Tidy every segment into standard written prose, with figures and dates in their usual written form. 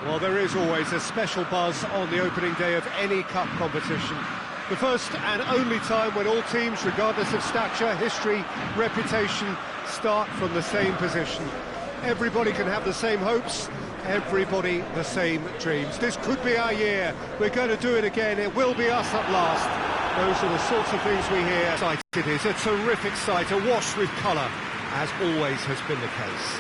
Well, there is always a special buzz on the opening day of any cup competition. The first and only time when all teams, regardless of stature, history, reputation, start from the same position. Everybody can have the same hopes, everybody the same dreams. This could be our year. We're going to do it again. It will be us at last. Those are the sorts of things we hear. It is a terrific sight, awash with colour, as always has been the case.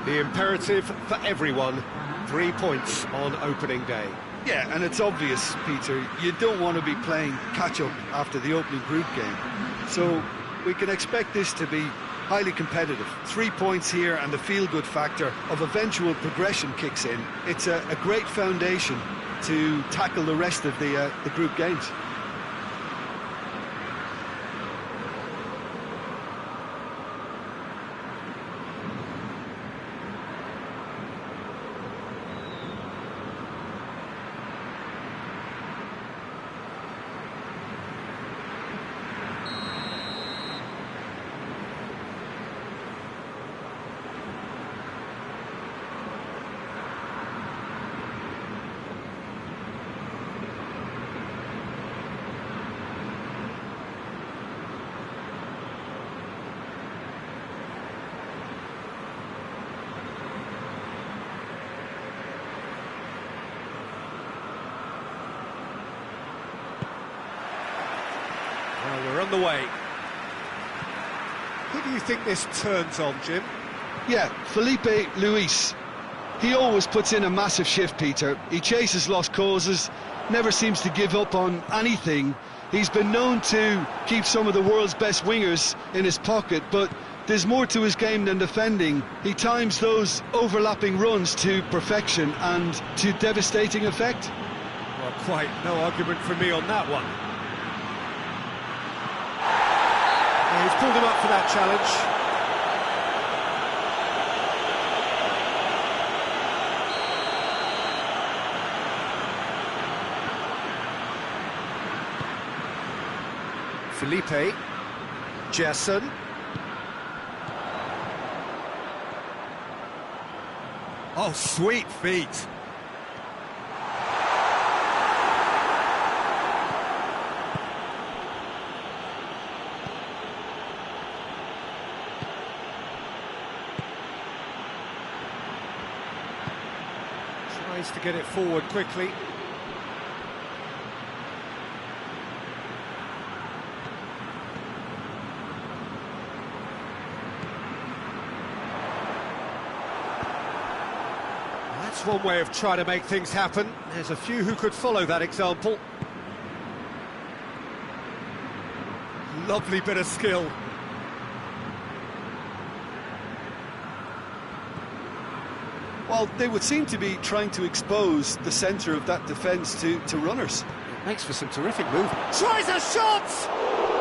The imperative for everyone, 3 points on opening day. Yeah, and it's obvious, Peter, you don't want to be playing catch-up after the opening group game. So we can expect this to be highly competitive. 3 points here and the feel-good factor of eventual progression kicks in. It's a great foundation to tackle the rest of the group games. Well, we're on the way. Who do you think this turns on, Jim? Yeah, Felipe Luis. He always puts in a massive shift, Peter. He chases lost causes, never seems to give up on anything. He's been known to keep some of the world's best wingers in his pocket, but there's more to his game than defending. He times those overlapping runs to perfection and to devastating effect. Well, quite no argument from me on that one. He's pulled him up for that challenge. Felipe, Jason. Oh, sweet feet. Tries to get it forward quickly. That's one way of trying to make things happen. There's a few who could follow that example. Lovely bit of skill. Well, they would seem to be trying to expose the centre of that defence to runners. It makes for some terrific movement. Tries a shot!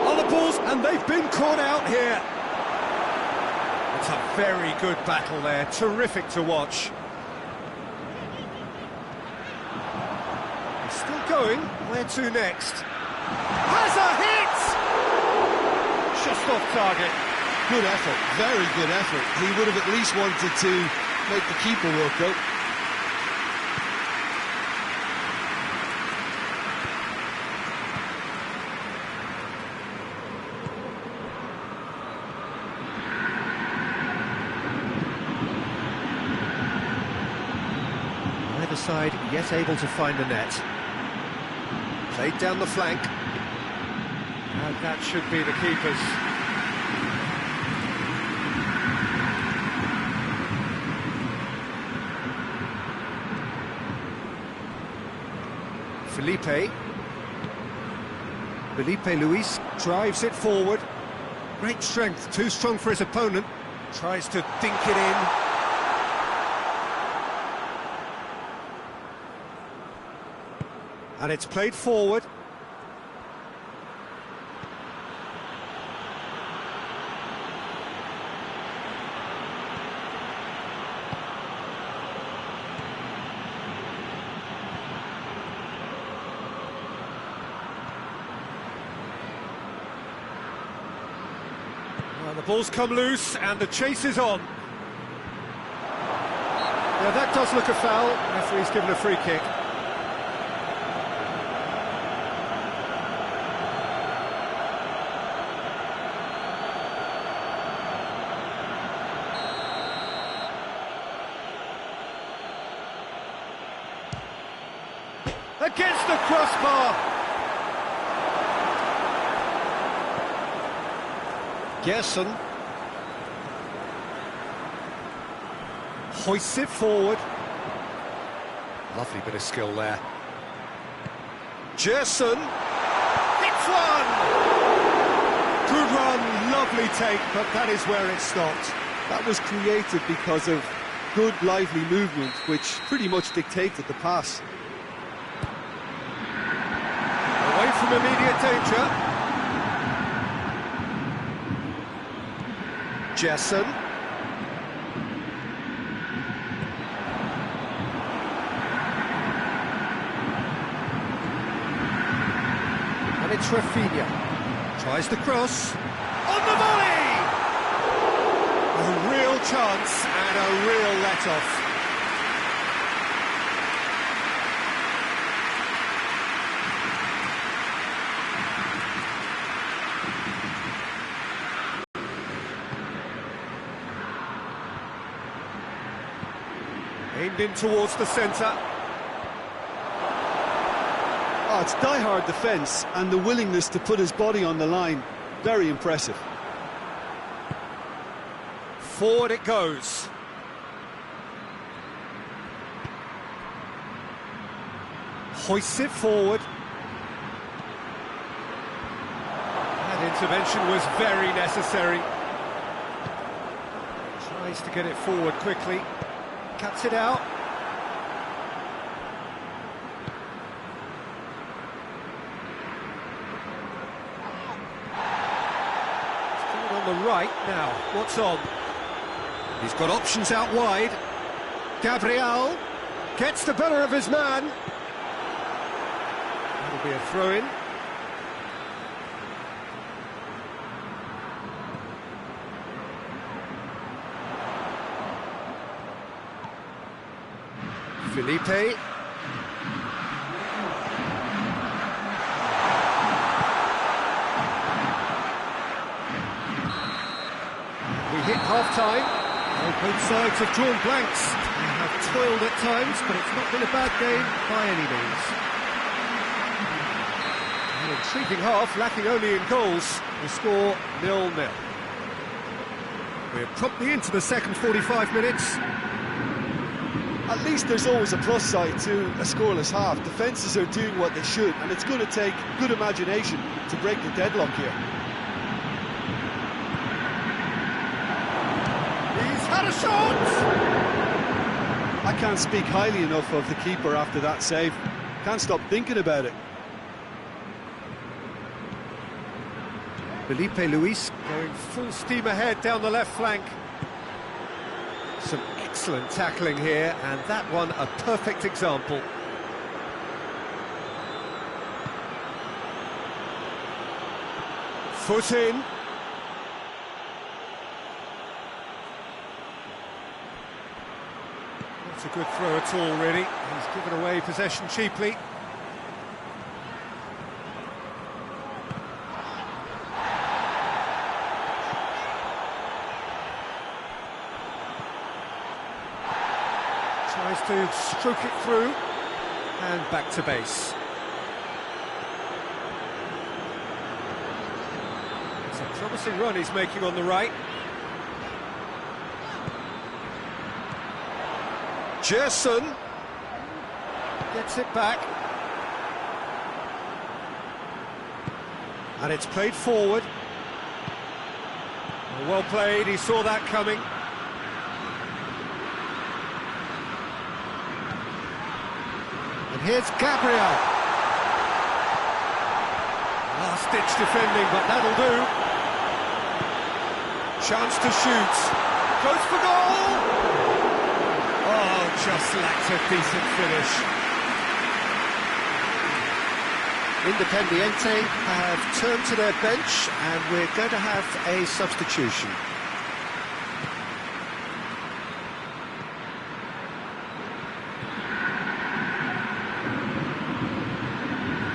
On the balls, and they've been caught out here. It's a very good battle there, terrific to watch. He's still going, where to next? Has a hit! Just off target. Good effort, very good effort. He would have at least wanted to make the keeper work out. Either side yet able to find the net. Played down the flank. And that should be the keeper's. Felipe Luis drives it forward. Great strength, too strong for his opponent. Tries to dink it in. And it's played forward. Well, the ball's come loose and the chase is on. Yeah, that does look a foul. Referee's given a free kick. Against the crossbar. Gerson hoists it forward. Lovely bit of skill there. Gerson hits one. Good run, lovely take, but that is where it stopped. That was created because of good, lively movement, which pretty much dictated the pass. Away from immediate danger. Gerson. And it's Rafinha. Tries the cross. On the volley! A real chance and a real let-off. Aimed in towards the centre. Oh, it's die-hard defence and the willingness to put his body on the line. Very impressive. Forward it goes. Hoists it forward. That intervention was very necessary. Tries to get it forward quickly. Cuts it out. It's coming on the right now. What's on? He's got options out wide. Gabriel gets the better of his man. That'll be a throw-in. Felipe. We hit half-time. Well, both sides have drawn blanks. They have toiled at times, but it's not been a bad game by any means. An intriguing half, lacking only in goals. The score 0-0. We're promptly into the second 45 minutes. At least there's always a plus side to a scoreless half. Defences are doing what they should, and it's going to take good imagination to break the deadlock here. He's had a shot! I can't speak highly enough of the keeper after that save. Can't stop thinking about it. Felipe Luis going full steam ahead down the left flank. Some excellent tackling here, and that one a perfect example. Foot in. Not a good throw at all, really. He's given away possession cheaply. Tries to stroke it through, and back to base. It's a promising run he's making on the right. Gerson gets it back. And it's played forward. Well played, he saw that coming. And here's Gabriel. Last-ditch defending, but that'll do. Chance to shoot. Goes for goal! Oh, just lacked a decent finish. Independiente have turned to their bench, and we're going to have a substitution.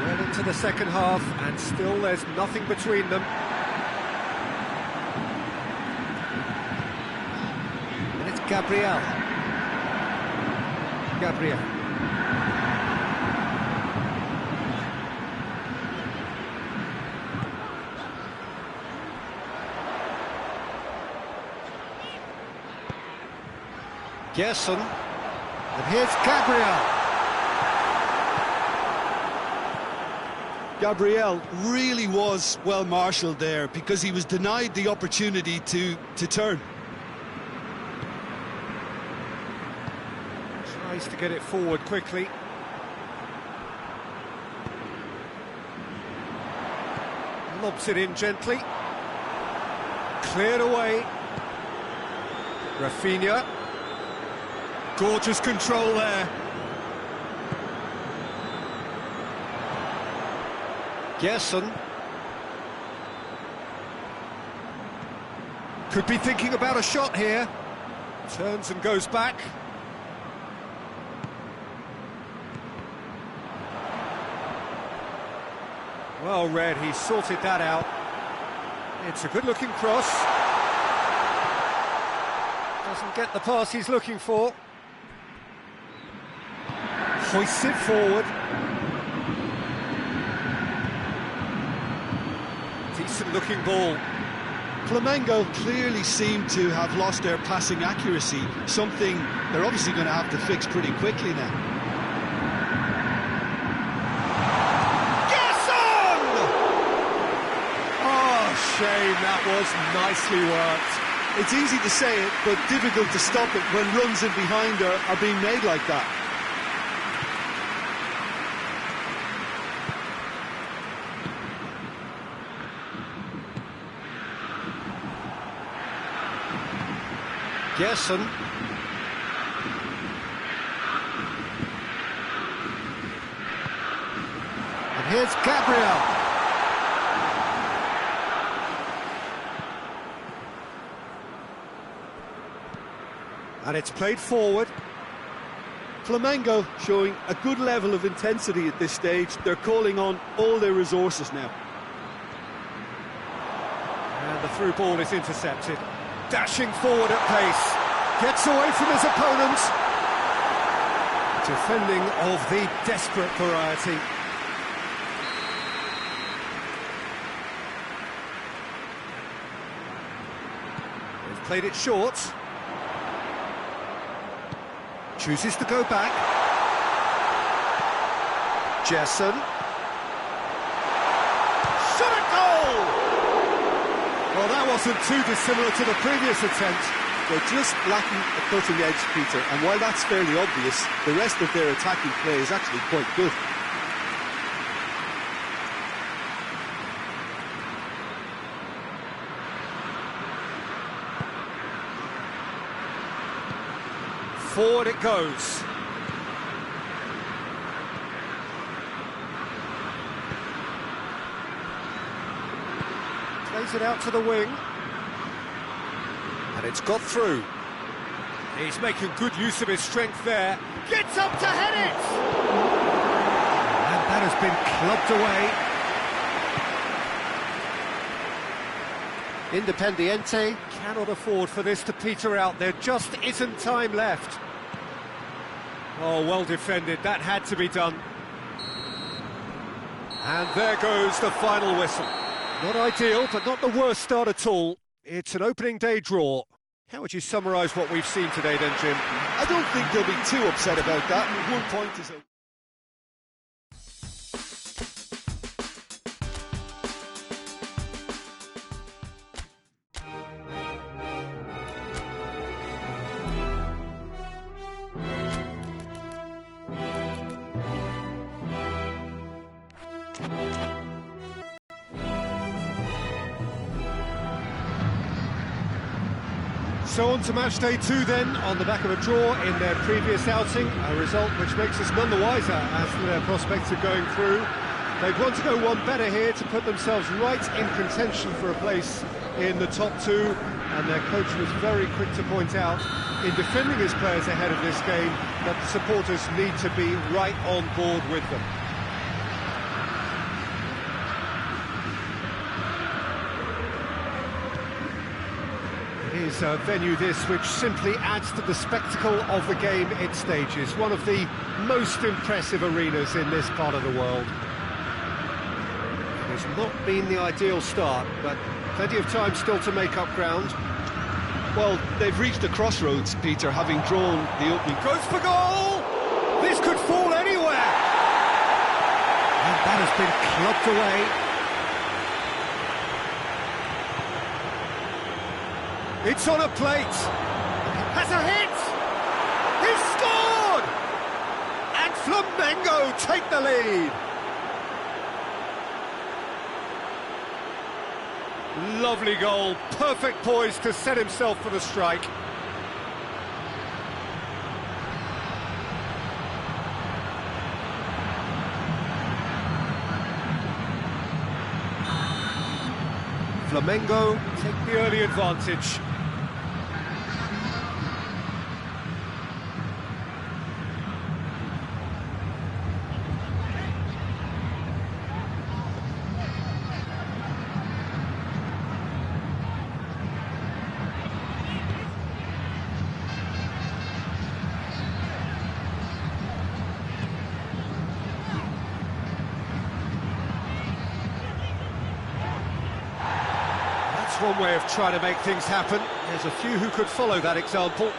Well into the second half, and still there's nothing between them. And it's Gabriel. Gerson. And here's Gabriel. Gabriel really was well marshalled there because he was denied the opportunity to turn. Tries to get it forward quickly. Lobs it in gently. Cleared away. Rafinha. Gorgeous control there. Gerson. Could be thinking about a shot here. Turns and goes back. Well read, he sorted that out. It's a good-looking cross. Doesn't get the pass he's looking for. Hoists it forward. Decent-looking ball. Flamengo clearly seem to have lost their passing accuracy, something they're obviously going to have to fix pretty quickly now. Shame, that was nicely worked. It's easy to say it, but difficult to stop it when runs in behind are being made like that. Gerson. And here's Gabriel. And it's played forward. Flamengo showing a good level of intensity at this stage. They're calling on all their resources now. And the through ball is intercepted. Dashing forward at pace. Gets away from his opponent. Defending of the desperate variety. They've played it short. Chooses to go back. Gerson. Shot at goal! Well, that wasn't too dissimilar to the previous attempt. They're just lacking a cutting edge, Peter, and while that's fairly obvious, the rest of their attacking play is actually quite good. Forward it goes. Plays it out to the wing. And it's got through. He's making good use of his strength there. Gets up to head it! And that has been clubbed away. Independiente Cannot afford for this to peter out. There just isn't time left. Oh, well defended. That had to be done. And there goes the final whistle. Not ideal, but not the worst start at all. It's an opening day draw. How would you summarise what we've seen today then, Jim? I don't think they'll be too upset about that. 1 point is So on to match day 2 then, on the back of a draw in their previous outing, a result which makes us none the wiser as to their prospects of going through. They'd want to go one better here to put themselves right in contention for a place in the top 2, and their coach was very quick to point out, in defending his players ahead of this game, that the supporters need to be right on board with them. It is a venue this which simply adds to the spectacle of the game it stages, one of the most impressive arenas in this part of the world. It has not been the ideal start, but plenty of time still to make up ground. Well, they've reached the crossroads, Peter, having drawn the opening. Goes for goal! This could fall anywhere! And that has been clubbed away. It's on a plate. Has a hit! He's scored! And Flamengo take the lead. Lovely goal, perfect poise to set himself for the strike. Flamengo take the early advantage. One way of trying to make things happen. There's a few who could follow that example.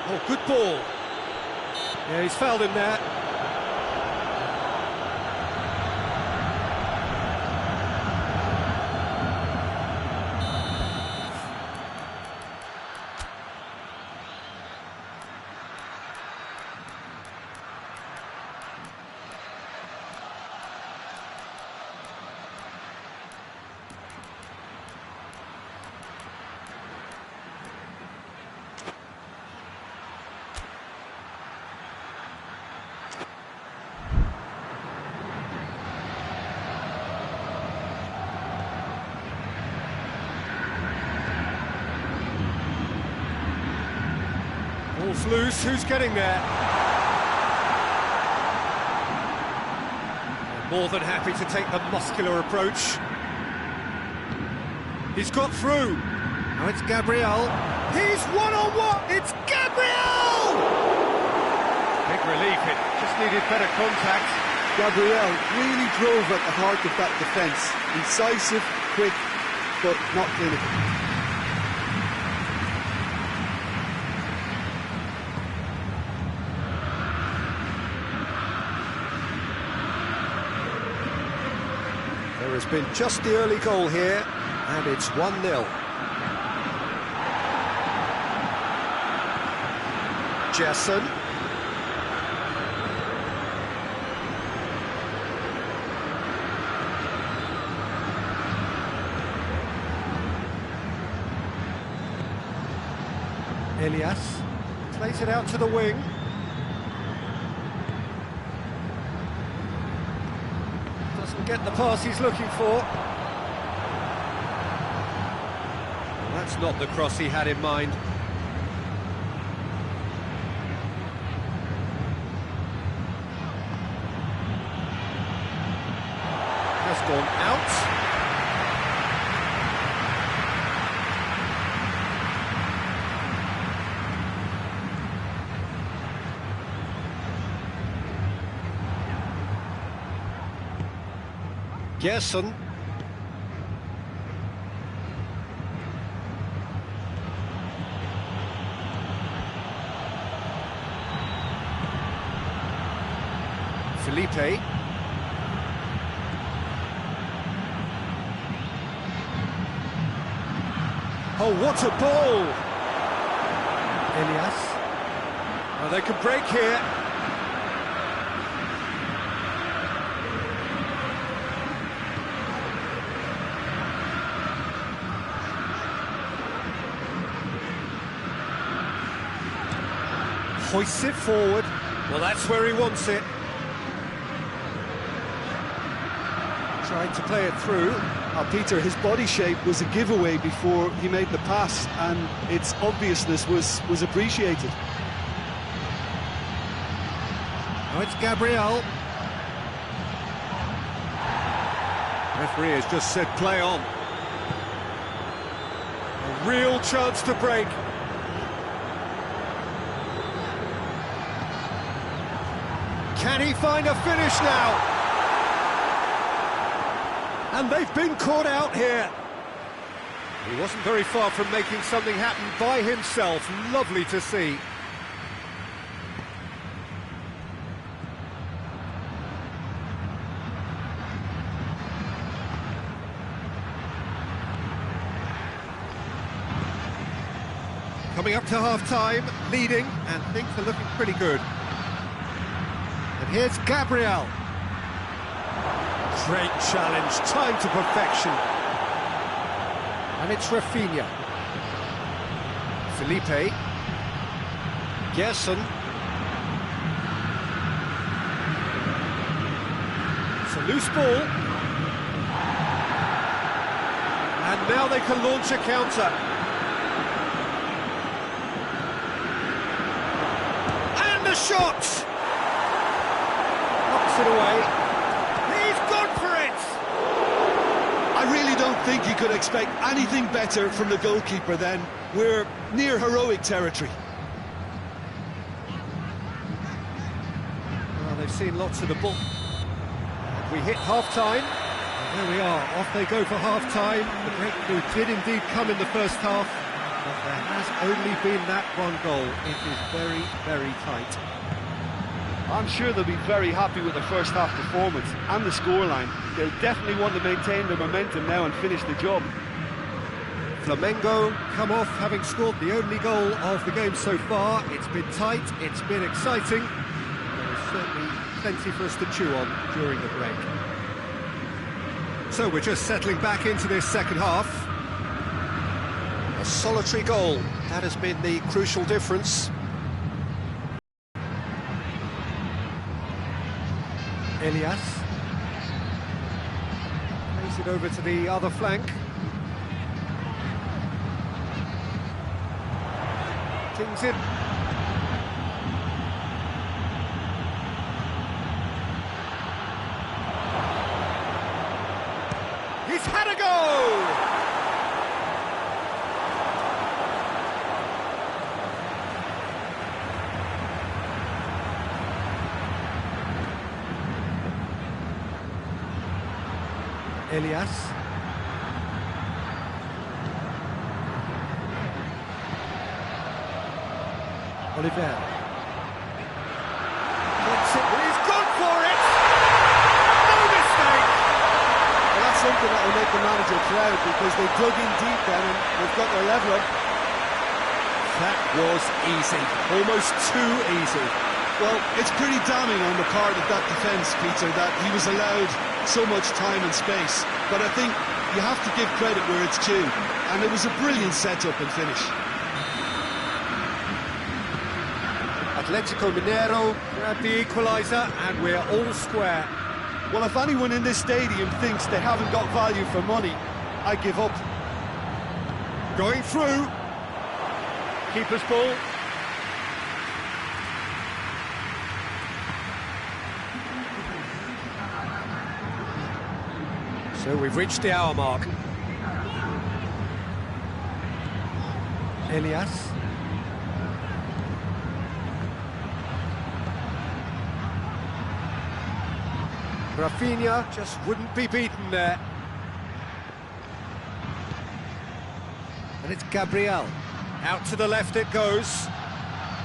Oh, good ball. Yeah, he's fouled him there. Ball's loose, who's getting there? More than happy to take the muscular approach. He's got through. Now it's Gabriel. He's one-on-one! It's Gabriel! Big relief, it just needed better contact. Gabriel really drove at the heart of that defence. Incisive, quick, but not clinical. There has been just the early goal here, and it's 1-0. Jason. Elias plays it out to the wing. Doesn't get the pass he's looking for. That's not the cross he had in mind. Has gone out. Gerson. Felipe. Oh, what a ball! Elias. Oh, they can break here. hoists it forward. Well, that's where he wants it. Trying to play it through. Peter, his body shape was a giveaway before he made the pass, and its obviousness was appreciated. Now it's Gabriel. Referee has just said play on. A real chance to break. Can he find a finish now? And they've been caught out here. He wasn't very far from making something happen by himself. Lovely to see. Coming up to half-time, leading, and things are looking pretty good. And here's Gabriel. Great challenge, time to perfection. And it's Rafinha. Felipe. Gerson. It's a loose ball. And now they can launch a counter. And the shot! Knocks it away. I really don't think you could expect anything better from the goalkeeper then. We're near heroic territory. Well, they've seen lots of the ball. We hit half-time. There we are, off they go for half-time. The breakthrough did indeed come in the first half, but there has only been that one goal. It is very, very tight. I'm sure they'll be very happy with their first half performance and the scoreline. They'll definitely want to maintain their momentum now and finish the job. Flamengo come off having scored the only goal of the game so far. It's been tight, it's been exciting. There is certainly plenty for us to chew on during the break. So we're just settling back into this second half. A solitary goal, that has been the crucial difference. Elias plays it over to the other flank. Kings in. He's had a go! Elias. Oliver. Gets it, he's gone for it! No mistake! Well, that's something that will make the manager proud, because they dug in deep then and they've got their level up. That was easy, almost too easy. Well, it's pretty damning on the part of that defence, Peter, that he was allowed so much time and space. But I think you have to give credit where it's due. And it was a brilliant setup and finish. Atletico Mineiro grabbed the equaliser, and we're all square. Well, if anyone in this stadium thinks they haven't got value for money, I give up. Going through. Keeper's ball. So we've reached the hour mark. Elias. Rafinha just wouldn't be beaten there. And it's Gabriel. Out to the left it goes.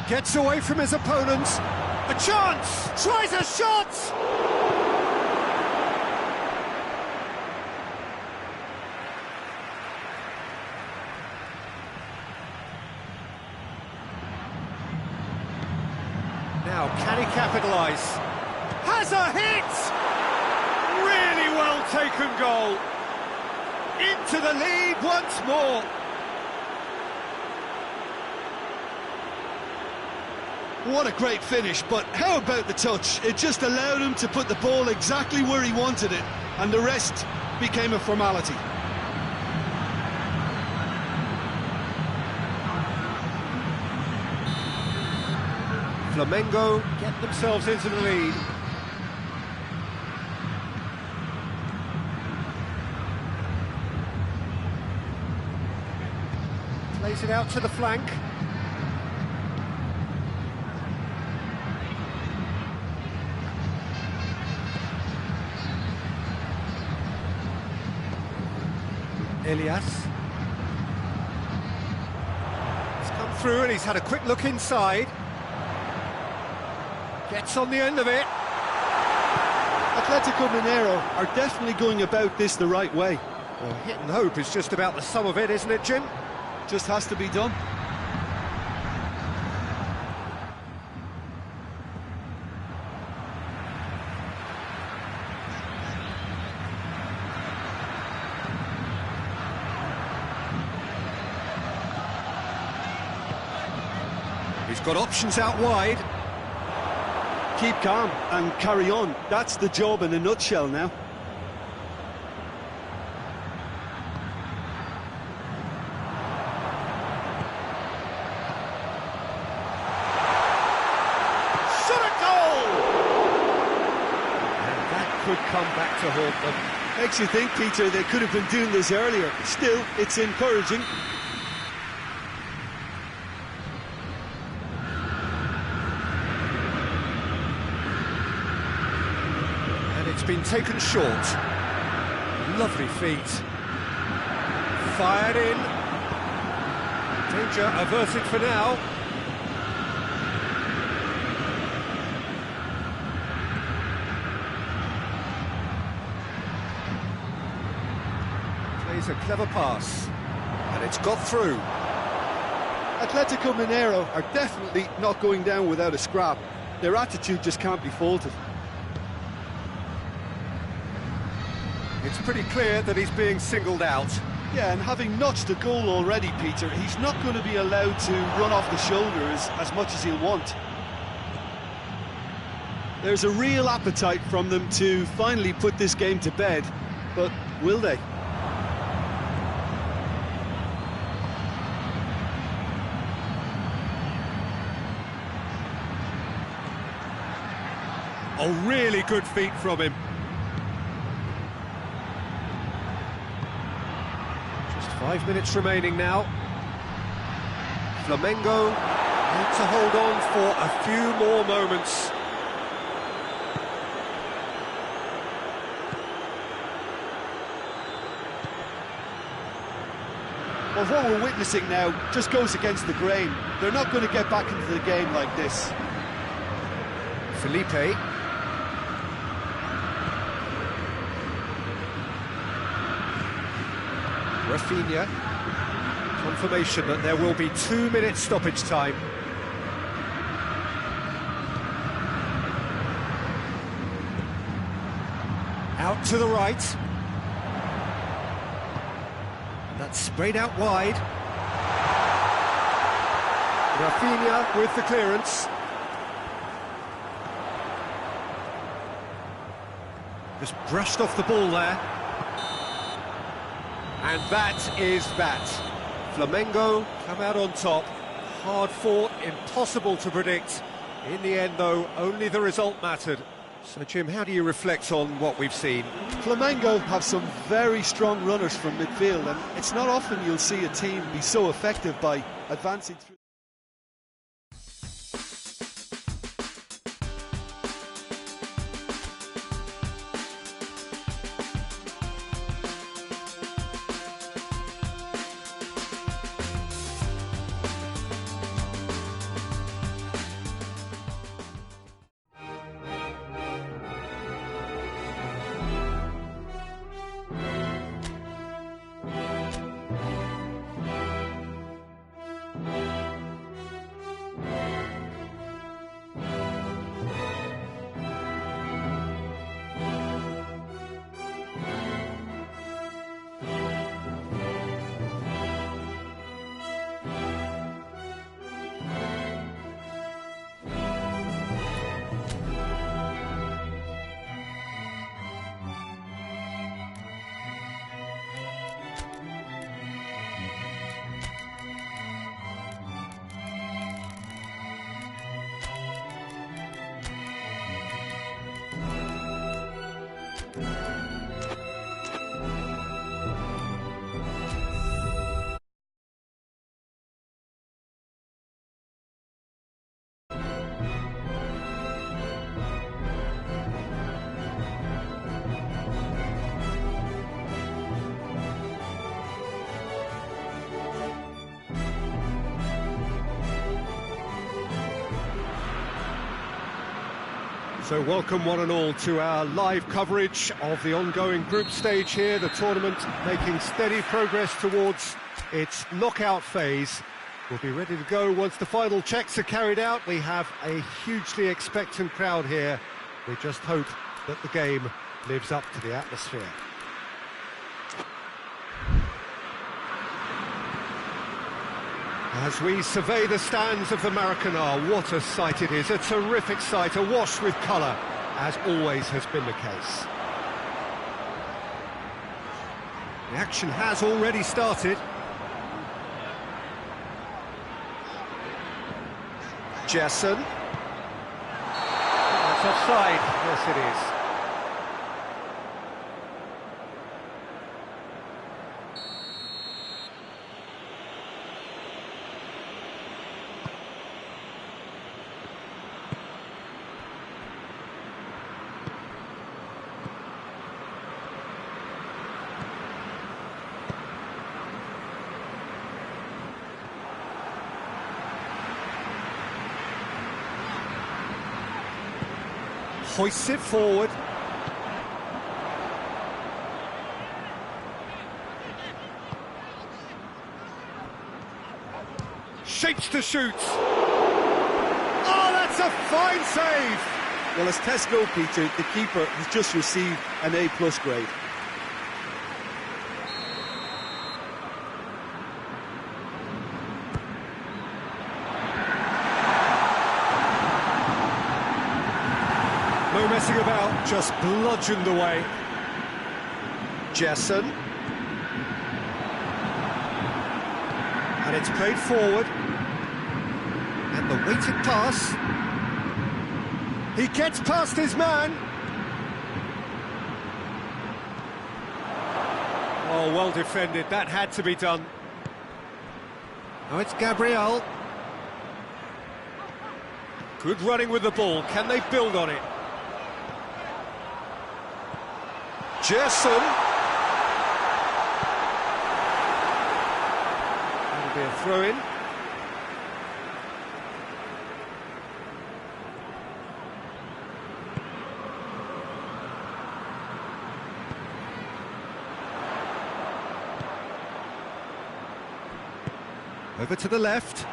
Gets away from his opponents. A chance! Tries a shot! Now, can he capitalise? Has a hit! Really well taken goal. Into the lead once more. What a great finish, but how about the touch? It just allowed him to put the ball exactly where he wanted it, and the rest became a formality. Flamengo get themselves into the lead. Plays it out to the flank. Elias. He's come through and he's had a quick look inside. Gets on the end of it. Atletico Mineiro are definitely going about this the right way. Well, hit and hope is just about the sum of it, isn't it, Jim? Just has to be done. He's got options out wide. Keep calm and carry on. That's the job in a nutshell now. Shot a goal! And that could come back to haunt them. Makes you think, Peter, they could have been doing this earlier. Still, it's encouraging. It's been taken short. Lovely feet. Fired in. Danger averted for now. Plays a clever pass. And it's got through. Atletico Mineiro are definitely not going down without a scrap. Their attitude just can't be faulted. It's pretty clear that he's being singled out. Yeah, and having notched a goal already, Peter, he's not going to be allowed to run off the shoulders as much as he'll want. There's a real appetite from them to finally put this game to bed, but will they? Oh, really good feet from him. 5 minutes remaining now. Flamengo need to hold on for a few more moments. Well, what we're witnessing now just goes against the grain. They're not going to get back into the game like this. Felipe. Rafinha, confirmation that there will be 2 minutes stoppage time. Out to the right. That's sprayed out wide. Rafinha with the clearance. Just brushed off the ball there. And that is that. Flamengo come out on top. Hard fought, impossible to predict. In the end, though, only the result mattered. So, Jim, how do you reflect on what we've seen? Flamengo have some very strong runners from midfield, and it's not often you'll see a team be so effective by advancing through. So welcome one and all to our live coverage of the ongoing group stage here, the tournament making steady progress towards its knockout phase. We'll be ready to go once the final checks are carried out. We have a hugely expectant crowd here. We just hope that the game lives up to the atmosphere. As we survey the stands of the Maracanã, what a sight it is, a terrific sight, awash with colour, as always has been the case. The action has already started. Jason. That's offside, yes it is. Hoists it forward. Shapes to shoot. Oh, that's a fine save! Well, as tests go, Peter, the keeper has just received an A+ grade. No messing about, just bludgeoned away. Jason. And it's played forward. And the weighted pass. He gets past his man. Oh, well defended, that had to be done. Now it's Gabriel. Good running with the ball, can they build on it? Jason. That'll be a throw-in. Over to the left.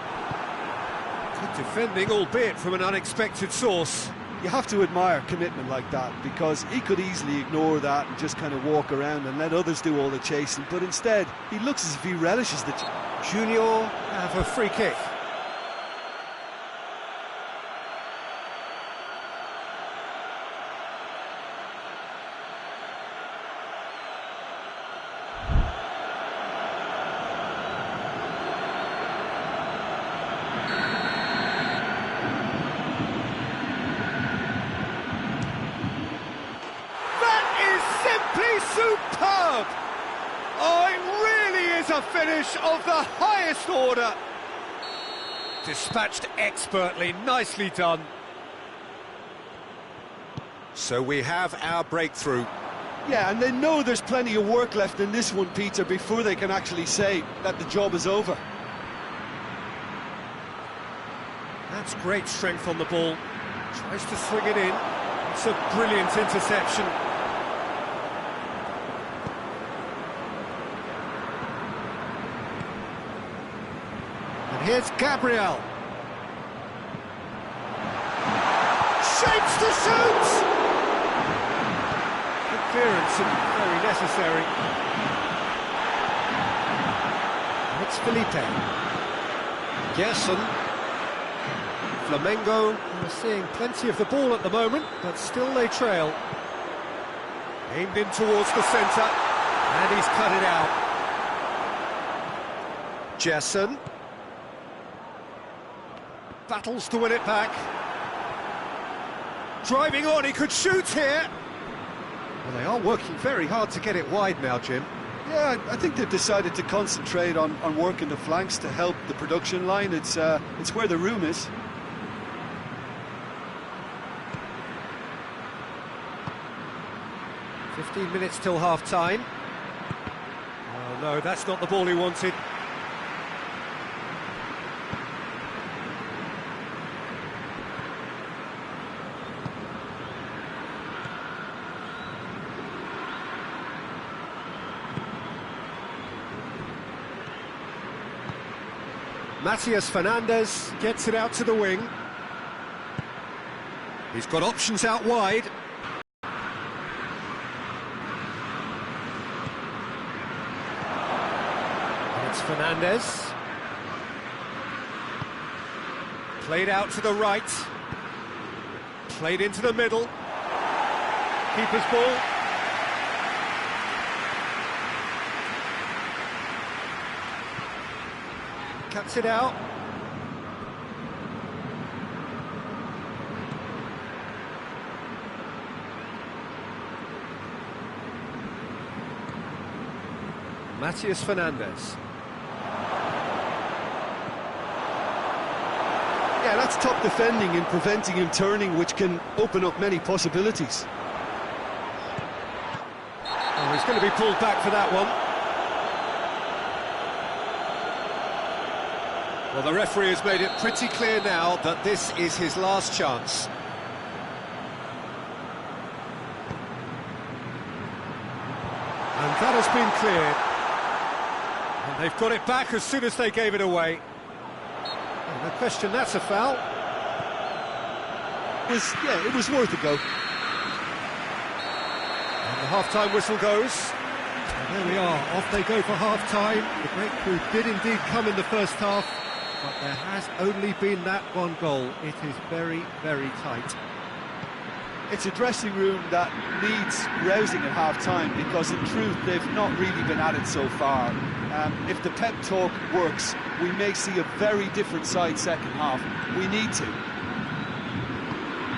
Good defending, albeit from an unexpected source. You have to admire commitment like that, because he could easily ignore that and just kind of walk around and let others do all the chasing, but instead he looks as if he relishes the Junior have a free kick. Superb! Oh, it really is a finish of the highest order. Dispatched expertly, nicely done. So we have our breakthrough. Yeah, and they know there's plenty of work left in this one, Peter, before they can actually say that the job is over. That's great strength on the ball. Tries to swing it in. It's a brilliant interception. Here's Gabriel. Shapes to shoot! Good clearance and very necessary. It's Felipe. Gerson. Flamengo are seeing plenty of the ball at the moment, but still they trail. Aimed in towards the centre, and he's cut it out. Gerson. Battles to win it back. Driving on, he could shoot here. Well, they are working very hard to get it wide now, Jim. Yeah, I think they've decided to concentrate on working the flanks to help the production line. It's where the room is. "15 minutes till half-time." Oh, no, that's not the ball he wanted. Matias Fernandez gets it out to the wing. He's got options out wide. And it's Fernandez. Played out to the right. Played into the middle. Keeper's ball. Cuts it out. Matias Fernandez. Yeah, that's top defending and preventing him turning, which can open up many possibilities. Oh, he's going to be pulled back for that one. Well, the referee has made it pretty clear now that this is his last chance. And that has been cleared. And they've got it back as soon as they gave it away. No question, that's a foul. It was worth a go. And the half-time whistle goes. And there we are, off they go for half-time. The breakthrough did indeed come in the first half, but there has only been that one goal. It is very, very tight. It's a dressing room that needs rousing at half-time, because in truth they've not really been at it so far. If the pep talk works, we may see a very different side second half. We need to.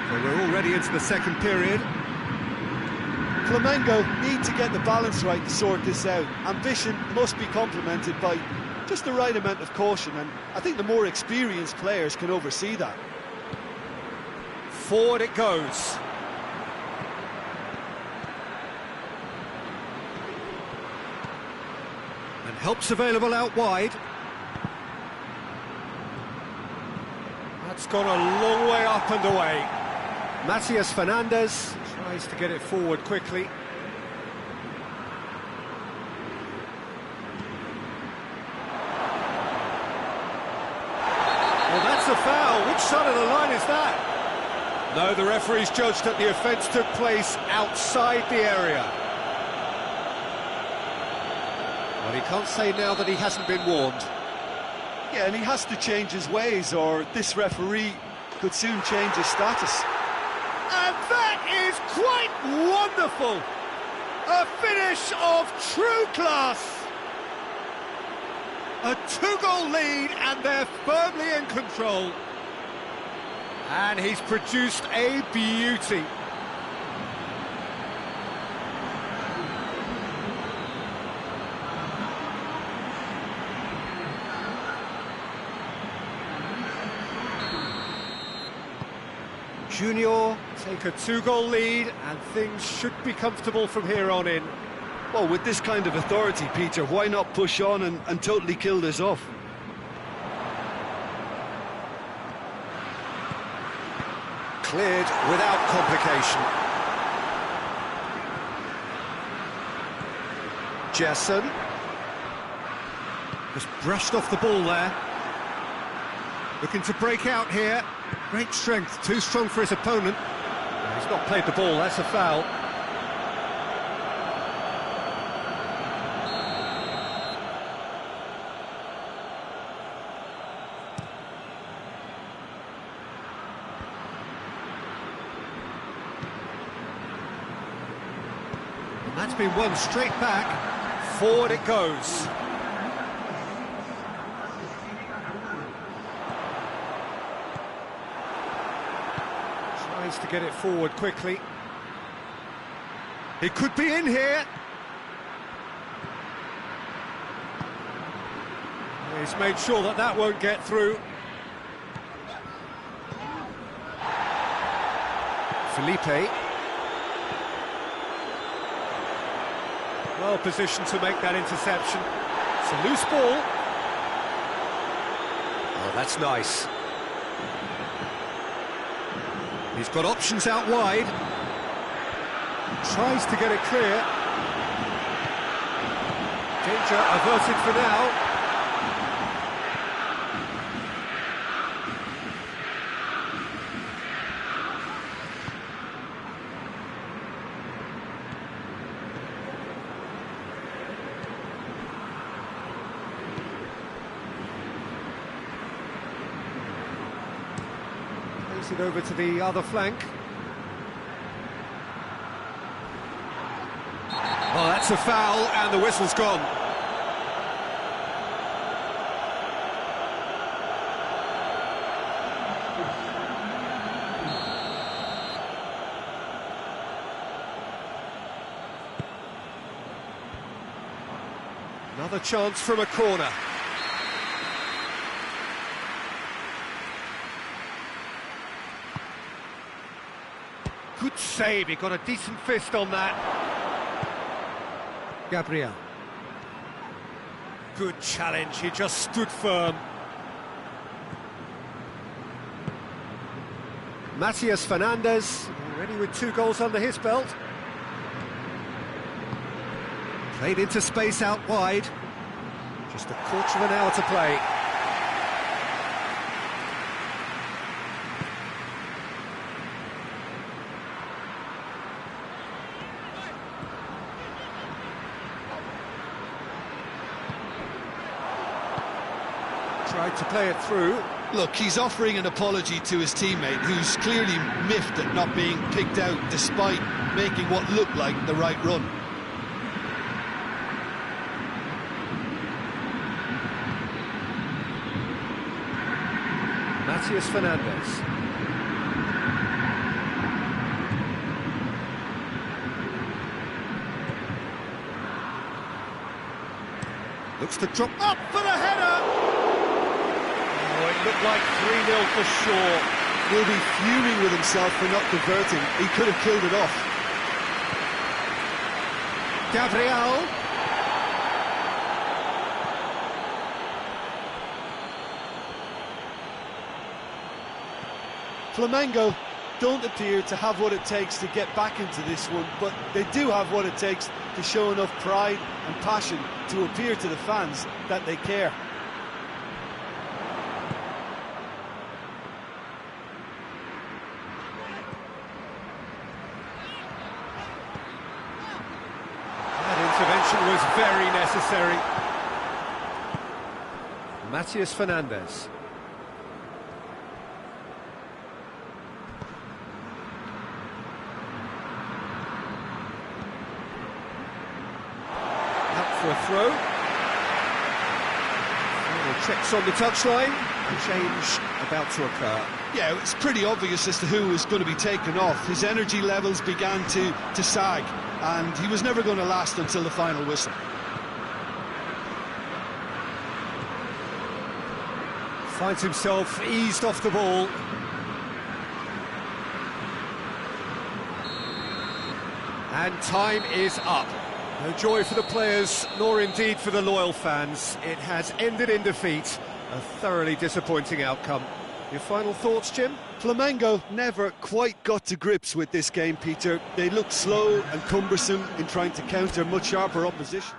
So we're already into the second period. Flamengo need to get the balance right to sort this out. Ambition must be complemented by just the right amount of caution, and I think the more experienced players can oversee that. Forward it goes. And help's available out wide. That's gone a long way up and away. Matias Fernandez tries to get it forward quickly. Well, that's a foul. Which side of the line is that? No, the referee's judged that the offence took place outside the area. Well, he can't say now that he hasn't been warned. Yeah, and he has to change his ways, or this referee could soon change his status. And that is quite wonderful! A finish of true class! A two-goal lead, and they're firmly in control. And he's produced a beauty. Junior take a two-goal lead, and things should be comfortable from here on in. Well, with this kind of authority, Peter, why not push on and totally kill this off? Cleared without complication. Jesson. Just brushed off the ball there. Looking to break out here. Great strength, too strong for his opponent. He's not played the ball, that's a foul. And that's been won straight back. Forward it goes. Tries to get it forward quickly. He could be in here. He's made sure that that won't get through. Felipe. Well positioned to make that interception. It's a loose ball. Oh, that's nice. He's got options out wide. Tries to get it clear. Danger averted for now. it over to the other flank. Oh, that's a foul, and the whistle's gone. Another chance from a corner. Good save, he got a decent fist on that. Gabriel. Good challenge, he just stood firm. Matias Fernandes, already with 2 goals under his belt. Played into space out wide. Just a quarter of an hour to play. Tried to play it through. Look, he's offering an apology to his teammate, who's clearly miffed at not being picked out despite making what looked like the right run. Matias Fernandes. Looks to drop up for the header! Oh, it looked like 3-0 for sure. He'll be fuming with himself for not converting. He could have killed it off. Gabriel. Flamengo don't appear to have what it takes to get back into this one, but they do have what it takes to show enough pride and passion to appear to the fans that they care. That intervention was very necessary. Matias Fernandes. For a throw. Checks on the touchline. A change about to occur. Yeah, it's pretty obvious as to who was going to be taken off. His energy levels began to sag, and he was never going to last until the final whistle. Finds himself eased off the ball. And time is up. No joy for the players, nor indeed for the loyal fans. It has ended in defeat. A thoroughly disappointing outcome. Your final thoughts, Jim? Flamengo never quite got to grips with this game, Peter. They looked slow and cumbersome in trying to counter much sharper opposition.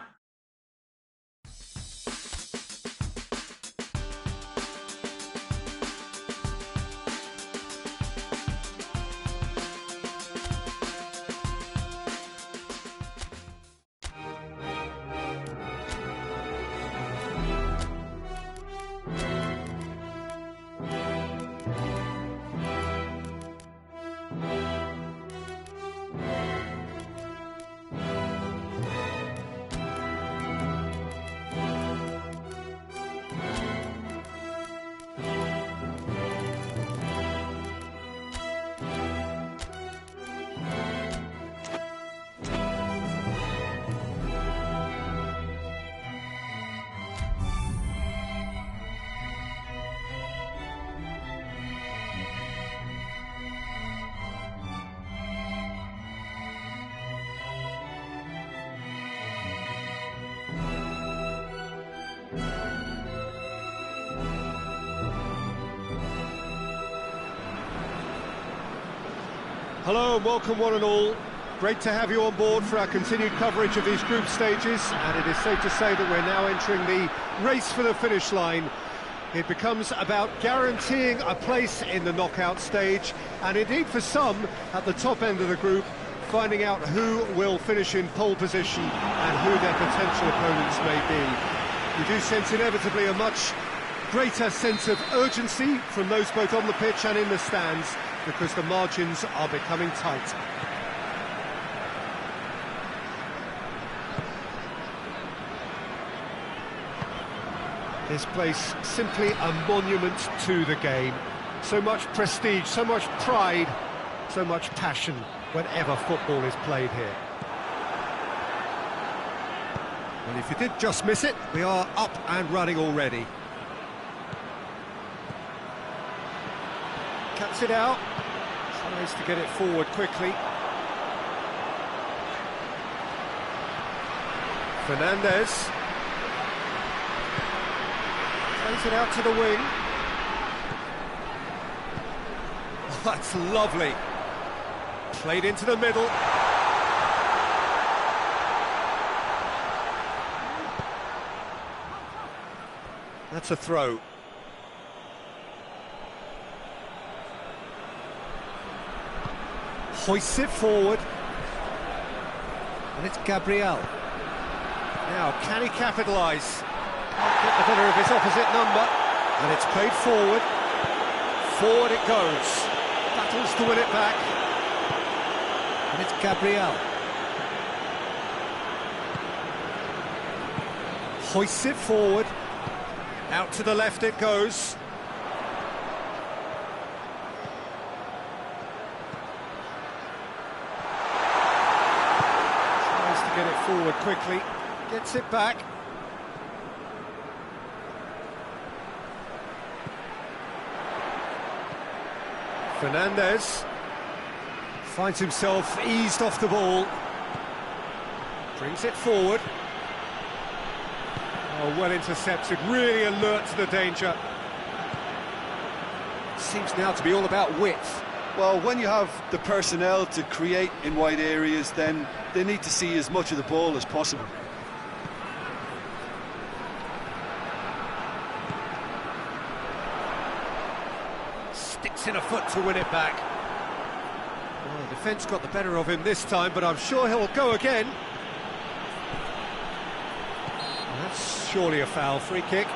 Hello and welcome one and all. Great to have you on board for our continued coverage of these group stages, and it is safe to say that we're now entering the race for the finish line. It becomes about guaranteeing a place in the knockout stage, and indeed for some at the top end of the group, finding out who will finish in pole position and who their potential opponents may be. We do sense inevitably a much greater sense of urgency from those both on the pitch and in the stands, because the margins are becoming tight. This place simply a monument to the game. So much prestige, so much pride, so much passion whenever football is played here. And if you did just miss it, we are up and running already. Cuts it out, tries to get it forward quickly. Fernandez. Plays it out to the wing. Oh, that's lovely. Played into the middle. That's a throw. Hoists it forward. And it's Gabriel. Now, can he capitalise? Can't get the better of his opposite number. And it's played forward. Forward it goes. Battles to win it back. And it's Gabriel. Hoists it forward. Out to the left it goes. Tries to get it forward quickly. Gets it back. Fernandez finds himself eased off the ball. Brings it forward. Oh, well intercepted, really alert to the danger. Seems now to be all about width. Well, when you have the personnel to create in wide areas, then they need to see as much of the ball as possible. Sticks in a foot to win it back. Well, the defence got the better of him this time, but I'm sure he'll go again. That's surely a foul. Free kick.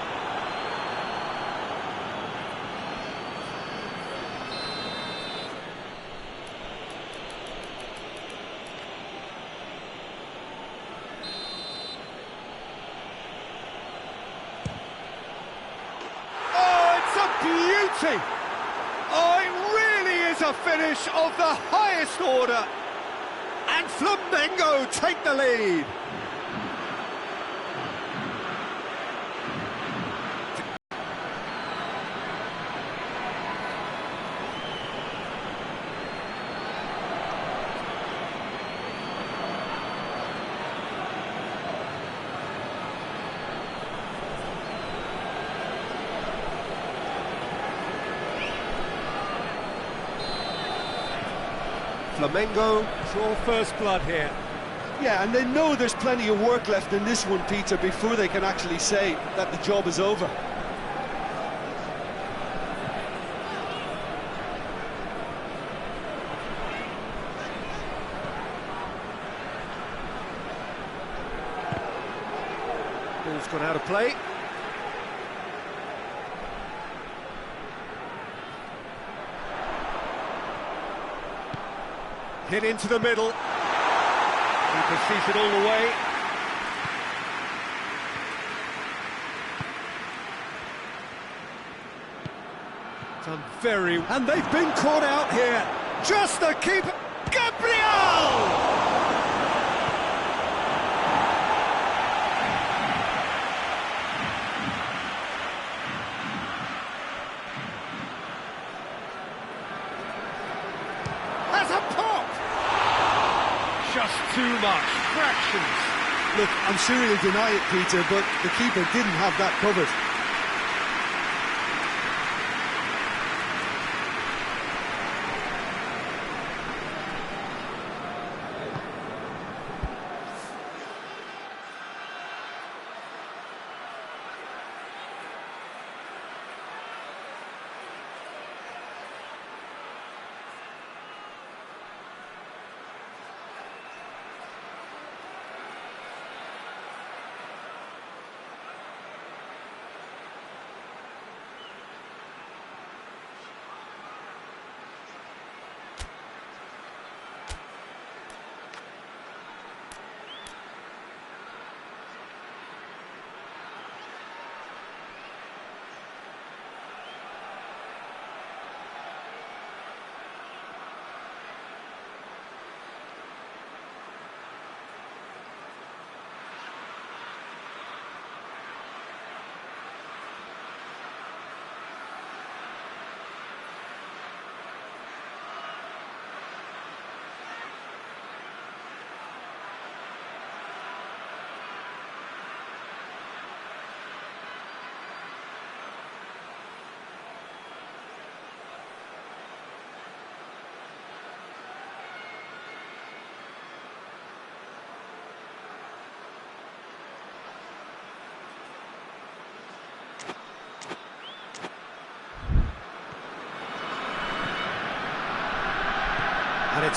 Oh, it's a beauty! Oh, it really is a finish of the highest order. And Flamengo take the lead. Flamengo draw first blood here. Yeah, and they know there's plenty of work left in this one, Peter, before they can actually say that the job is over. Ball's gone out of play. Hit into the middle. Keeper sees it all the way. Done very... And they've been caught out here. Just the keeper... Gabriel! Has a pop! Just too much, fractions. Look, I'm sure he'll deny it, Peter, but the keeper didn't have that covered.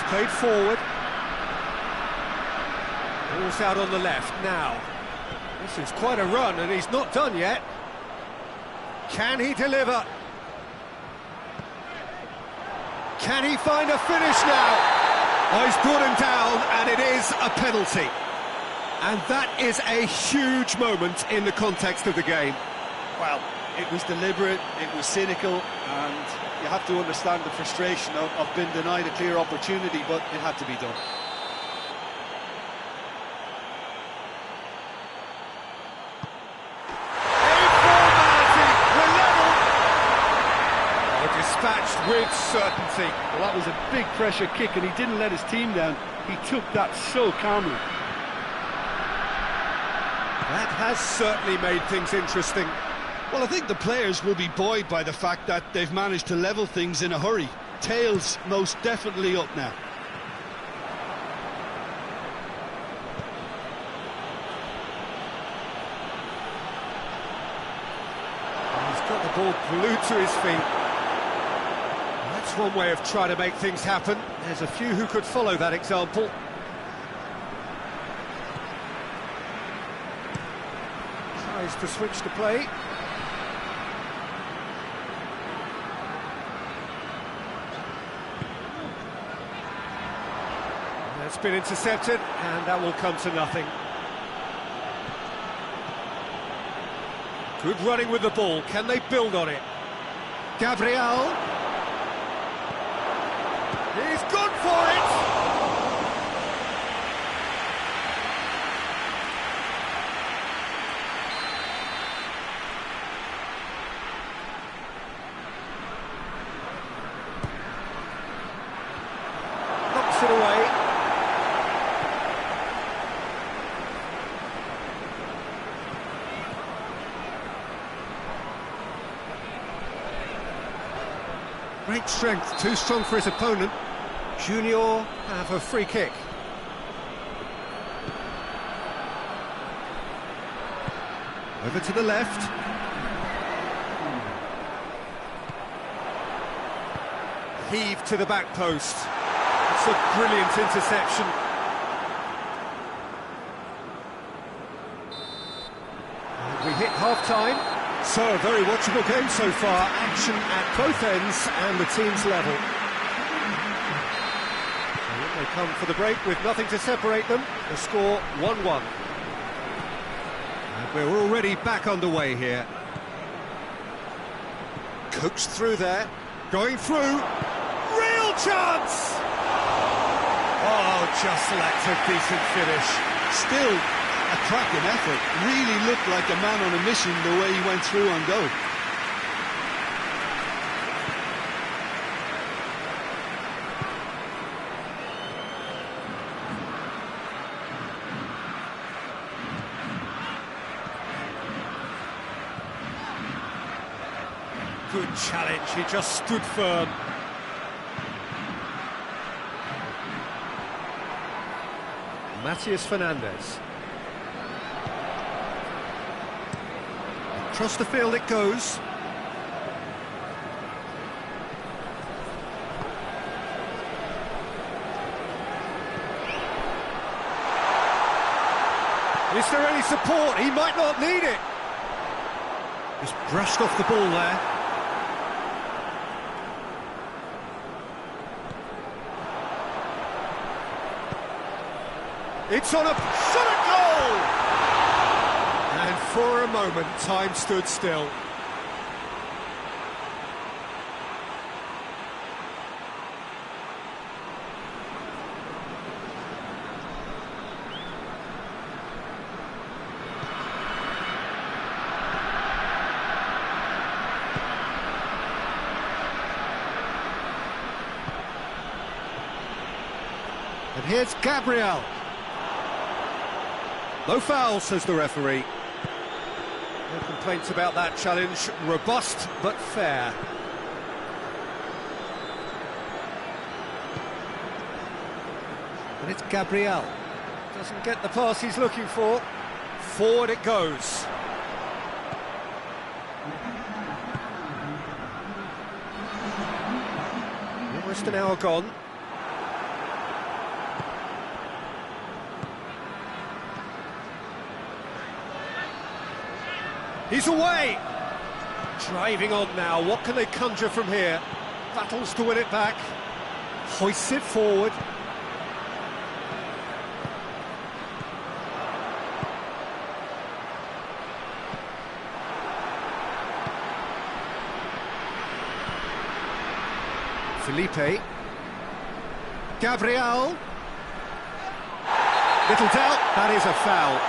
played forward. Ball's out on the left now. This is quite a run, and he's not done yet. Can he deliver? Can he find a finish now? Oh, he's brought him down, and it is a penalty. And that is a huge moment in the context of the game. Well, it was deliberate, it was cynical, and you have to understand the frustration of being denied a clear opportunity, but it had to be done. Dispatched with certainty. Well, that was a big pressure kick, and he didn't let his team down. He took that so calmly. That has certainly made things interesting. Well, I think the players will be buoyed by the fact that they've managed to level things in a hurry. Tails most definitely up now. He's got the ball glued to his feet. That's one way of trying to make things happen. There's a few who could follow that example. Tries to switch the play. That's been intercepted, and that will come to nothing. Good running with the ball. Can they build on it? Gabriel. He's gone for it! Knocks it away. Great strength, too strong for his opponent. Junior have a free kick. Over to the left. Heave to the back post. It's a brilliant interception. And we hit half-time. So, a very watchable game so far. Action at both ends and the team's level. They come for the break with nothing to separate them. The score 1-1. And we're already back underway here. Coaxed through there. Going through. Real chance! Oh, just lacked a decent finish. Still a cracking effort. Really looked like a man on a mission the way he went through on goal. Good challenge, he just stood firm. Matías Fernandez. Across the field it goes. Is there any support? He might not need it. Just brushed off the ball there. It's on a shot at goal! And for a moment, time stood still. And here's Gabriel. No foul, says the referee. No complaints about that challenge. Robust, but fair. And it's Gabriel. Doesn't get the pass he's looking for. Forward it goes. Almost an hour gone. He's away! Driving on now, what can they conjure from here? Battles to win it back. Hoists it forward. Felipe. Gabriel. Little doubt, that is a foul.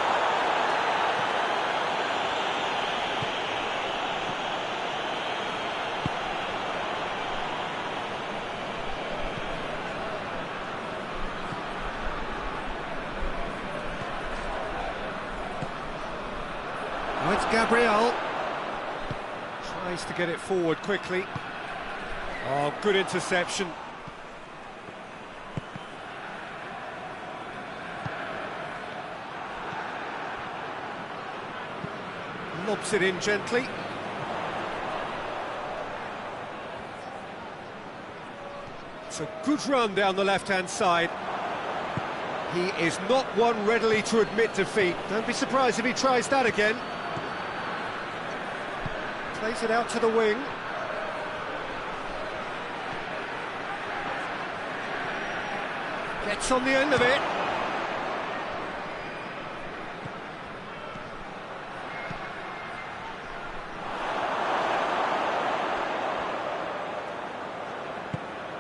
Oh, it's Gabriel. Tries to get it forward quickly. Oh, good interception. Lobs it in gently. It's a good run down the left-hand side. He is not one readily to admit defeat. Don't be surprised if he tries that again. Plays it out to the wing. Gets on the end of it.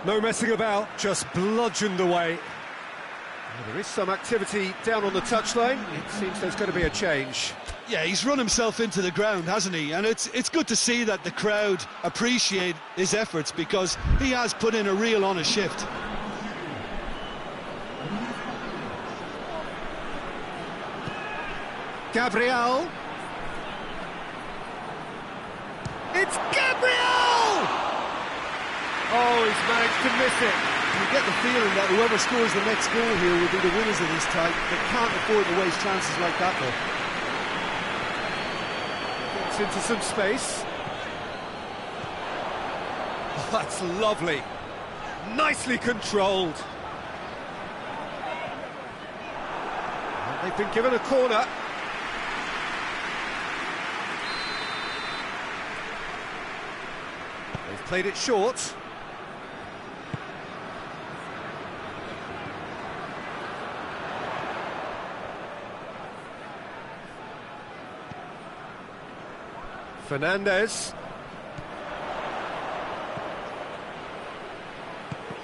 No messing about, just bludgeoned away. Well, there is some activity down on the touchline. It seems there's going to be a change. Yeah, he's run himself into the ground, hasn't he? And it's good to see that the crowd appreciate his efforts, because he has put in a real honest shift. Gabriel. It's Gabriel! Oh, he's managed to miss it. You get the feeling that whoever scores the next goal here will be the winners of this tie. They can't afford to waste chances like that, though. Gets into some space. Oh, that's lovely. Nicely controlled. And they've been given a corner. They've played it short. Fernandez.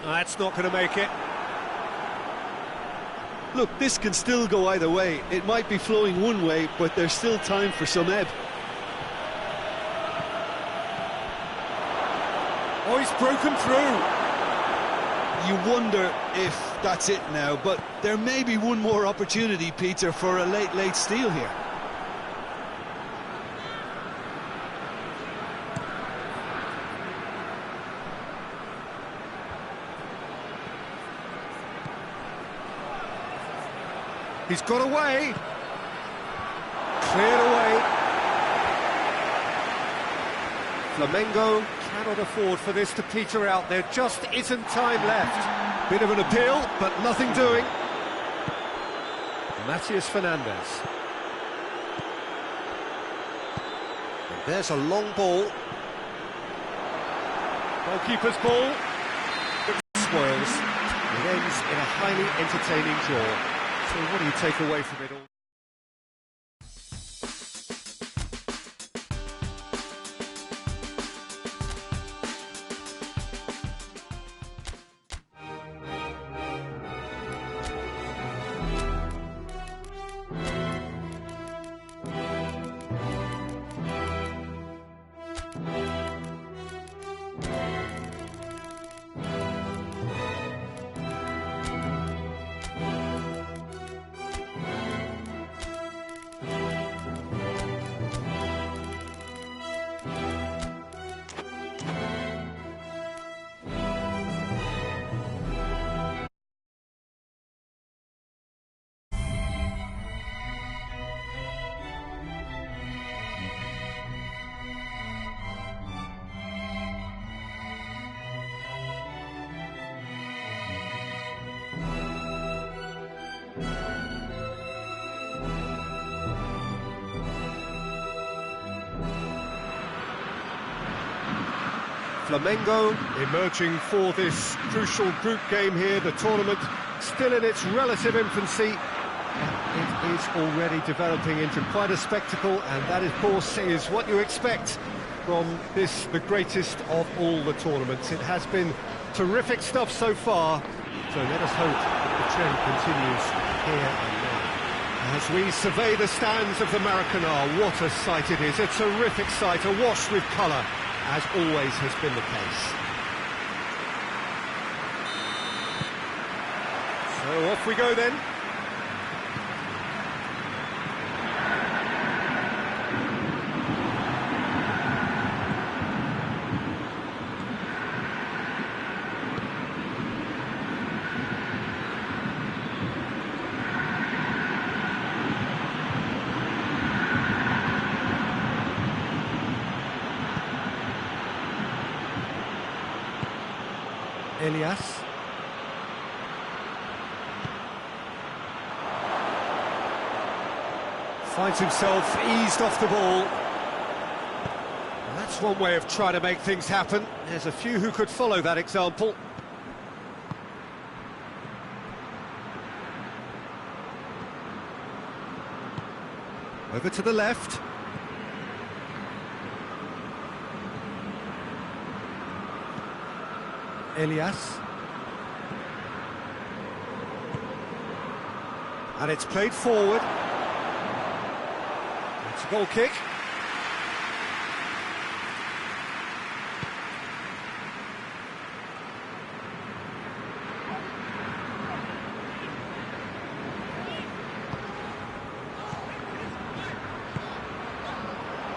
That's not going to make it. Look, this can still go either way. It might be flowing one way, but there's still time for some ebb. Oh, he's broken through. You wonder if that's it now, but there may be one more opportunity, Peter, for a late steal here. He's got away. Cleared away. Flamengo cannot afford for this to peter out. There just isn't time left. Bit of an appeal, but nothing doing. Matías Fernandez. And there's a long ball. Goalkeeper's ball. It spoils. It ends in a highly entertaining draw. So what do you take away from it all? Flamengo emerging for this crucial group game here. The tournament still in its relative infancy. It is already developing into quite a spectacle, and that, of course, is what you expect from this, the greatest of all the tournaments. It has been terrific stuff so far, so let us hope that the trend continues here and now. As we survey the stands of the Maracanã, what a sight it is, a terrific sight, awash with colour, as always has been the case. So off we go then. Elias. Finds himself eased off the ball. Well, that's one way of trying to make things happen. There's a few who could follow that example. Over to the left. Elias. And it's played forward. It's a goal kick.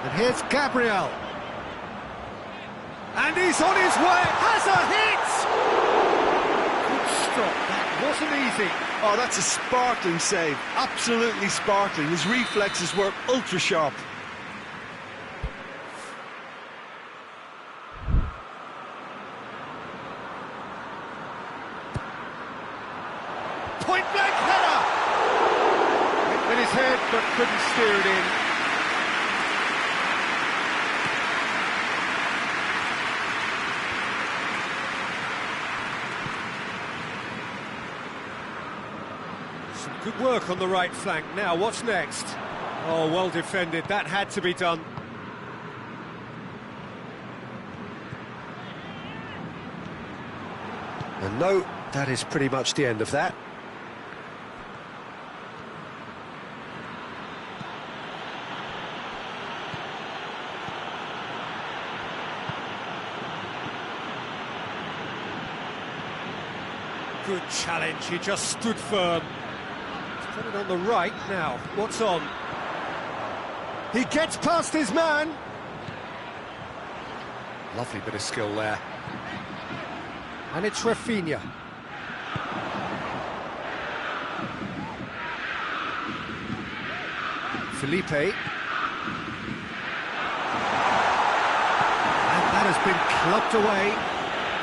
And here's Gabriel. And he's on his way, has a hit! Good stop, that wasn't easy. Oh, that's a sparkling save, absolutely sparkling. His reflexes were ultra sharp. Point blank header! Hit with his head, but couldn't steer it in. Good work on the right flank. Now, what's next? Oh, well defended. That had to be done. And no, that is pretty much the end of that. Good challenge. He just stood firm. Put it on the right now. What's on? He gets past his man. Lovely bit of skill there. And it's Rafinha. Felipe. And that has been clubbed away.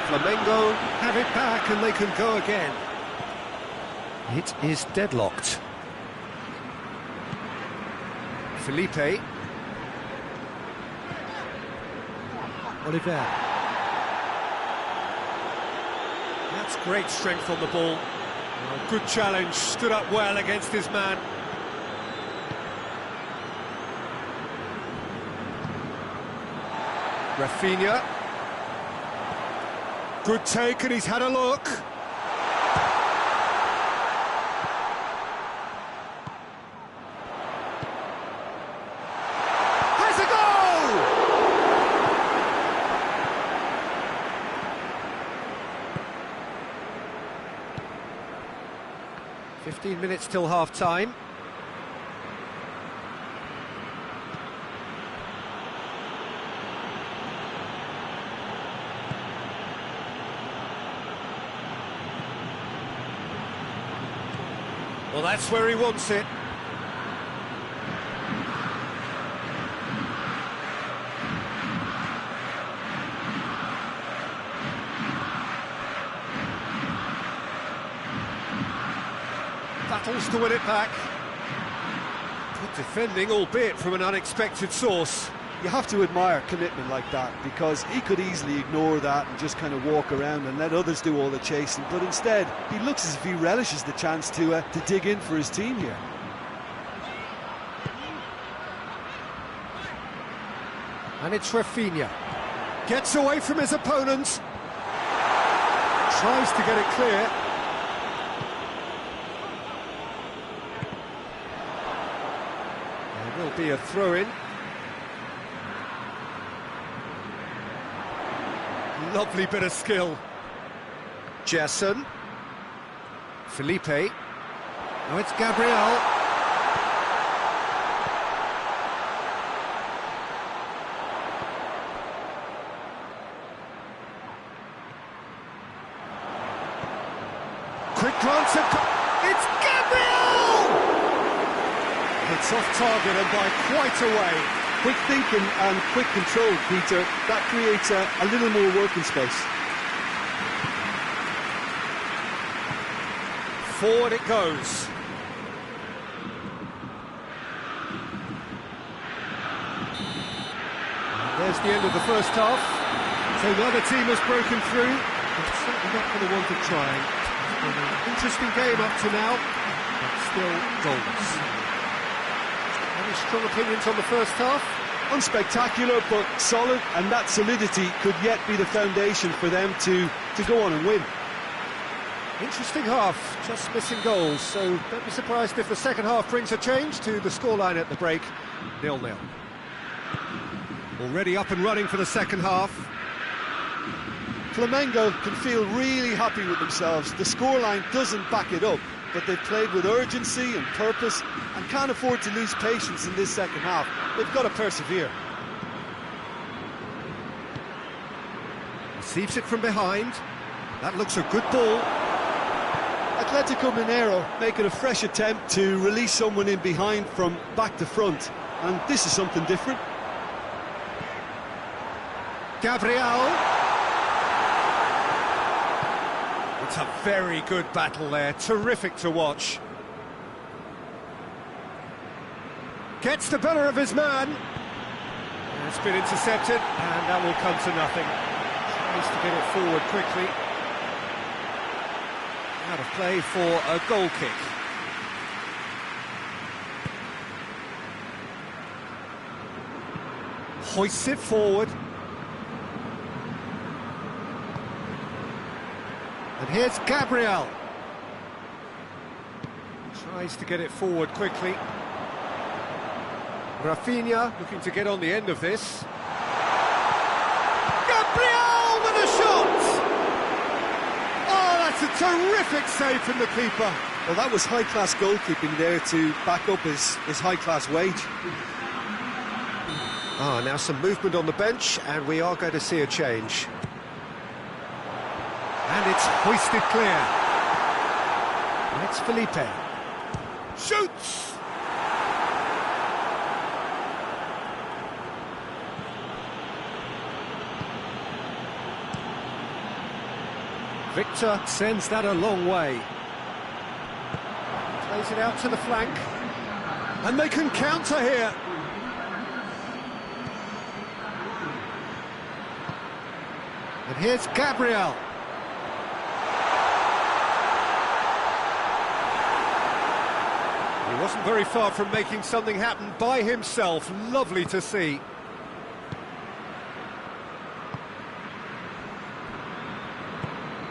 Flamengo have it back and they can go again. It is deadlocked. Felipe. Oliver. That's great strength on the ball. Oh, good challenge, stood up well against his man. Rafinha. Good take, and he's had a look. Has a goal! "15 minutes till half-time. Well, that's where he wants it. Battles to win it back. Good defending, albeit from an unexpected source. You have to admire commitment like that, because he could easily ignore that and just kind of walk around and let others do all the chasing, but instead he looks as if he relishes the chance to dig in for his team here. And it's Rafinha. Gets away from his opponents. Tries to get it clear. There will be a throw-in. Lovely bit of skill. Jason. Felipe. Now it's Gabriel. Quick glance at... It's Gabriel! It's off target and by quite a way. Quick thinking and quick control, Peter. That creates a little more working space. Forward it goes. And there's the end of the first half. So neither team has broken through. It's certainly not for the want of trying. It's been an interesting game up to now, but still goalless. Any strong opinions on the first half? Unspectacular, but solid, and that solidity could yet be the foundation for them to go on and win. Interesting half, just missing goals, so don't be surprised if the second half brings a change to the scoreline at the break, 0-0. Already up and running for the second half. Flamengo can feel really happy with themselves. The scoreline doesn't back it up, but they've played with urgency and purpose and can't afford to lose patience in this second half. They've got to persevere. Receives it from behind. That looks a good ball. Atletico Mineiro making a fresh attempt to release someone in behind from back to front, and this is something different. Gabriel. It's a very good battle there, terrific to watch. Gets the better of his man. It's been intercepted, and that will come to nothing. Tries to get it forward quickly. Out of play for a goal kick. Hoists it forward. And here's Gabriel. Tries to get it forward quickly. Rafinha looking to get on the end of this. Gabriel with a shot! Oh, that's a terrific save from the keeper. Well, that was high-class goalkeeping there to back up his high-class wage. Ah, now some movement on the bench, and we are going to see a change. And it's hoisted clear. And it's Felipe. Shoots! Victor sends that a long way. Plays it out to the flank. And they can counter here. And here's Gabriel. He wasn't very far from making something happen by himself. Lovely to see.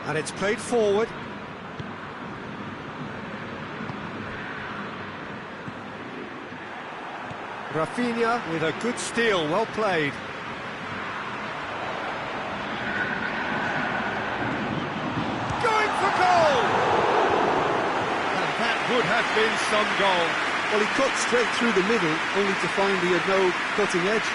And it's played forward. Rafinha with a good steal, well played. Going for goal! And that would have been some goal. Well, he cut straight through the middle, only to find he had no cutting edge.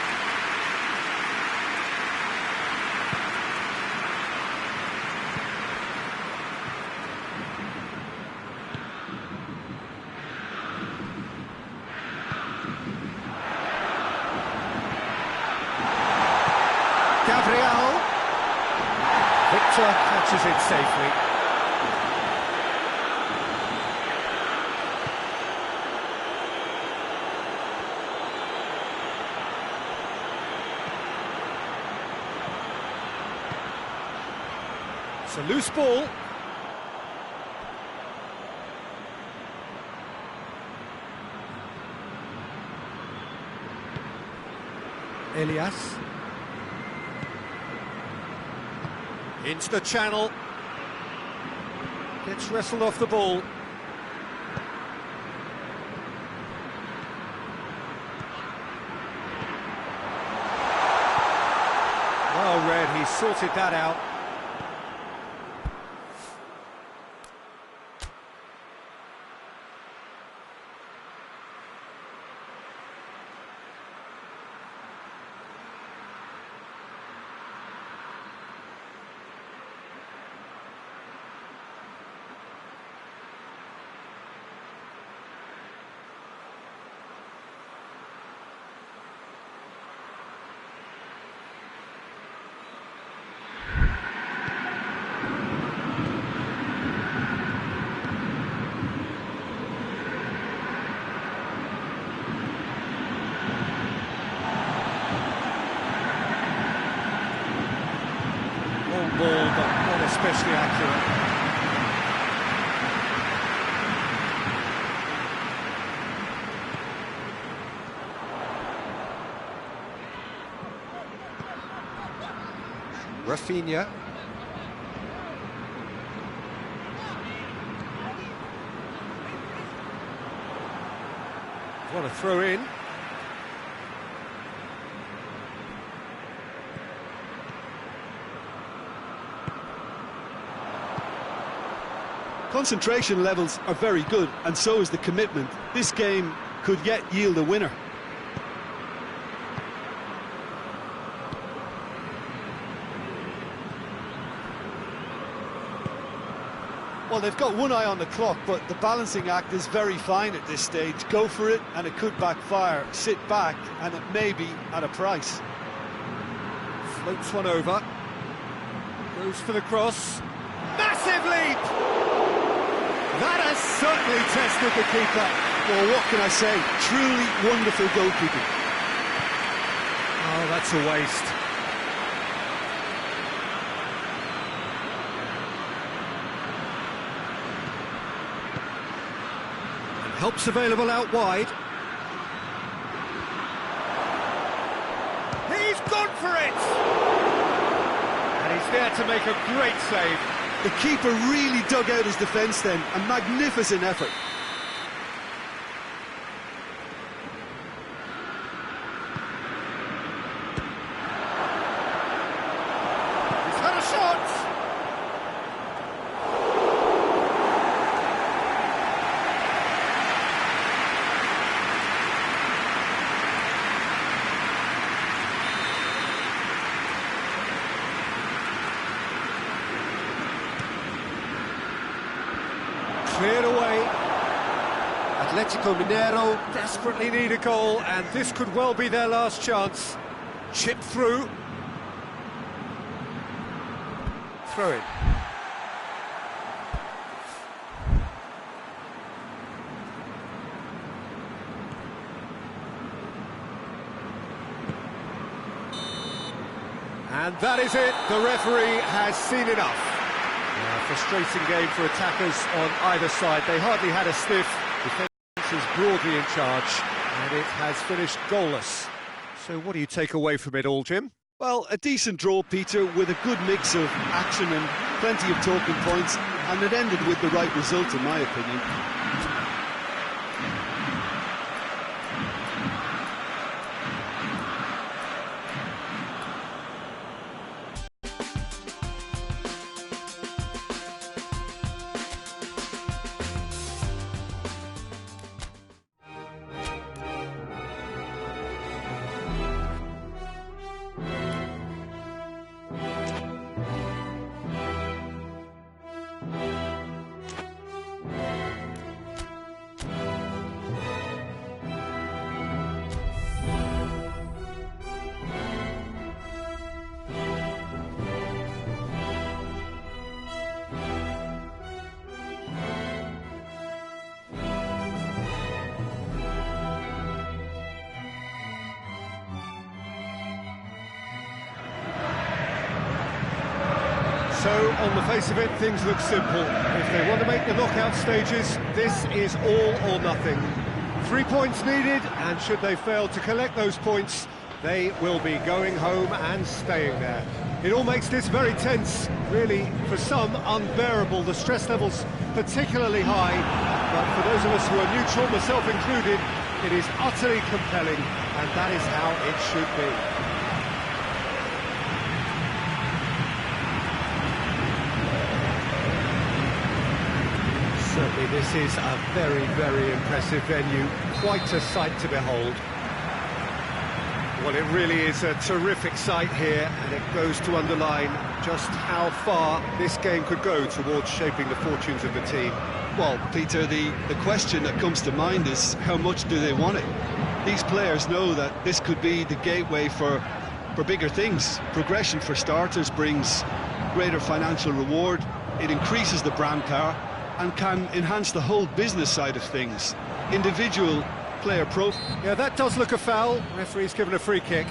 Gabriel. Victor catches it safely. It's a loose ball. Elias. Into the channel. Gets wrestled off the ball. Well read, he sorted that out. Ball, but not especially accurate. Rafinha. What a throw in. Concentration levels are very good, and so is the commitment. This game could yet yield a winner. Well, they've got one eye on the clock, but the balancing act is very fine at this stage. Go for it, and it could backfire. Sit back, and it may be at a price. Floats one over. Goes for the cross. Massive leap! That has certainly tested the keeper. Well, what can I say? Truly wonderful goalkeeping. Oh, that's a waste. And help's available out wide. He's gone for it! And he's there to make a great save. The keeper really dug out his defence then. A magnificent effort. He's had a shot! Cleared away. Atletico Mineiro desperately need a goal, and this could well be their last chance. Chip through. Throw in. And that is it. The referee has seen enough. Frustrating game for attackers on either side. They hardly had a sniff. Defence is broadly in charge, and it has finished goalless. So what do you take away from it all, Jim? Well, a decent draw, Peter, with a good mix of action and plenty of talking points, and it ended with the right result, in my opinion. on the face of it, things look simple. If they want to make the knockout stages, this is all or nothing. 3 points needed, and should they fail to collect those points, they will be going home and staying there. It all makes this very tense, really, for some, unbearable. The stress levels particularly high, but for those of us who are neutral, myself included, it is utterly compelling, and that is how it should be. Certainly this is a very, very impressive venue, quite a sight to behold. Well, it really is a terrific sight here, and it goes to underline just how far this game could go towards shaping the fortunes of the team. Well, Peter, the question that comes to mind is how much do they want it? These players know that this could be the gateway for bigger things. Progression, for starters, brings greater financial reward, it increases the brand power, and can enhance the whole business side of things. Individual player profile. Yeah, that does look a foul. Referee's given a free kick.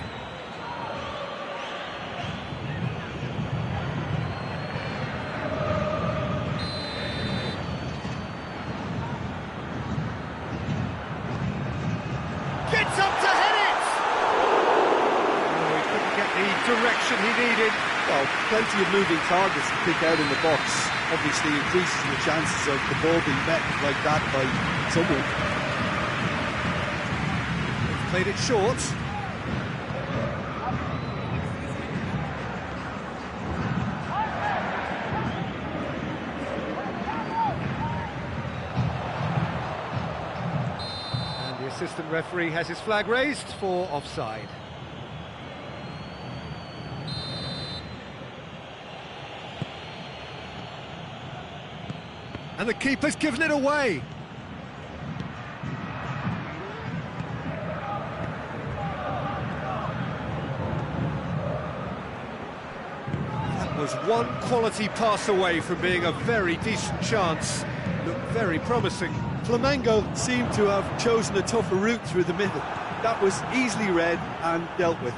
Gets up to head it! Oh, he couldn't get the direction he needed. Well, plenty of moving targets to pick out in the box. Obviously increases the chances of the ball being met like that by someone. Played it short. And the assistant referee has his flag raised for offside. And the keeper's given it away. That was one quality pass away from being a very decent chance. Looked very promising. Flamengo seemed to have chosen a tougher route through the middle. That was easily read and dealt with.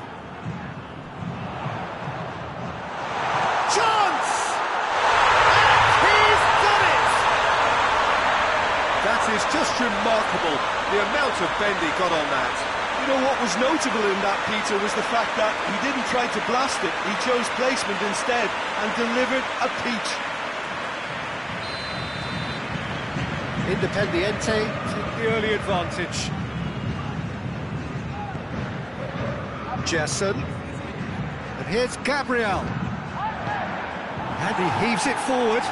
That is just remarkable, the amount of bend he got on that. You know what was notable in that, Peter, was the fact that he didn't try to blast it. He chose placement instead and delivered a peach. Independiente took the early advantage. Jesson. And here's Gabriel. And he heaves it forward.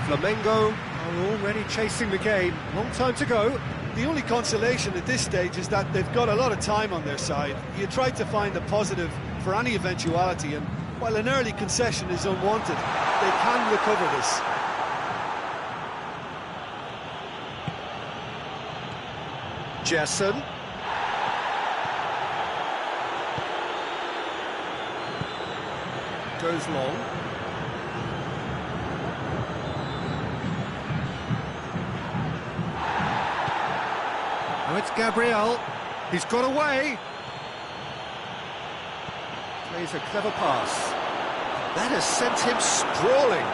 Flamengo are already chasing the game. Long time to go. The only consolation at this stage is that they've got a lot of time on their side. You try to find a positive for any eventuality, and while an early concession is unwanted, they can recover this. Jesson. Goes long. Now it's Gabriel. He's got away. Plays a clever pass. That has sent him sprawling.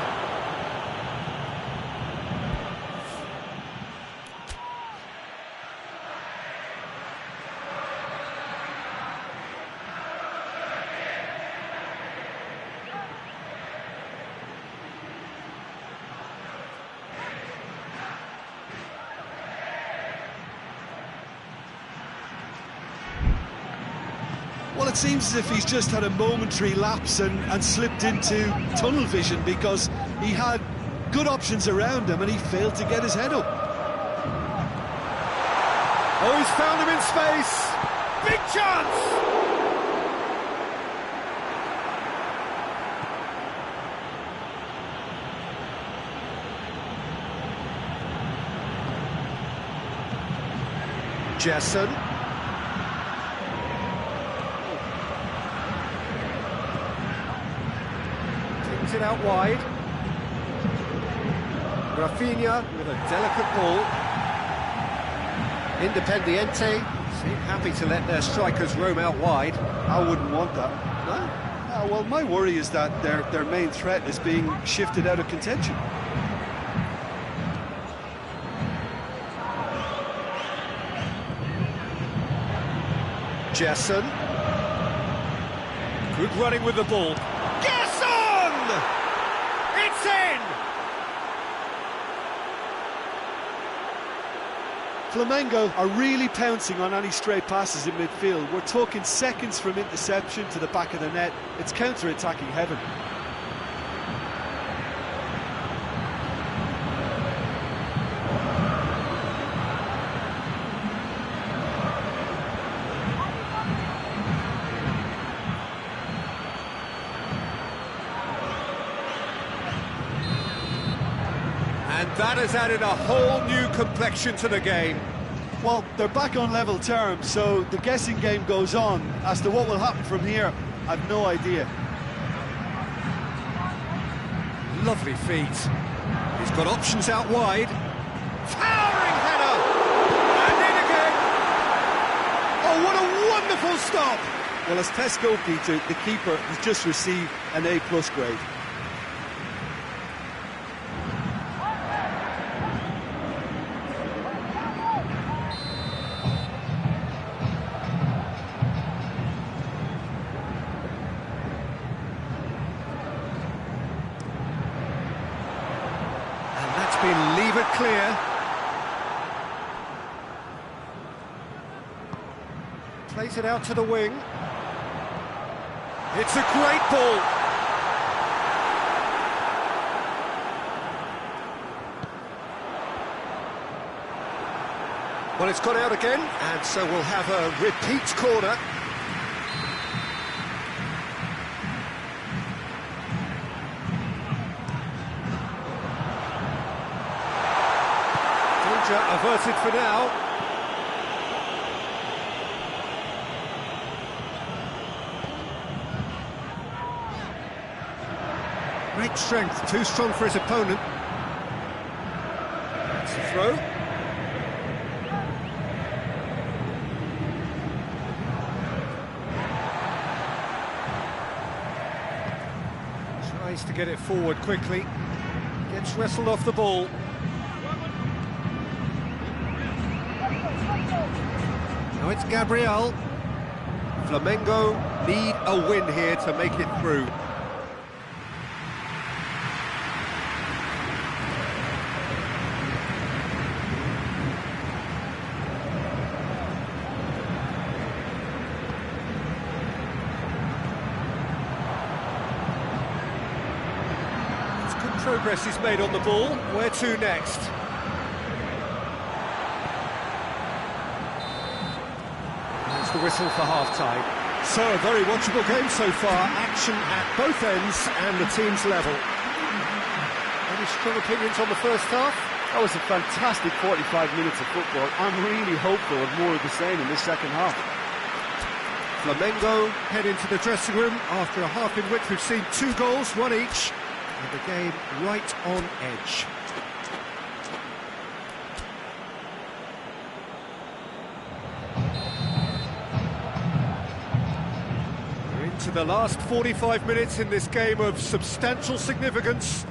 Well, it seems as if he's just had a momentary lapse and slipped into tunnel vision, because he had good options around him and he failed to get his head up. Oh, he's found him in space! Big chance! Jesson. It out wide. Rafinha with a delicate ball. Independiente seem happy to let their strikers roam out wide. I wouldn't want that. No? Well, my worry is that their main threat is being shifted out of contention. Gerson. Good running with the ball. Gerson! It's in! Flamengo are really pouncing on any stray passes in midfield. We're talking seconds from interception to the back of the net. It's counter-attacking heaven. And that has added a whole new complexion to the game. Well, they're back on level terms, so the guessing game goes on. As to what will happen from here, I've no idea. Lovely feet. He's got options out wide. Towering header! And in again! Oh, what a wonderful stop! Well, as tests go, Peter, the keeper has just received an A+ grade. Leave it clear. Plays it out to the wing. It's a great ball. Well, it's gone out again, and so we'll have a repeat corner. Averted for now. Great strength, too strong for his opponent. It's a throw. Tries to get it forward quickly. Gets wrestled off the ball. Now it's Gabriel. Flamengo need a win here to make it through. It's good progress he's made on the ball. Where to next? The whistle for half-time. So, a very watchable game so far. Action at both ends and the team's level. Any strong opinions on the first half? That was a fantastic 45 minutes of football. I'm really hopeful of more of the same in this second half. Flamengo head into the dressing room after a half in which we've seen 2 goals, 1 each, and the game right on edge. To the last 45 minutes in this game of substantial significance.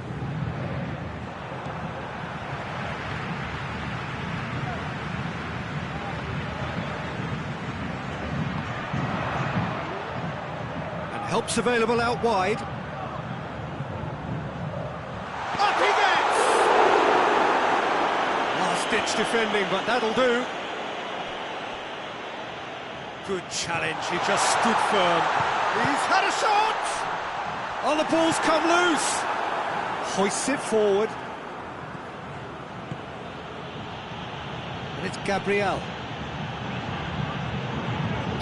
And help's available out wide. Up he gets! Last-ditch defending, but that'll do. Good challenge, he just stood firm. He's had a shot! Oh, the ball's come loose! Hoists it forward. And it's Gabriel.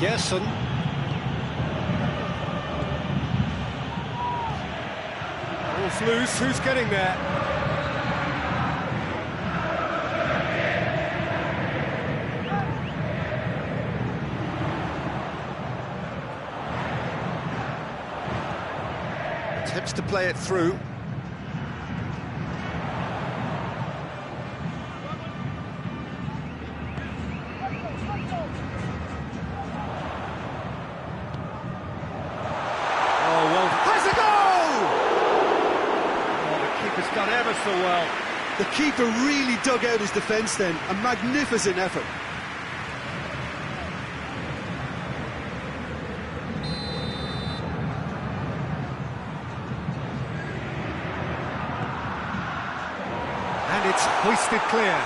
Gerson. Ball's loose, who's getting there? Attempts to play it through. keeper's done ever so well. The keeper really dug out his defence then. A magnificent effort. And it's hoisted clear.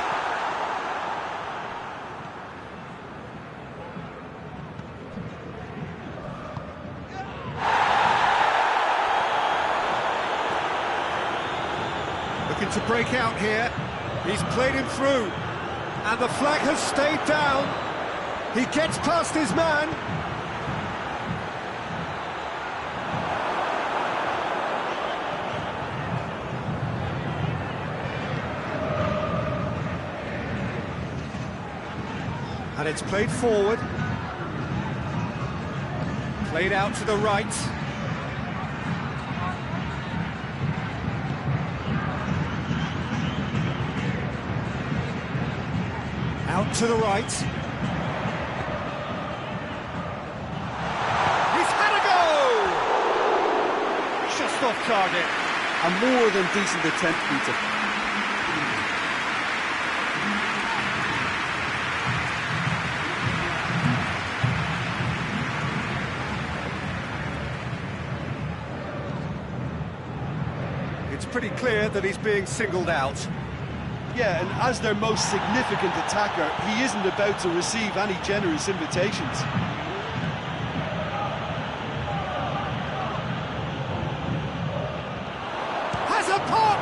Looking to break out here. He's played him through. And the flag has stayed down. He gets past his man. And it's played forward. Played out to the right. Out to the right. He's had a go! Just off target. A more than decent attempt, Peter. It's pretty clear that he's being singled out. Yeah, and as their most significant attacker, he isn't about to receive any generous invitations. Has a pop!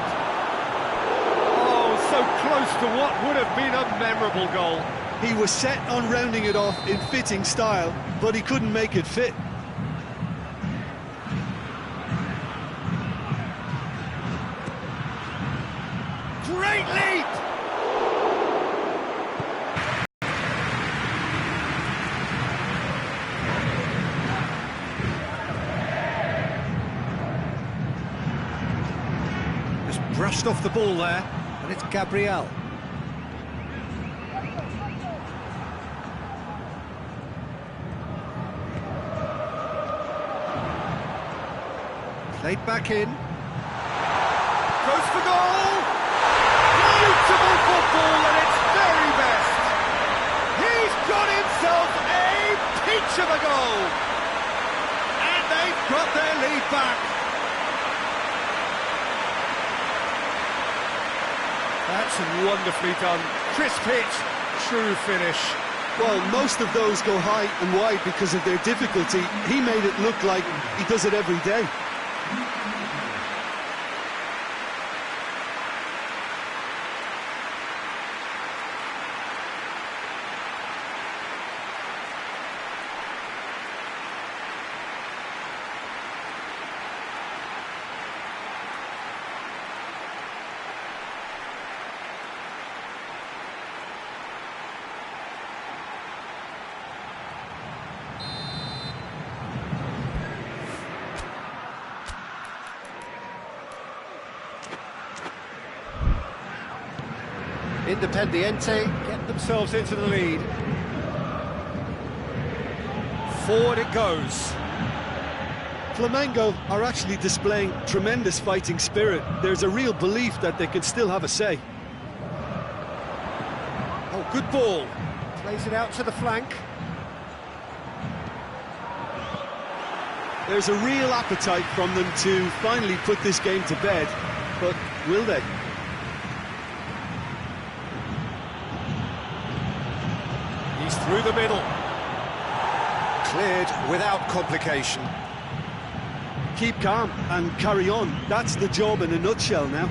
Oh, so close to what would have been a memorable goal. He was set on rounding it off in fitting style, but he couldn't make it fit. Great leap! Just brushed off the ball there, and it's Gabriel. Played back in. Goes for goal! Beautiful football at its very best. He's got himself a peach of a goal. And they've got their lead back. That's wonderfully done. Crisp hit, true finish. Well, most of those go high and wide because of their difficulty. He made it look like he does it every day. Independiente get themselves into the lead. Forward it goes. Flamengo are actually displaying tremendous fighting spirit. There's a real belief that they can still have a say. Oh, good ball. Plays it out to the flank. There's a real appetite from them to finally put this game to bed, but will they? He's through the middle. Cleared without complication. Keep calm and carry on. That's the job in a nutshell now.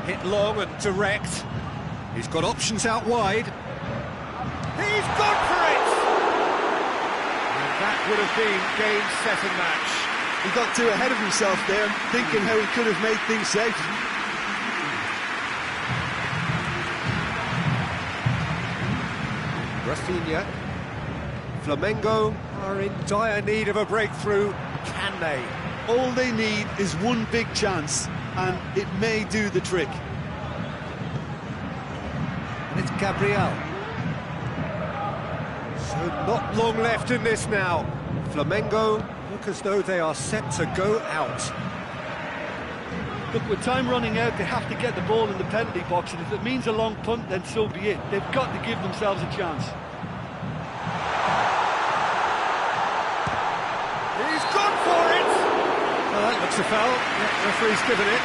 Hit long and direct. He's got options out wide. He's gone for it! And that would have been game, set and match. He got too ahead of himself there, thinking how he could have made things safe. Rafinha. Flamengo are in dire need of a breakthrough. Can they? All they need is one big chance, and it may do the trick. And it's Gabriel. So not long left in this now. Flamengo look as though they are set to go out. Look, with time running out, they have to get the ball in the penalty box, and if it means a long punt, then so be it. They've got to give themselves a chance. He's gone for it! That looks a foul. Yeah, referee's given it.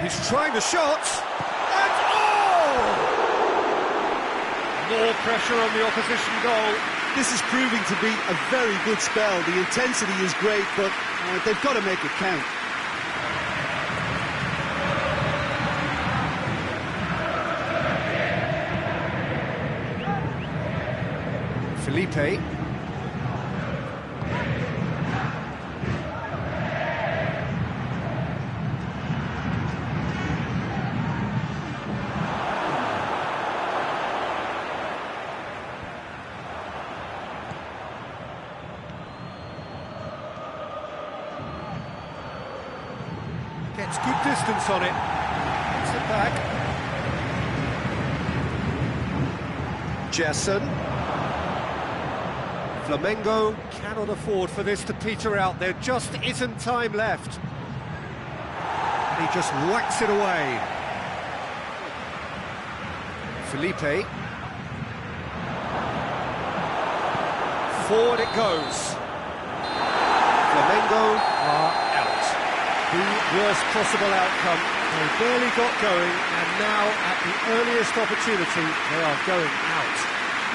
He's trying the shot, and More pressure on the opposition goal. This is proving to be a very good spell. The intensity is great, but they've got to make it count. Felipe. Gets good distance on it. Gets it back. Jason. Flamengo cannot afford for this to peter out. There just isn't time left. And he just whacks it away. Felipe. Forward it goes. Flamengo are out. The worst possible outcome. They barely got going, and now, at the earliest opportunity, they are going out.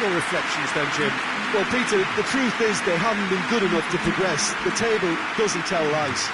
Your reflections then, Jim? Well, Peter, the truth is they haven't been good enough to progress. The table doesn't tell lies.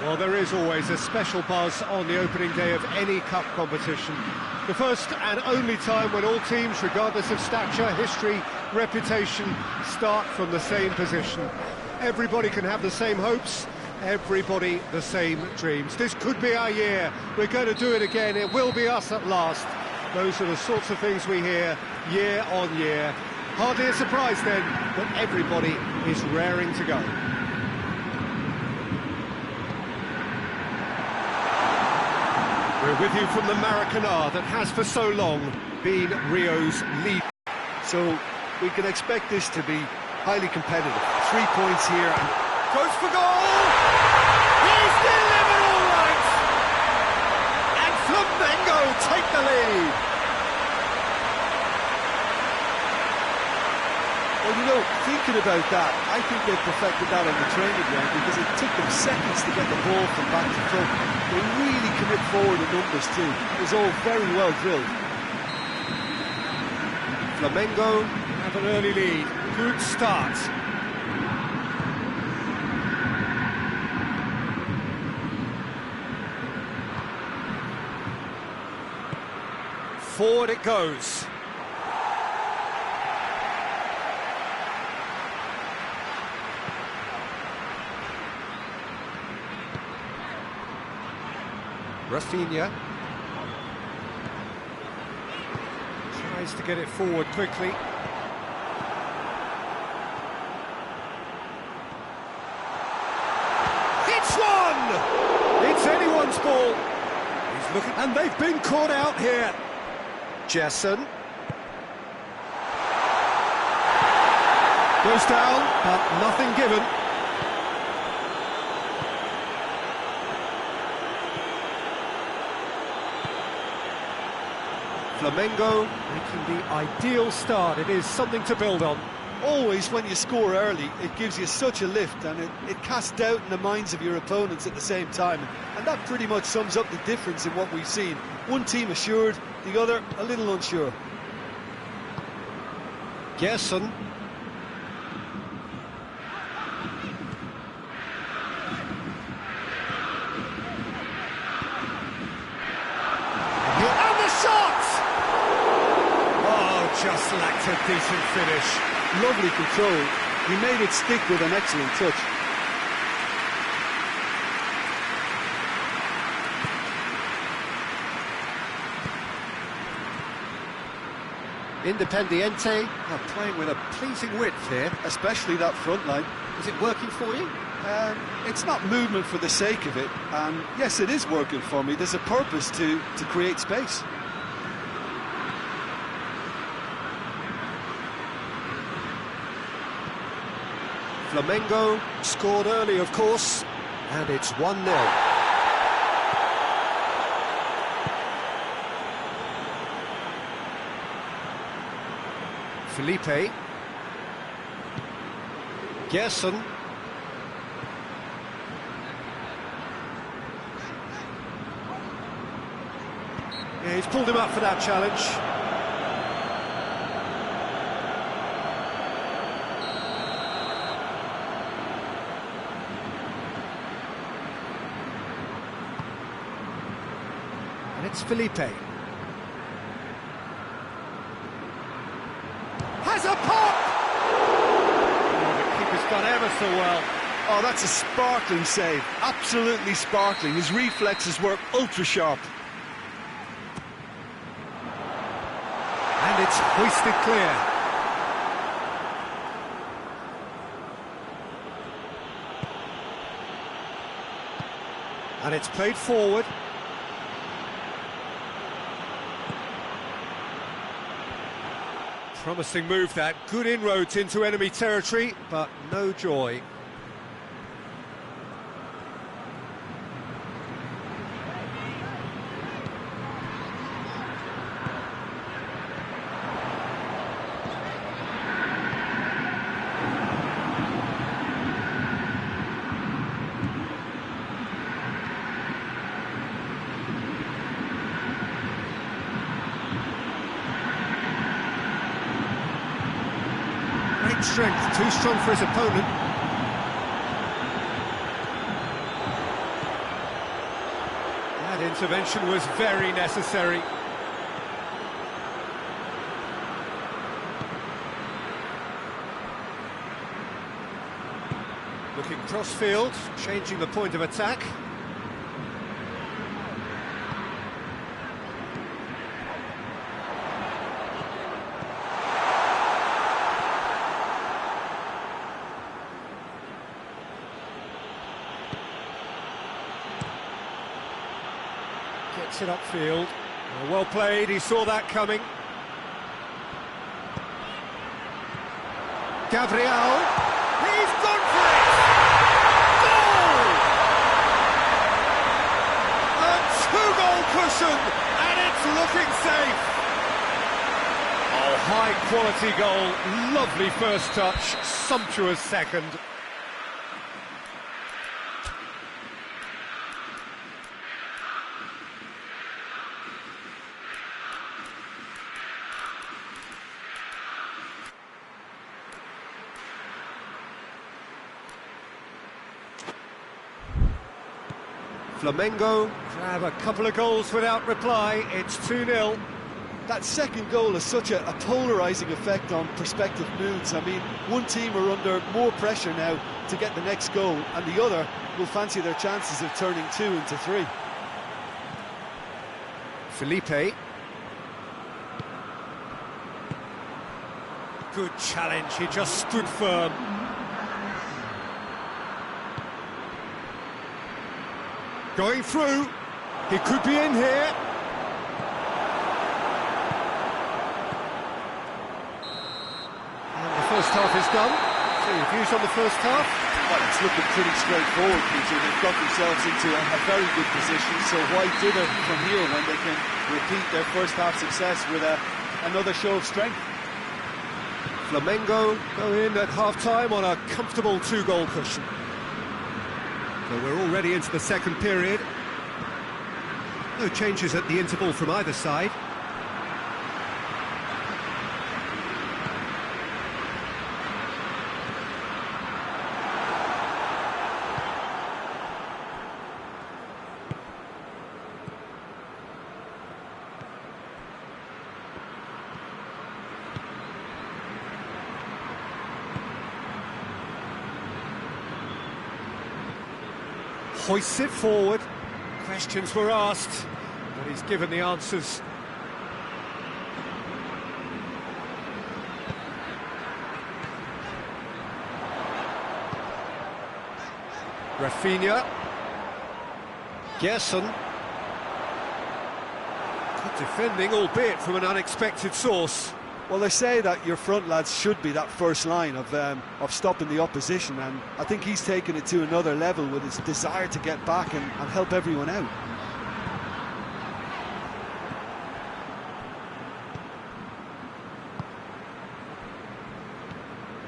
Well, there is always a special buzz on the opening day of any cup competition. The first and only time when all teams, regardless of stature, history, reputation, start from the same position. Everybody can have the same hopes, everybody the same dreams. This could be our year. We're going to do it again. It will be us at last. Those are the sorts of things we hear year on year. Hardly a surprise then that everybody is raring to go. We're with you from the Maracanã that has for so long been Rio's lead. So we can expect this to be highly competitive. 3 points here and goes for goal! He's delivered all right! And Flamengo take the lead! Well, you know, thinking about that, I think they've perfected that on the training ground because it took them seconds to get the ball from back to front. They really commit forward in numbers too. It was all very well drilled. Flamengo have an early lead. Good start. Forward it goes. Rafinha tries to get it forward quickly. It's one! It's anyone's ball. He's looking, and they've been caught out here. Jesson goes down, but nothing given. Flamengo making the ideal start. It is something to build on. Always, when you score early, it gives you such a lift, and it casts doubt in the minds of your opponents at the same time. And that pretty much sums up the difference in what we've seen. One team assured, the other a little unsure. Gerson. And the shot! Oh, just lacked a decent finish. Lovely control. He made it stick with an excellent touch. Independiente are playing with a pleasing width here. Especially that front line. Is it working for you? It's not movement for the sake of it, and yes, it is working for me. There's a purpose to create space. Flamengo scored early, of course, and it's 1-0. Felipe. Gerson. Yeah, he's pulled him up for that challenge. And it's Felipe. Has a pop! Oh, the keeper's done ever so well. Oh, that's a sparkling save. Absolutely sparkling. His reflexes were ultra sharp. And it's hoisted clear. And it's played forward. Promising move that, good inroads into enemy territory, but no joy. Strength, too strong for his opponent. That intervention was very necessary. Looking cross-field, changing the point of attack. Gets it upfield. Well played, he saw that coming. Gabriel, he's gone for it! Goal! A two-goal cushion, and it's looking safe. Oh, high-quality quality goal, lovely first touch, sumptuous second. Flamengo grab a couple of goals without reply. It's 2-0. That second goal has such a polarising effect on prospective moods. I mean, one team are under more pressure now to get the next goal, and the other will fancy their chances of turning 2 into 3. Felipe. Good challenge, he just stood firm. Going through, he could be in here. And the first half is done. So your views on the first half? Well, it's looking pretty straightforward, Peter. They've got themselves into a very good position, so why dither from here when they can repeat their first half success with another show of strength? Flamengo go in at half-time on a comfortable 2-goal cushion. So we're already into the second period. No changes at the interval from either side. Hoists it forward. Questions were asked, but he's given the answers. Rafinha. Gerson. Good defending, albeit from an unexpected source. Well, they say that your front lads should be that first line of stopping the opposition, and I think he's taken it to another level with his desire to get back and help everyone out.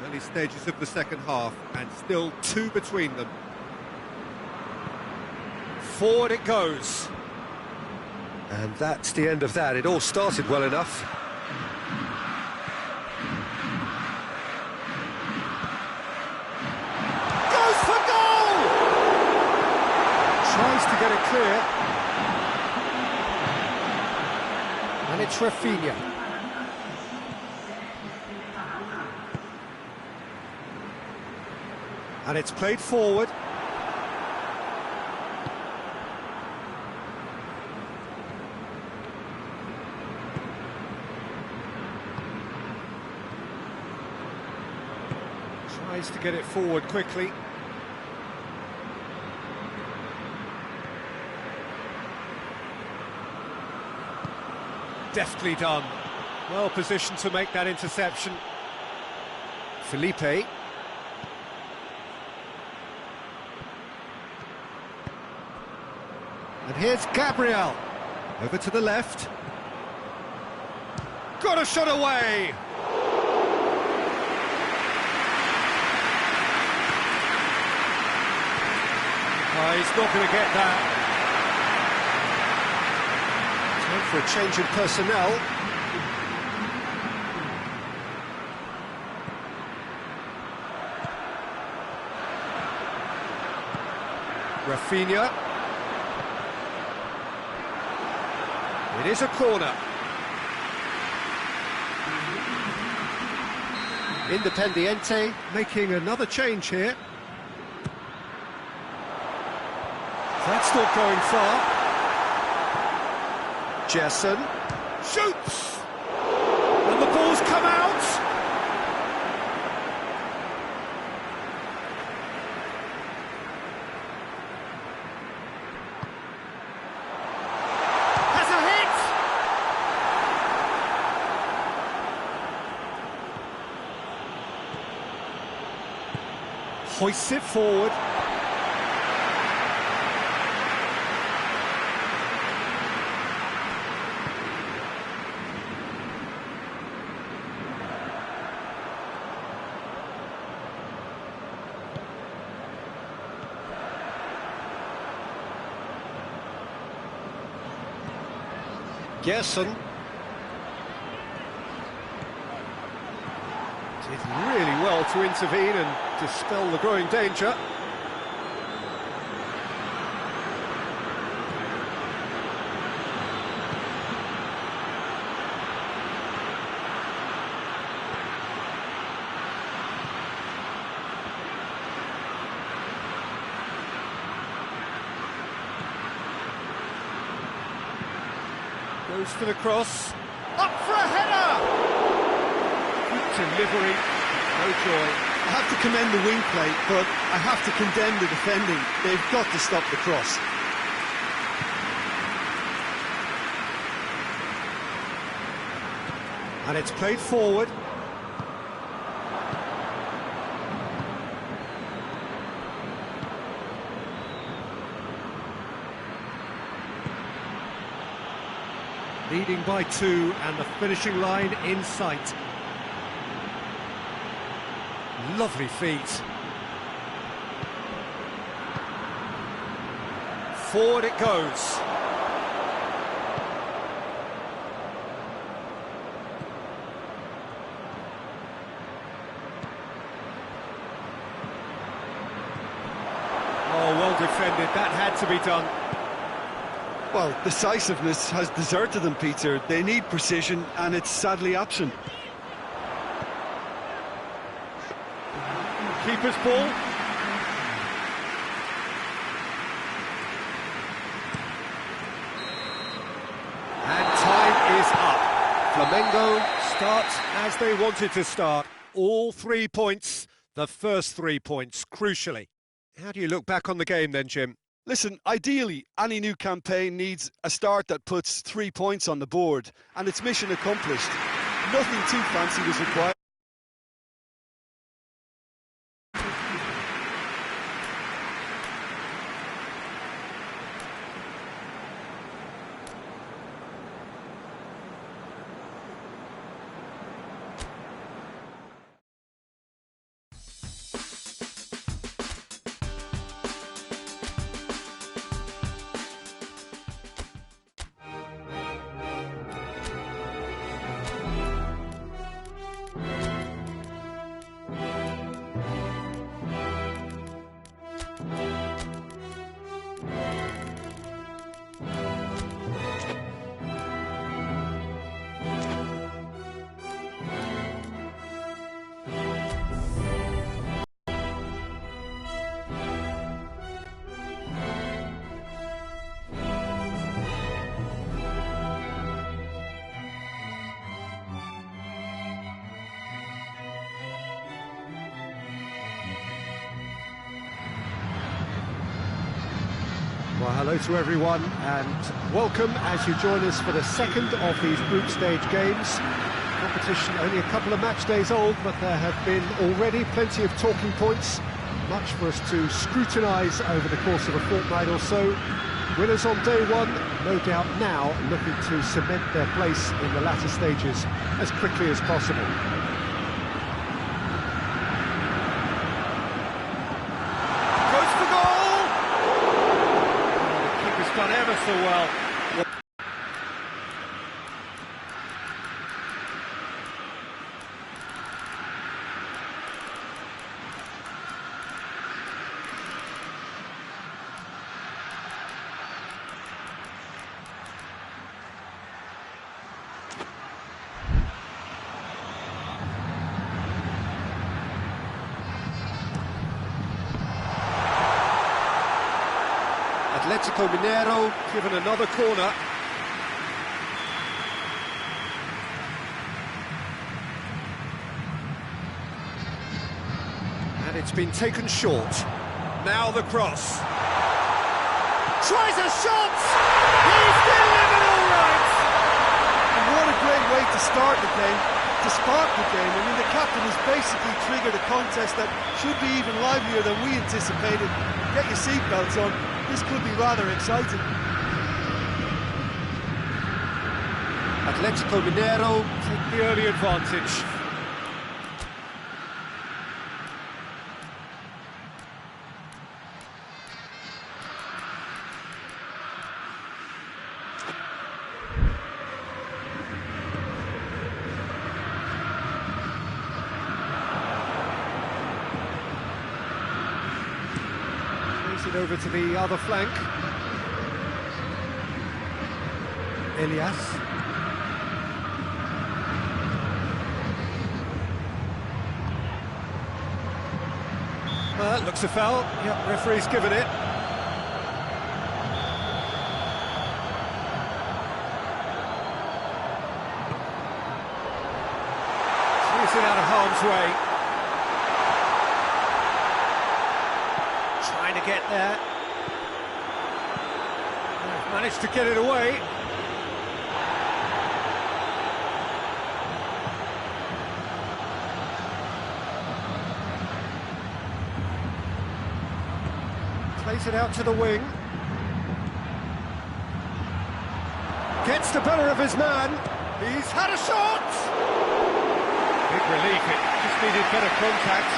Early stages of the second half, and still 2 between them. Forward it goes. And that's the end of that. It all started well enough. Tries to get it clear. And it's Rafinha. And it's played forward. Tries to get it forward quickly. Deftly done. Well positioned to make that interception. Felipe. And here's Gabriel. Over to the left. Got a shot away! Oh, he's not going to get that. For a change in personnel. Rafinha. It is a corner. Independiente making another change here. That's not going far. Gerson shoots, and the ball's come out. Has a hit. Hoists it forward. Gerson. Did really well to intervene and dispel the growing danger. Goes for the cross. Up for a header! Good delivery. No joy. I have to commend the wing play, but I have to condemn the defending. They've got to stop the cross. And it's played forward. Leading by 2 and the finishing line in sight. Lovely feet. Forward it goes. Oh, well defended. That had to be done. Well, decisiveness has deserted them, Peter. They need precision, and it's sadly absent. Keeper's ball. And time is up. Flamengo start as they wanted to start. All 3 points, the first 3 points, crucially. How do you look back on the game then, Jim? Listen, ideally, any new campaign needs a start that puts 3 points on the board, and it's mission accomplished. Nothing too fancy was required. Well, hello to everyone and welcome as you join us for the second of these group stage games. Competition only a couple of match days old, but there have been already plenty of talking points, much for us to scrutinise over the course of a fortnight or so. Winners on day one, no doubt now looking to cement their place in the latter stages as quickly as possible. Done ever so well. Atletico Mineiro given another corner. And it's been taken short. Now the cross. Tries a shot! He's delivered all right! And what a great way to start the game, to spark the game. I mean, the captain has basically triggered a contest that should be even livelier than we anticipated. Get your seatbelts on. This could be rather exciting. Atletico Mineiro take the early advantage. it over to the other flank. Elias. Looks a foul. Yep, referee's given it. He's out of harm's way. Trying to get there. They've managed to get it away. Plays it out to the wing. Gets the better of his man. He's had a shot! Big relief, it just needed better contact.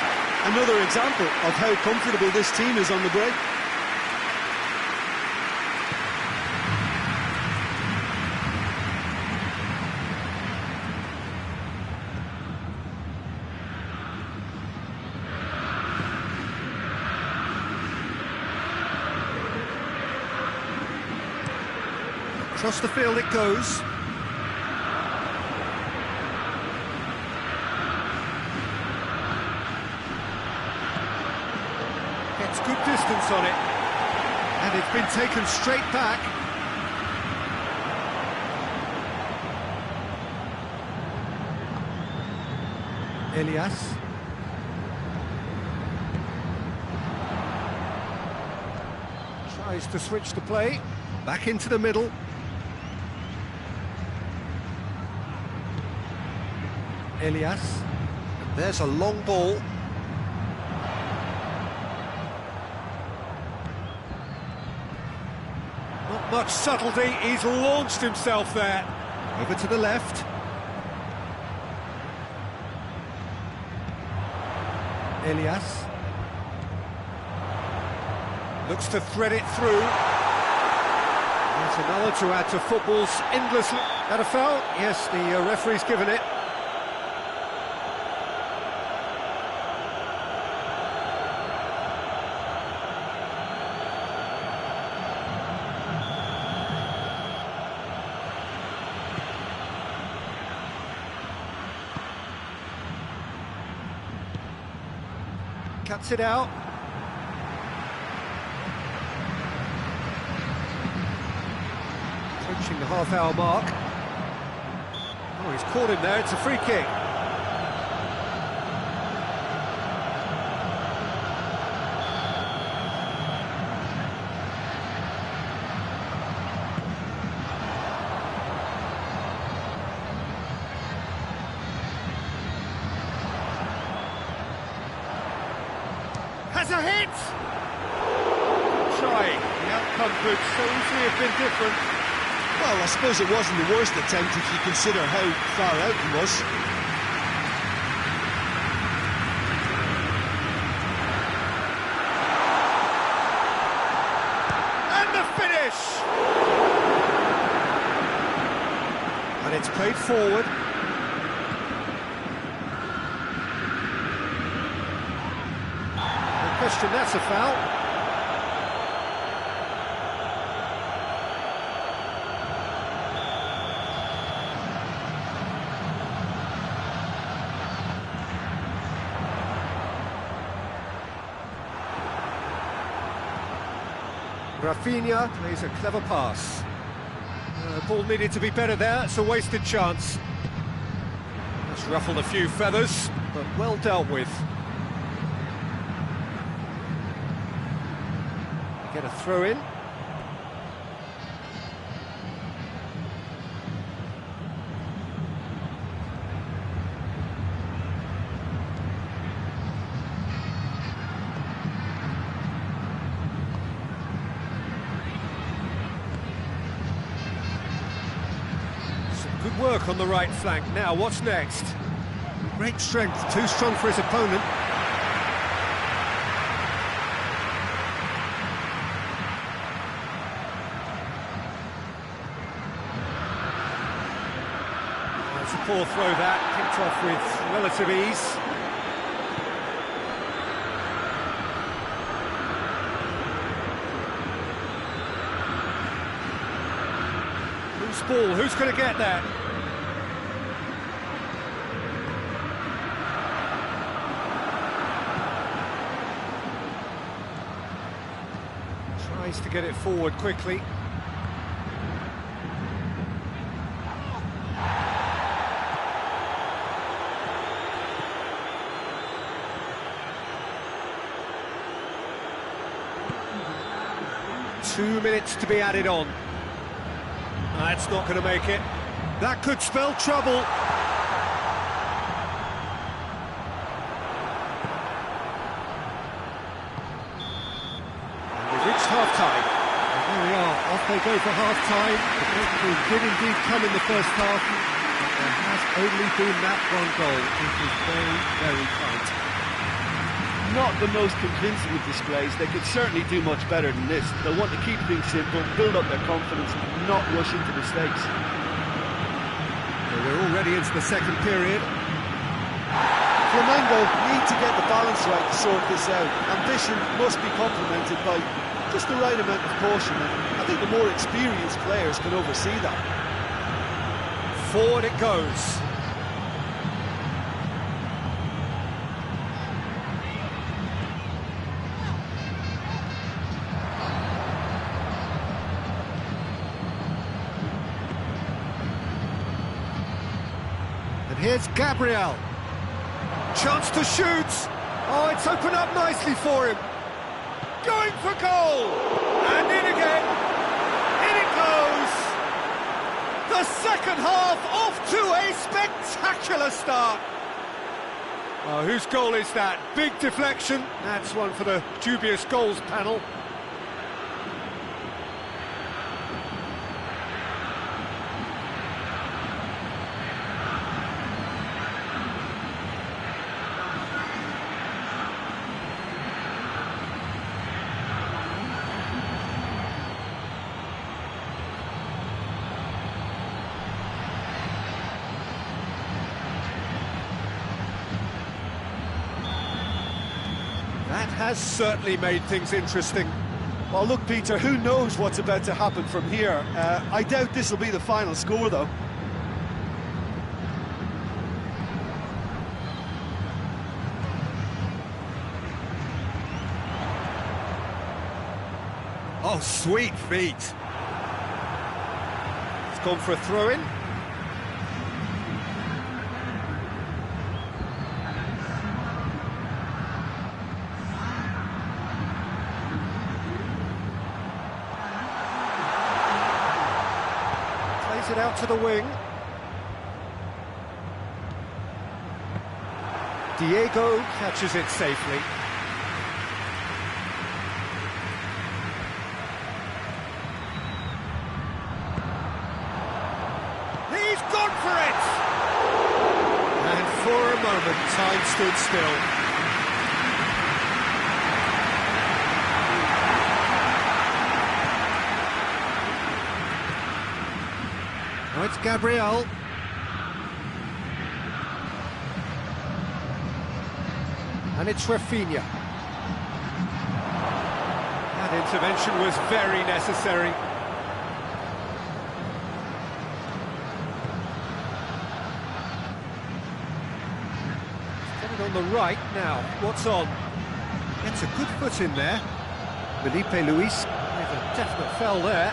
Another example of how comfortable this team is on the break. Across the field it goes. Gets good distance on it. And it's been taken straight back. Elias. Tries to switch the play. Back into the middle. Elias. There's a long ball. Not much subtlety, he's launched himself there. Over to the left. Elias. Looks to thread it through. There's another to add to football's endless... That a foul? Yes, the referee's given it. Cuts it out. Approaching the half-hour mark. Oh, he's caught him there. It's a free kick. Has a hit! Try. The outcome could so easily have been different. Well, I suppose it wasn't the worst attempt if you consider how far out he was. And the finish! And it's played forward. No question, that's a foul. Rafinha plays a clever pass. The ball needed to be better there, it's a wasted chance. That's ruffled a few feathers, but well dealt with. Get a throw in. Good work on the right flank. Now, what's next? Great strength, too strong for his opponent. That's a poor throw that, kicked off with relative ease. ball. Who's going to get there? Tries to get it forward quickly. Two minutes to be added on. That's not going to make it. That could spell trouble. And we've reached half-time. There we are, off they go for half-time. It did indeed come in the first half, but there has only been that one goal. It is very, very tight. Not the most convincing of displays. They could certainly do much better than this. They'll want to keep things simple, build up their confidence, and not rush into mistakes. Well, we're already into the second period. Flamengo need to get the balance right to sort this out. Ambition must be complemented by just the right amount of caution. I think the more experienced players can oversee that. Forward it goes. Here's Gabriel. Chance to shoot. Oh, it's opened up nicely for him. Going for goal. And in again. In it goes. The second half off to a spectacular start. Oh, whose goal is that? Big deflection. That's one for the dubious goals panel. That has certainly made things interesting. Well, look, Peter, who knows what's about to happen from here? I doubt this will be the final score, though. Oh, sweet feet. It's gone for a throw-in. Plays it out to the wing. Diego catches it safely. He's gone for it! And for a moment, time stood still. Now it's Gabriel. And it's Rafinha. That intervention was very necessary. Got it on the right now. What's on? Gets a good foot in there. Felipe Luis. There's a definite foul there.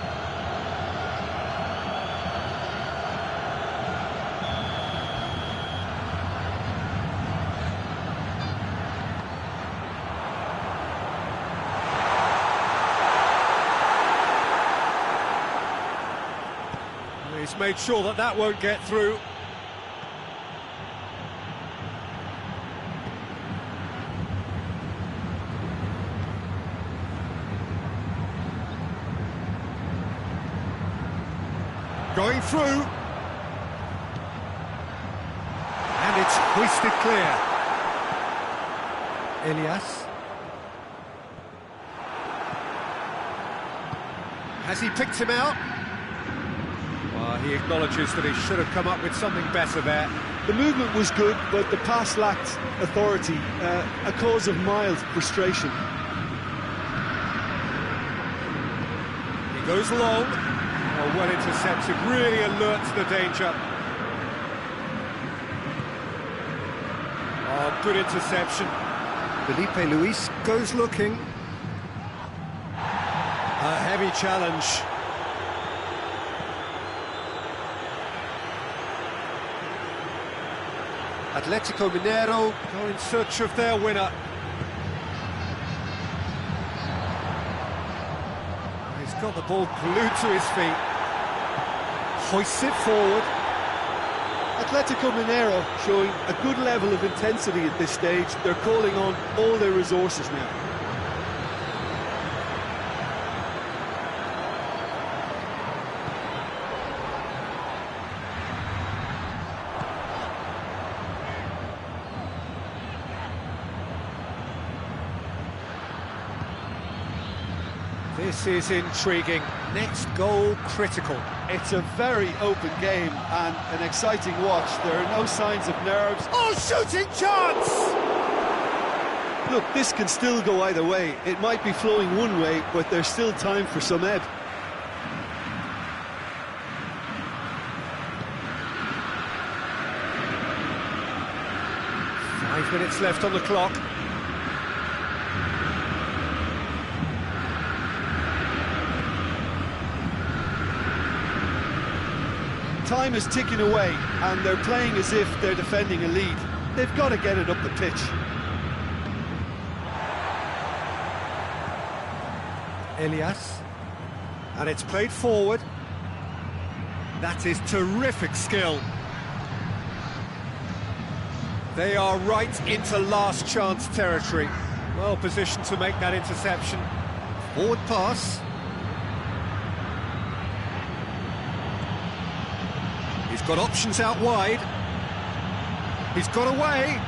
He's made sure that that won't get through. Going through. And it's hoisted clear. Elias. Has he picked him out? Well, he acknowledges that he should have come up with something better there. The movement was good, but the pass lacked authority, a cause of mild frustration. He goes long. Oh, well intercepted, really alert to the danger. Oh, good interception. Felipe Luis goes looking. A heavy challenge. Atletico Mineiro Go in search of their winner. He's got the ball glued to his feet. Hoists it forward. Atletico Mineiro showing a good level of intensity at this stage. They're calling on all their resources now. This is intriguing. Next goal critical. It's a very open game and an exciting watch. There are no signs of nerves. Oh, shooting chance! Look, this can still go either way. It might be flowing one way, but there's still time for some ebb. Five minutes left on the clock. Time is ticking away, and they're playing as if they're defending a lead. They've got to get it up the pitch. Elias. And it's played forward. That is terrific skill. They are right into last chance territory. Well positioned to make that interception. Forward pass. He's got options out wide. He's got away.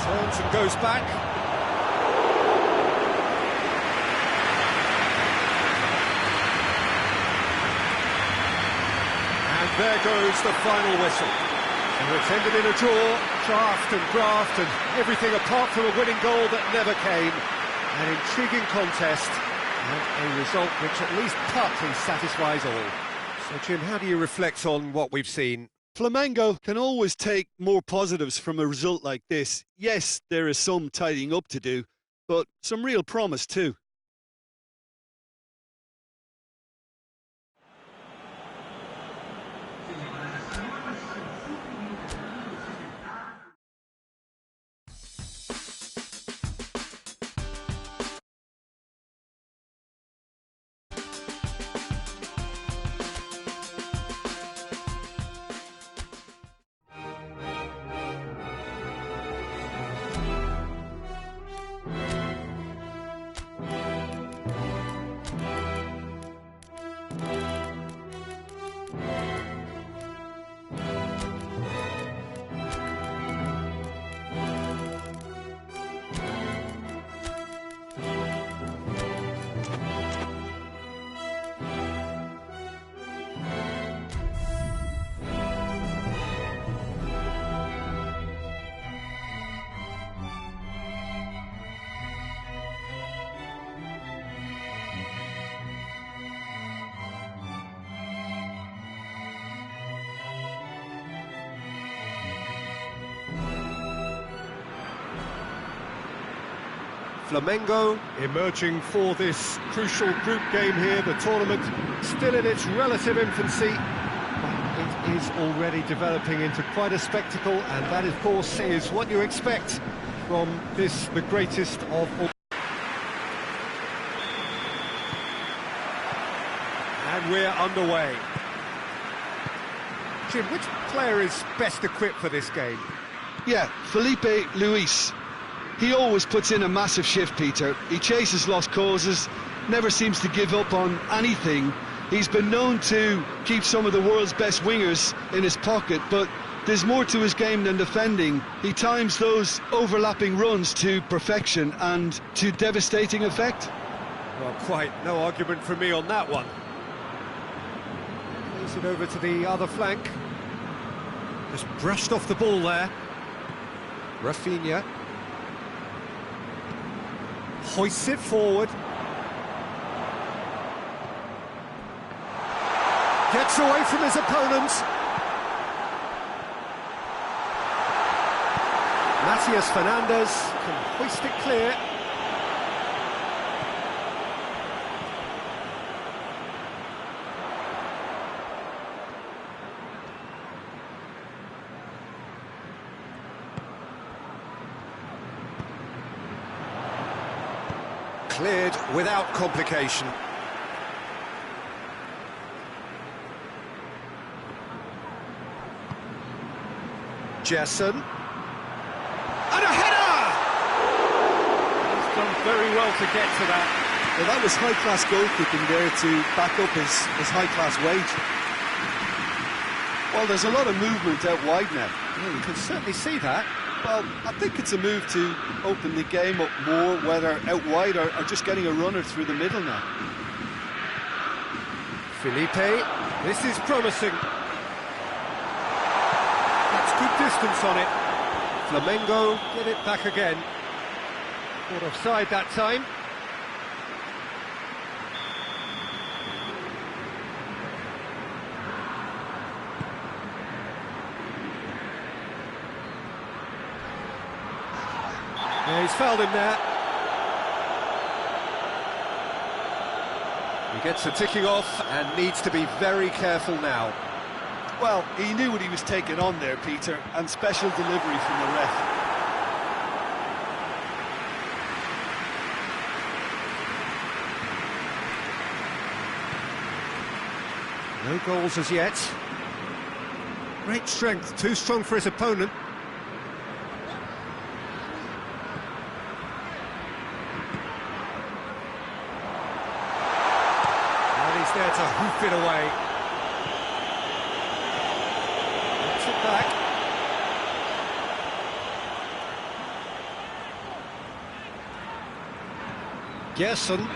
Turns and goes back. And there goes the final whistle. And it's ended in a draw, draft and everything apart from a winning goal that never came. An intriguing contest. And a result which at least partly satisfies all. So, Jim, how do you reflect on what we've seen? Flamengo can always take more positives from a result like this. Yes, there is some tidying up to do, but some real promise too. Flamengo emerging for this crucial group game here, the tournament still in its relative infancy, but it is already developing into quite a spectacle, and that of course is what you expect from this, the greatest of all. And we're underway. Jim, which player is best equipped for this game? Yeah, Felipe Luis. He always puts in a massive shift, Peter. He chases lost causes, never seems to give up on anything. He's been known to keep some of the world's best wingers in his pocket, but there's more to his game than defending. He times those overlapping runs to perfection and to devastating effect. Well, quite no argument from me on that one. Plays it over to the other flank. Just brushed off the ball there. Rafinha. Hoists it forward. Gets away from his opponent. Matias Fernandez can hoist it clear. Cleared without complication. Jesson. And a header! He's done very well to get to that. Well, that was high-class goalkeeping there to back up his high-class wage. Well, there's a lot of movement out wide now. Yeah, you can certainly see that. Well, I think it's a move to open the game up more, whether out wide or just getting a runner through the middle now. Felipe, this is promising. That's good distance on it. Flamengo get it back again. Caught offside that time. Yeah, he's fouled him there. He gets the ticking off and needs to be very careful now. Well, he knew what he was taking on there, Peter, and special delivery from the ref. No goals as yet. Great strength, too strong for his opponent. There to hoof it away. Gets it back. Gerson.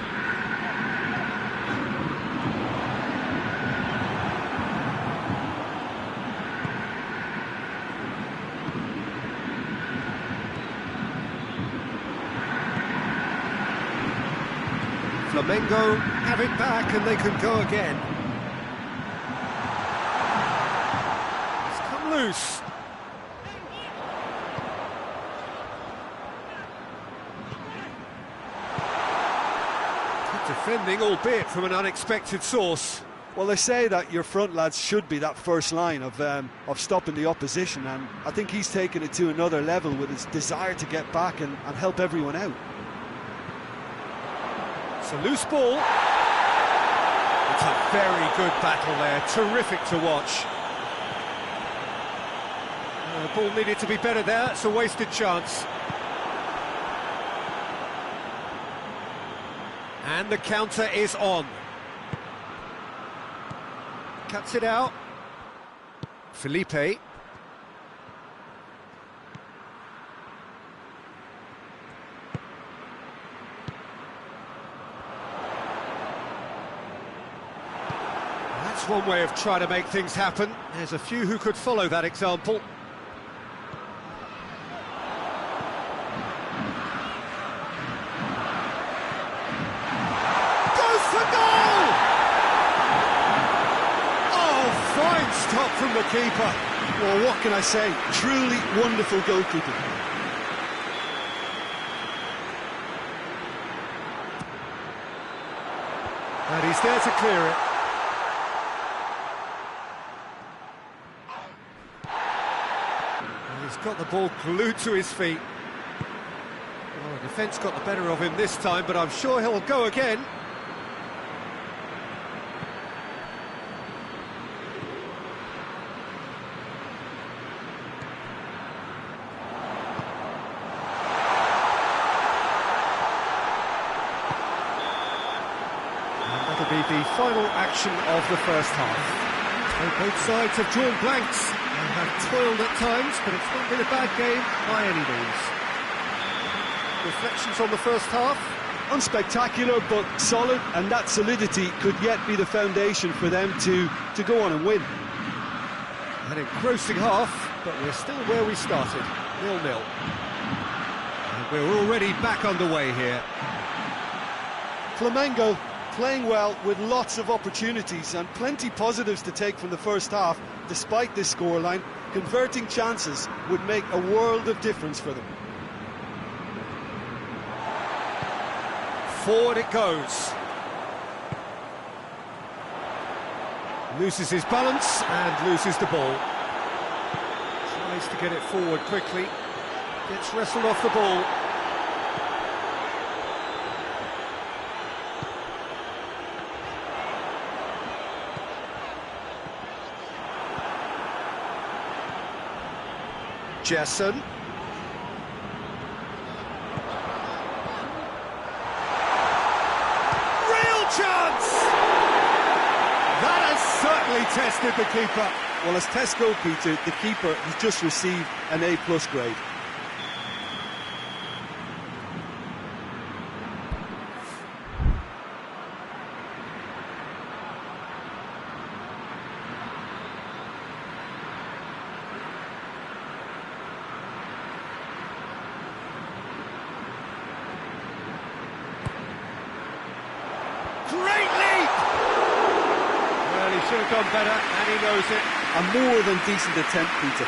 Flamengo have it back and they can go again. It's come loose. Good defending, albeit from an unexpected source. Well, they say that your front lads should be that first line of stopping the opposition, and I think he's taken it to another level with his desire to get back and help everyone out. It's a loose ball. It's a very good battle there, terrific to watch. The ball needed to be better there, it's a wasted chance. And the counter is on. Cuts it out. Felipe. That's one way of trying to make things happen. There's a few who could follow that example. Goes for goal! Oh, fine stop from the keeper. Well, what can I say? Truly wonderful goalkeeping. And he's there to clear it. He's got the ball glued to his feet. Well, the defence got the better of him this time, but I'm sure he'll go again. And that'll be the final action of the first half. So both sides have drawn blanks. Have toiled at times, but it's not been a bad game by any means. Reflections on the first half? Unspectacular, but solid, and that solidity could yet be the foundation for them to go on and win. An engrossing half, but we're still where we started, 0-0. And we're already back underway here. Flamengo playing well with lots of opportunities and plenty positives to take from the first half. Despite this scoreline, converting chances would make a world of difference for them. Forward it goes. Loses his balance and loses the ball. Tries to get it forward quickly. Gets wrestled off the ball. Jesson. Real chance! That has certainly tested the keeper. Well, as tests go, Peter, the keeper has just received an A+ grade. Great leap! Well, he should have done better, and he knows it. A more than decent attempt, Peter.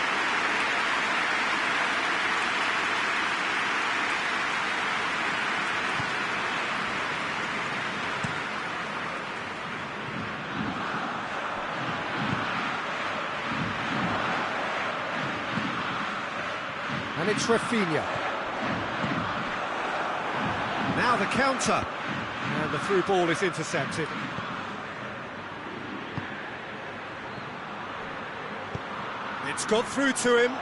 And it's Rafinha. Now the counter. And the through ball is intercepted. It's got through to him.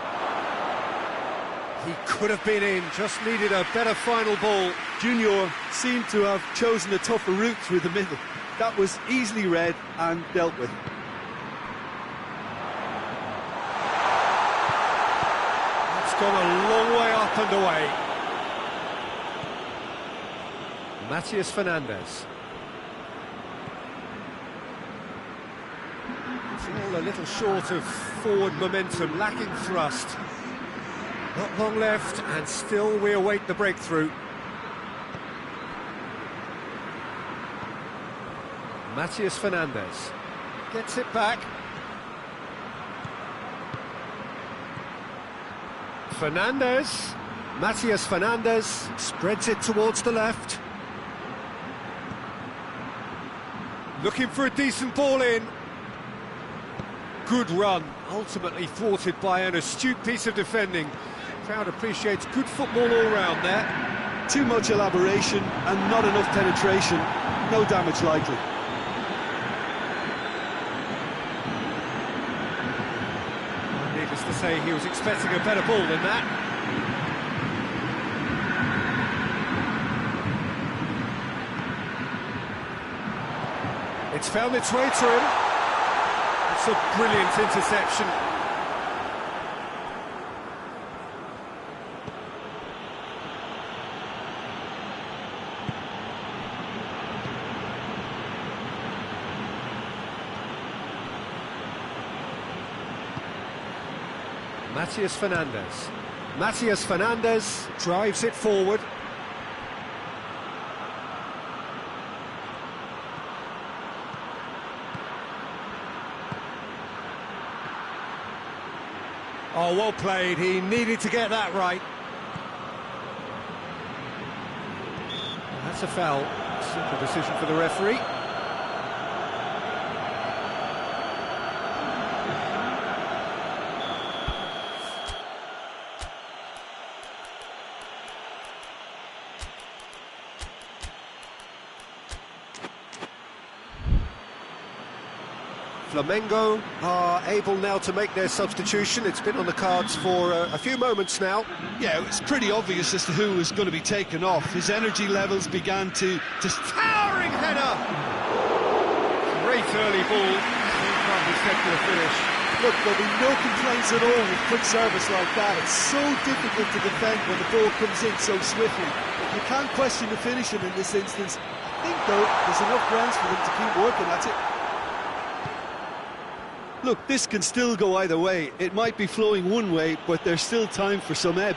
He could have been in, just needed a better final ball. Junior seemed to have chosen a tougher route through the middle. That was easily read and dealt with. It's gone a long way up and away. Matías Fernandez. It's all a little short of forward momentum, lacking thrust. Not long left, and still we await the breakthrough. Matías Fernandez gets it back. Fernandez. Matías Fernandez spreads it towards the left. Looking for a decent ball in. Good run, ultimately thwarted by an astute piece of defending. Crowd appreciates good football all round there. Too much elaboration and not enough penetration. No damage likely. Needless to say, he was expecting a better ball than that. It's found its way to him. It's a brilliant interception. Matías Fernandez. Matías Fernandez drives it forward. Oh, well played. He needed to get that right. That's a foul. Simple decision for the referee. Flamengo are able now to make their substitution. It's been on the cards for a few moments now. Yeah, it was pretty obvious as to who was going to be taken off. His energy levels began to Towering header! Great early ball. Can't be said for the finish. Look, there'll be no complaints at all with quick service like that. It's so difficult to defend when the ball comes in so swiftly. You can't question the finishing in this instance. I think, though, there's enough grounds for them to keep working at it. Look, this can still go either way. It might be flowing one way, but there's still time for some ebb.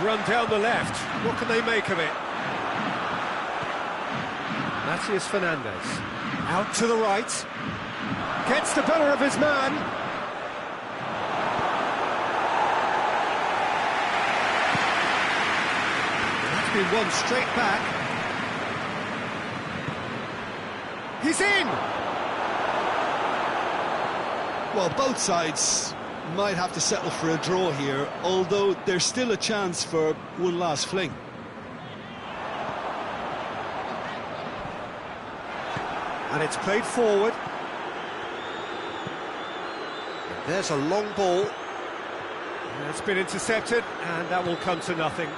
run down the left. What can they make of it? Matías Fernandez. Out to the right. Gets the better of his man. That's been won straight back. He's in! Well, both sides might have to settle for a draw here, although there's still a chance for one last fling. And it's played forward. And there's a long ball. And it's been intercepted, and that will come to nothing.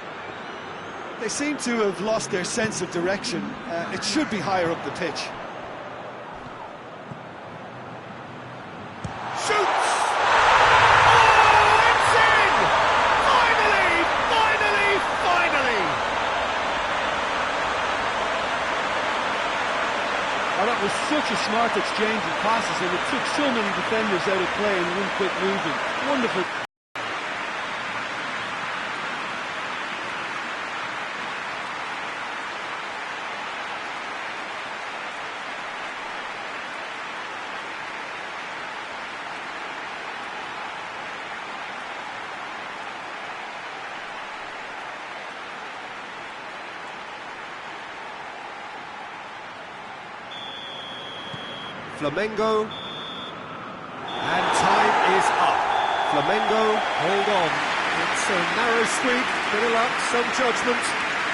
They seem to have lost their sense of direction. It should be higher up the pitch. Shoots! Oh, it's in! Finally! Finally! Finally! Oh, that was such a smart exchange of passes, and it took so many defenders out of play in one quick movement. Wonderful. Flamengo, and time is up. Flamengo, hold on. It's a narrow squeak, bit of luck, some judgment.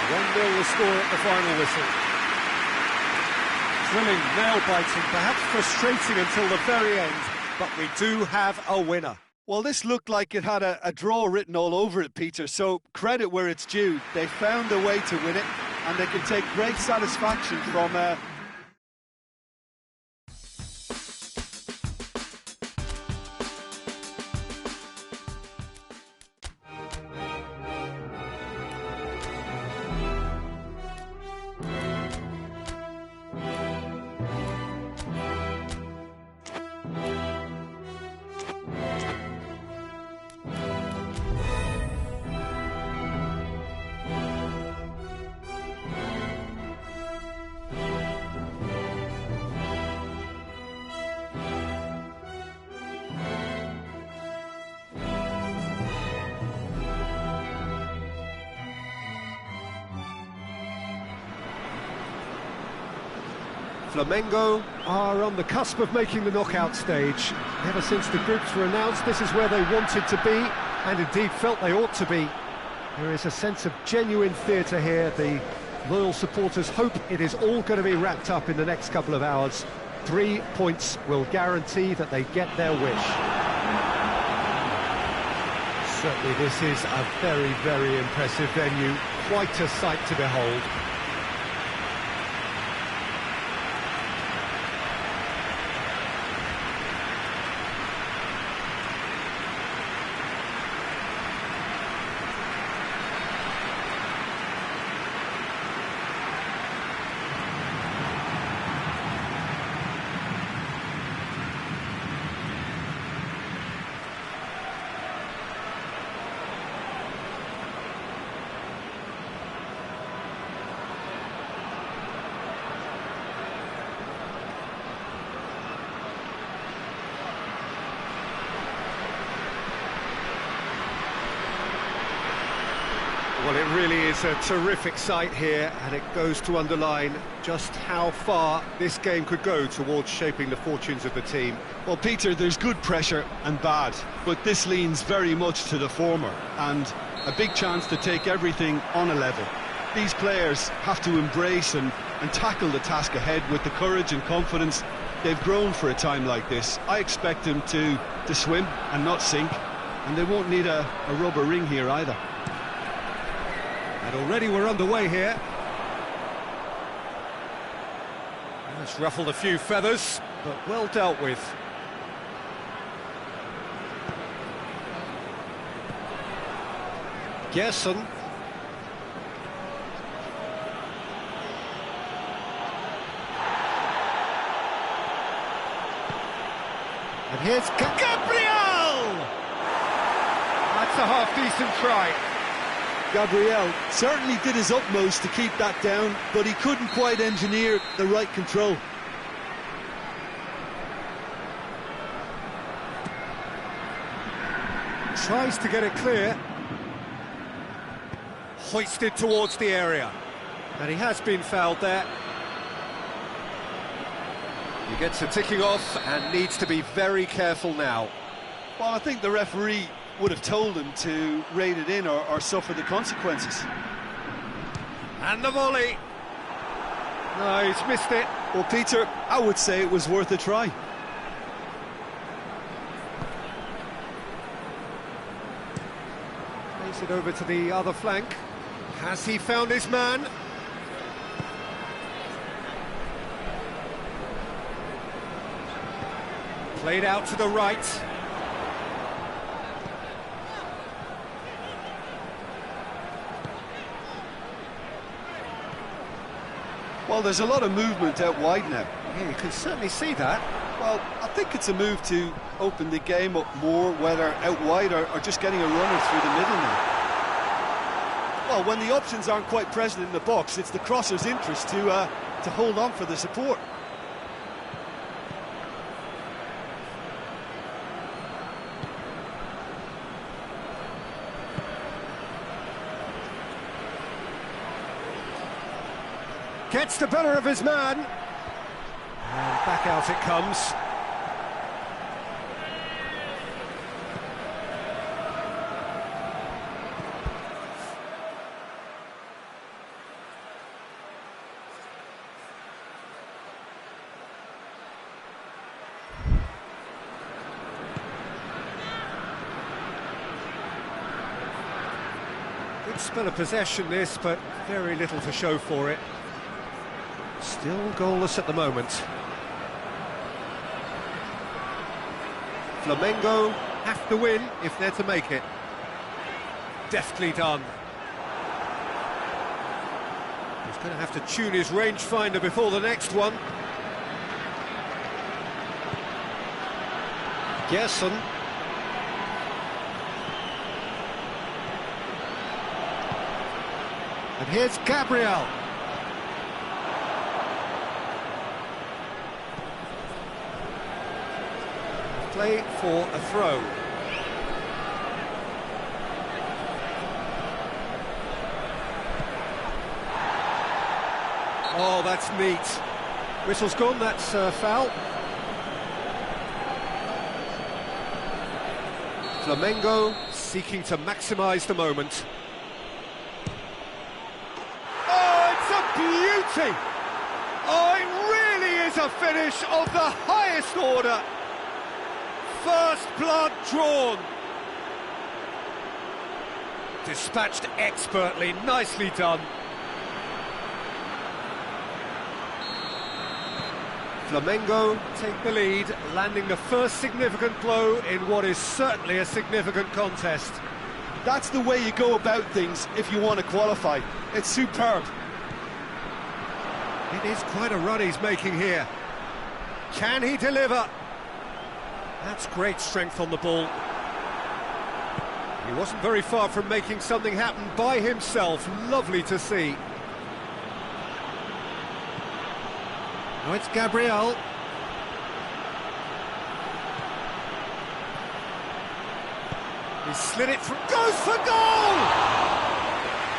1-0 the score at the final whistle. Thrilling, nail-biting, perhaps frustrating until the very end, but we do have a winner. Well, this looked like it had a draw written all over it, Peter, so credit where it's due. They found a way to win it, and they can take great satisfaction from Flamengo are on the cusp of making the knockout stage. Ever since the groups were announced, this is where they wanted to be, and indeed felt they ought to be. There is a sense of genuine theatre here. The loyal supporters hope it is all going to be wrapped up in the next couple of hours. 3 points will guarantee that they get their wish. Certainly this is a very, very impressive venue. Quite a sight to behold. Well, it really is a terrific sight here, and it goes to underline just how far this game could go towards shaping the fortunes of the team. Well, Peter, there's good pressure and bad, but this leans very much to the former, and a big chance to take everything on a level. These players have to embrace and tackle the task ahead with the courage and confidence they've grown for a time like this. I expect them to swim and not sink, and they won't need a rubber ring here either. And already we're underway here. It's ruffled a few feathers, but well dealt with. Gerson. And here's Gabriel! That's a half-decent try. Gabriel certainly did his utmost to keep that down, but he couldn't quite engineer the right control. Tries to get it clear. Hoisted towards the area. And he has been fouled there. He gets a ticking off and needs to be very careful now. Well, I think the referee would have told him to rate it in or suffer the consequences. And the volley. No, he's missed it. Well, Peter, I would say it was worth a try. Plays it over to the other flank. Has he found his man? Played out to the right. Well, there's a lot of movement out wide now. Yeah, you can certainly see that. Well, I think it's a move to open the game up more, whether out wide or just getting a runner through the middle now. Well, when the options aren't quite present in the box, it's the crosser's interest to hold on for the support. Gets the better of his man. And back out it comes. Good spell of possession this, but very little to show for it. Still goalless at the moment. Flamengo have to win if they're to make it. Deftly done. He's going to have to tune his rangefinder before the next one. Gerson. And here's Gabriel. Play for a throw. Oh, that's neat. Whistle's gone, that's foul. Flamengo seeking to maximise the moment. Oh, it's a beauty! Oh, it really is a finish of the highest order. First blood drawn. Dispatched expertly, nicely done. Flamengo take the lead, landing the first significant blow in what is certainly a significant contest. That's the way you go about things if you want to qualify. It's superb. It is quite a run he's making here. Can he deliver? That's great strength on the ball. He wasn't very far from making something happen by himself. Lovely to see. Now it's Gabriel. He slid it through. Goes for goal!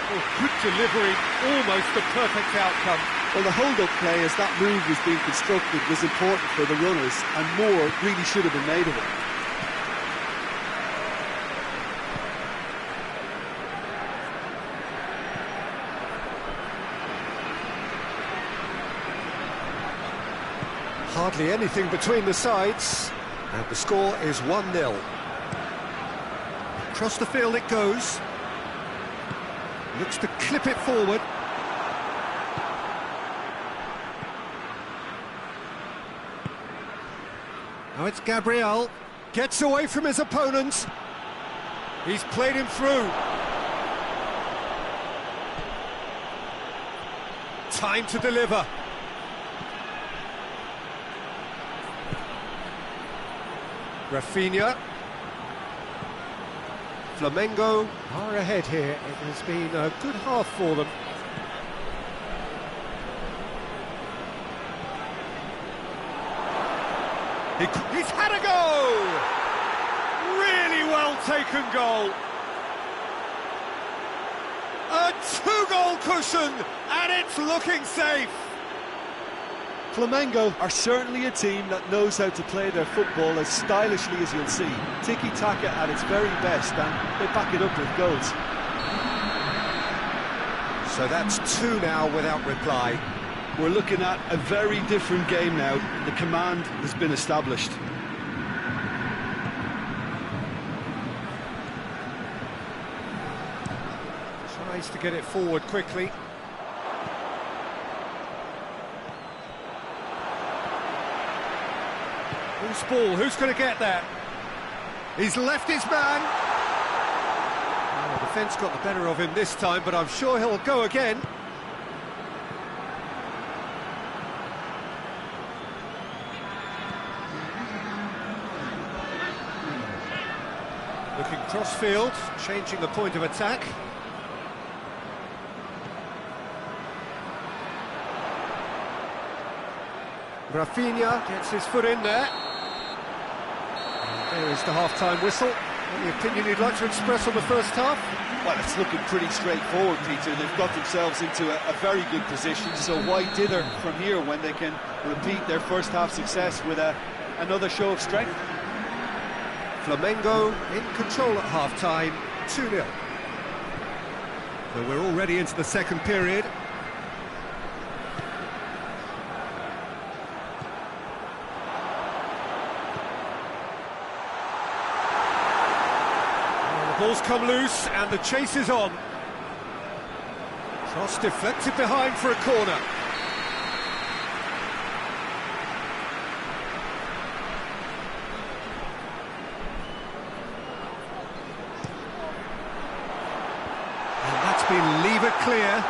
Oh, good delivery. Almost the perfect outcome. Well, the hold-up play as that move was being constructed was important for the runners, and more really should have been made of it. Hardly anything between the sides, and the score is 1-0. Across the field it goes. Looks to clip it forward. Now it's Gabriel. Gets away from his opponent. He's played him through. Time to deliver. Rafinha. Flamengo are ahead here. It has been a good half for them. He's had a go! Really well taken goal. A two-goal cushion, and it's looking safe. Flamengo are certainly a team that knows how to play their football as stylishly as you'll see. Tiki-taka at its very best, and they back it up with goals. So that's 2 now without reply. We're looking at a very different game now. The command has been established. Tries to get it forward quickly. Who's ball? Who's going to get that? He's left his man. Oh, the defence got the better of him this time, but I'm sure he'll go again. Looking cross-field, changing the point of attack. Rafinha gets his foot in there. There is the half-time whistle. Any opinion you'd like to express on the first half? Well, it's looking pretty straightforward, Peter. They've got themselves into a very good position, so why dither from here when they can repeat their first half success with another show of strength? Flamengo in control at half-time, 2-0. So we're already into the second period. Ball's come loose and the chase is on. Cross deflected behind for a corner. And that's been levered clear.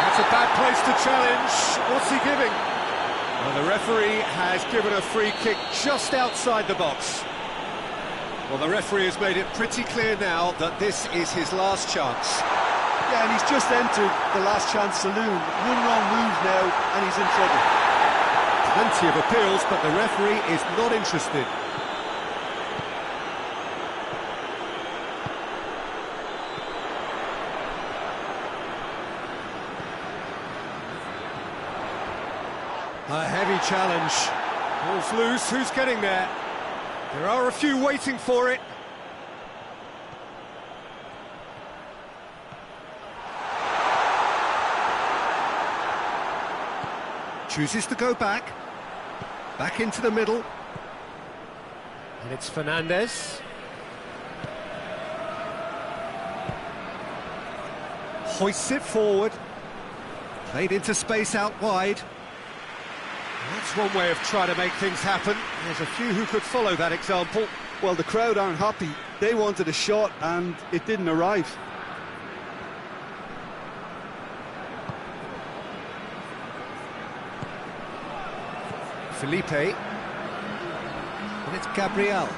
That's a bad place to challenge. What's he giving? Well, the referee has given a free kick just outside the box. Well, the referee has made it pretty clear now that this is his last chance. Yeah, and he's just entered the last chance saloon. One wrong move now, and he's in trouble. Plenty of appeals, but the referee is not interested. A heavy challenge. Ball's loose, who's getting there? There are a few waiting for it. Chooses to go back. Back into the middle. And it's Fernandez. Hoists it forward. Played into space out wide. That's one way of trying to make things happen. There's a few who could follow that example. Well, the crowd aren't happy. They wanted a shot and it didn't arrive. Felipe. And it's Gabriel.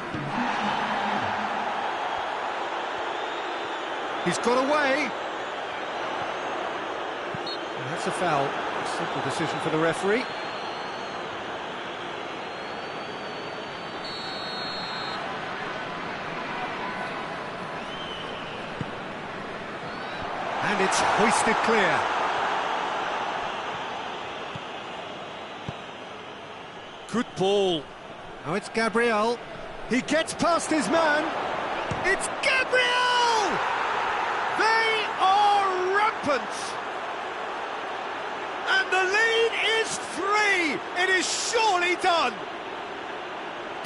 He's got away. And that's a foul. A simple decision for the referee. And it's hoisted clear. Good ball. Now it's Gabriel. He gets past his man. It's Gabriel! They are rampant. And the lead is 3. It is surely done.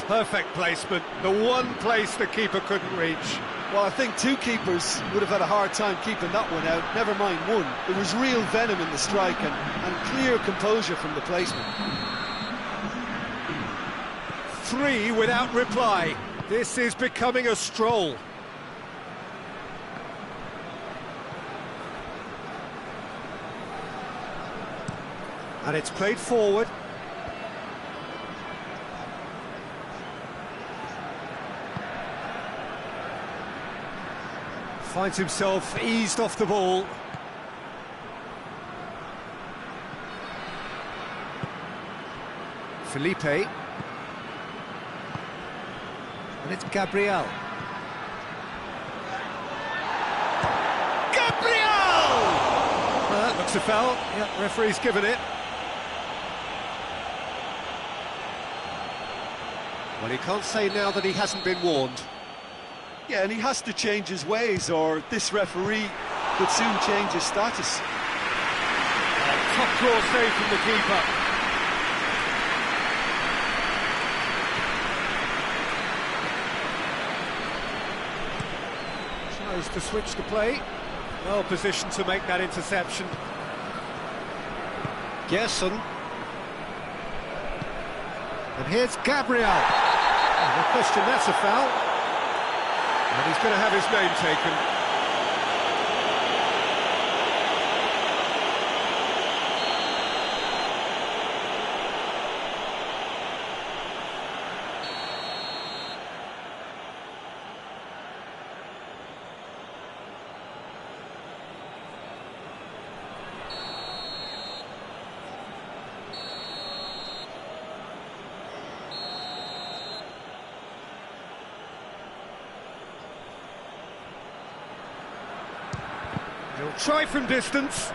Perfect placement. The one place the keeper couldn't reach. Well, I think two keepers would have had a hard time keeping that one out, never mind one. There was real venom in the strike and clear composure from the placement. 3 without reply. This is becoming a stroll. And it's played forward. Finds himself eased off the ball. Felipe. And it's Gabriel. Gabriel! Well, that looks a foul. Yeah, referee's given it. Well, he can't say now that he hasn't been warned. Yeah, and he has to change his ways, or this referee could soon change his status. Top draw save from the keeper. Tries to switch the play. Well positioned to make that interception. Gerson. And here's Gabriel. Oh, no question, that's a foul. And he's going to have his name taken. He'll try from distance.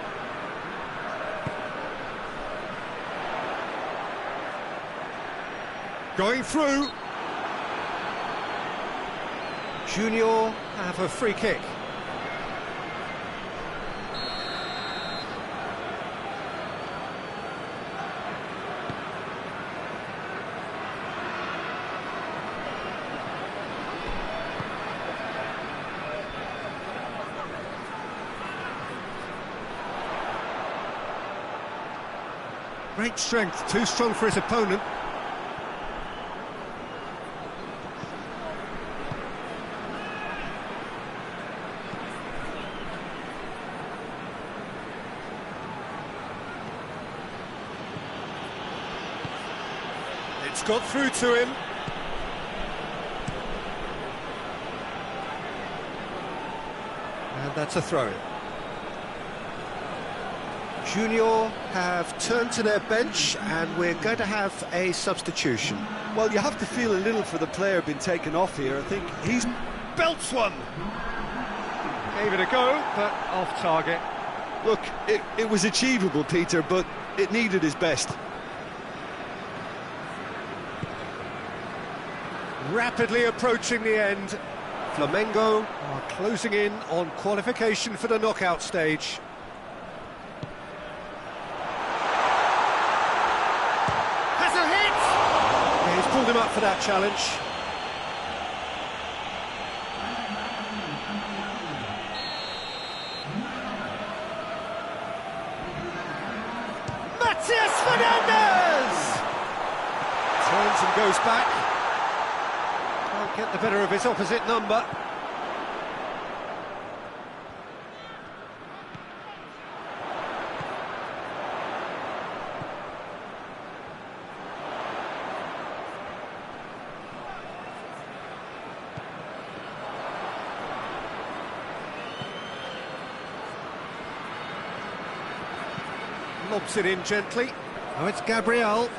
Going through. Junior have a free kick. Great strength, too strong for his opponent. It's got through to him. And that's a throw. Junior have turned to their bench and we're going to have a substitution. Well, you have to feel a little for the player being taken off here. I think he's Belts one. Gave it a go, but off target. Look, it was achievable, Peter, but it needed his best. Rapidly approaching the end. Flamengo are closing in on qualification for the knockout stage. Pulled him up for that challenge. Matias Fernandez! Turns and goes back. Can't get the better of his opposite number. Lobs it in gently. Oh, it's Gabriel.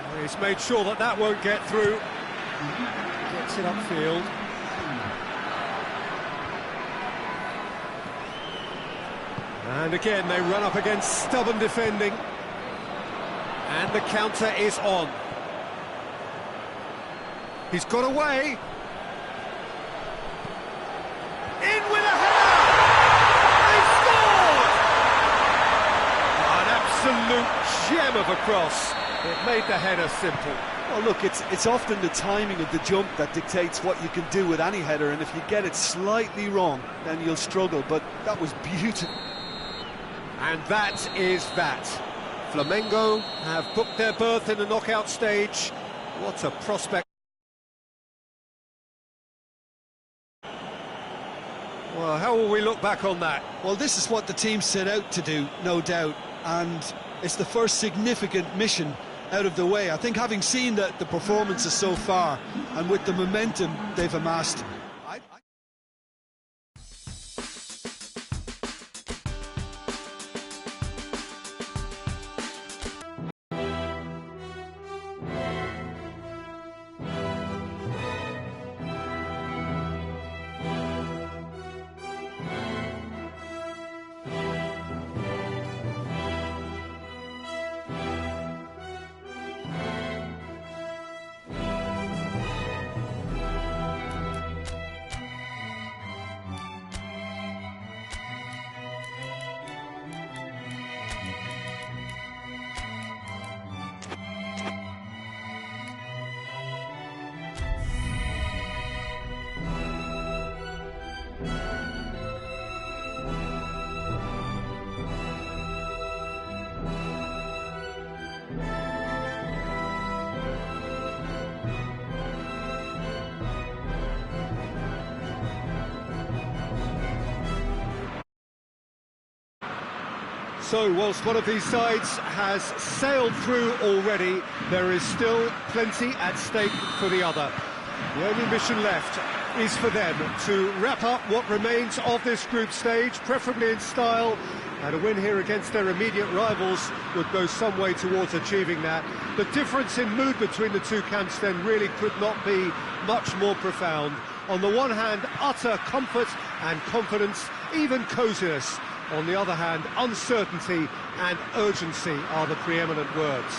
Oh, he's made sure that that won't get through. Gets it upfield. And again, they run up against stubborn defending. And the counter is on. He's got away. In with a header! Absolute gem of a cross. It made the header simple. Well, look, it's often the timing of the jump that dictates what you can do with any header, and if you get it slightly wrong, then you'll struggle, but that was beautiful. And that is that. Flamengo have booked their berth in the knockout stage. What a prospect. Well, how will we look back on that? Well, this is what the team set out to do, no doubt, and it's the first significant mission out of the way. I think having seen the performances so far and with the momentum they've amassed, So, whilst one of these sides has sailed through already, there is still plenty at stake for the other. The only mission left is for them to wrap up what remains of this group stage, preferably in style, and a win here against their immediate rivals would go some way towards achieving that. The difference in mood between the two camps then really could not be much more profound. On the one hand, utter comfort and confidence, even coziness. On the other hand, uncertainty and urgency are the preeminent words.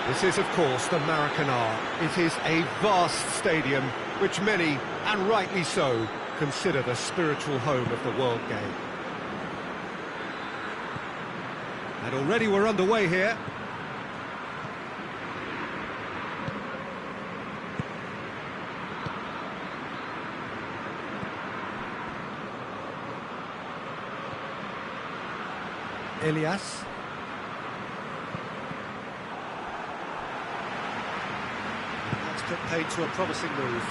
This is, of course, the Maracanã. It is a vast stadium, which many, and rightly so, consider the spiritual home of the world game. And already we're underway here. Elias. That's put paid to a promising move.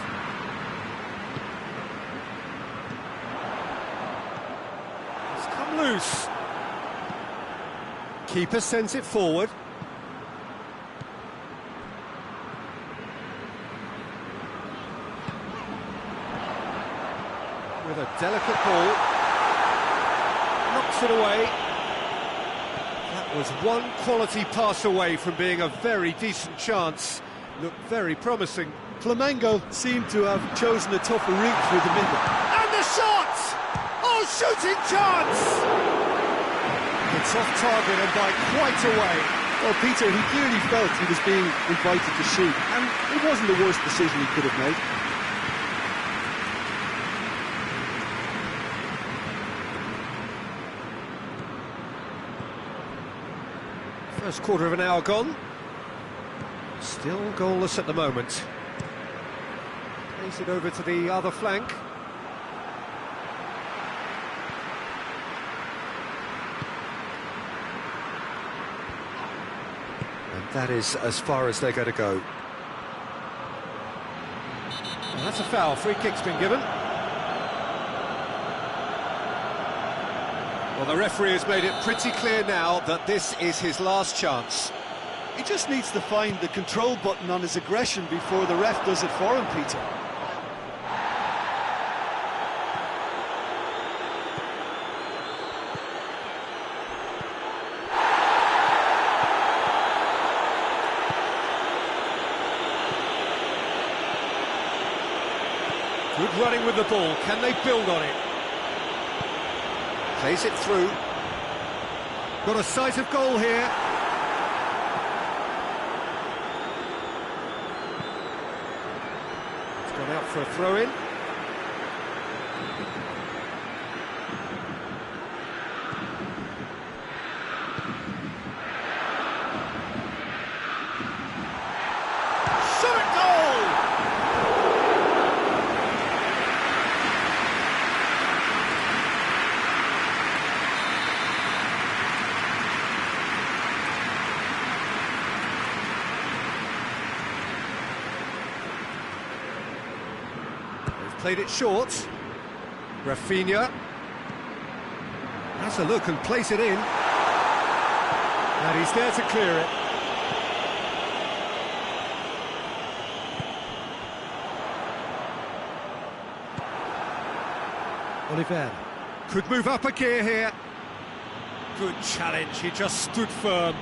It's come loose. Keeper sends it forward. With a delicate ball. Knocks it away. That was one quality pass away from being a very decent chance. Looked very promising. Flamengo seemed to have chosen a tougher route through the middle. And the shot! Oh, shooting chance! It's off target and by quite a way. Well, Peter, he clearly felt he was being invited to shoot, and it wasn't the worst decision he could have made. First quarter of an hour gone. Still goalless at the moment. Plays it over to the other flank. And that is as far as they're going to go. And that's a foul. Free kick's been given. Well, the referee has made it pretty clear now that this is his last chance. He just needs to find the control button on his aggression before the ref does it for him, Peter. Good running with the ball. Can they build on it? Plays it through. Got a sight of goal here. It's gone out for a throw-in. Shot at goal! Played it short. Rafinha has a look and plays it in. And he's there to clear it. Oliver could move up a gear here. Good challenge, he just stood firm.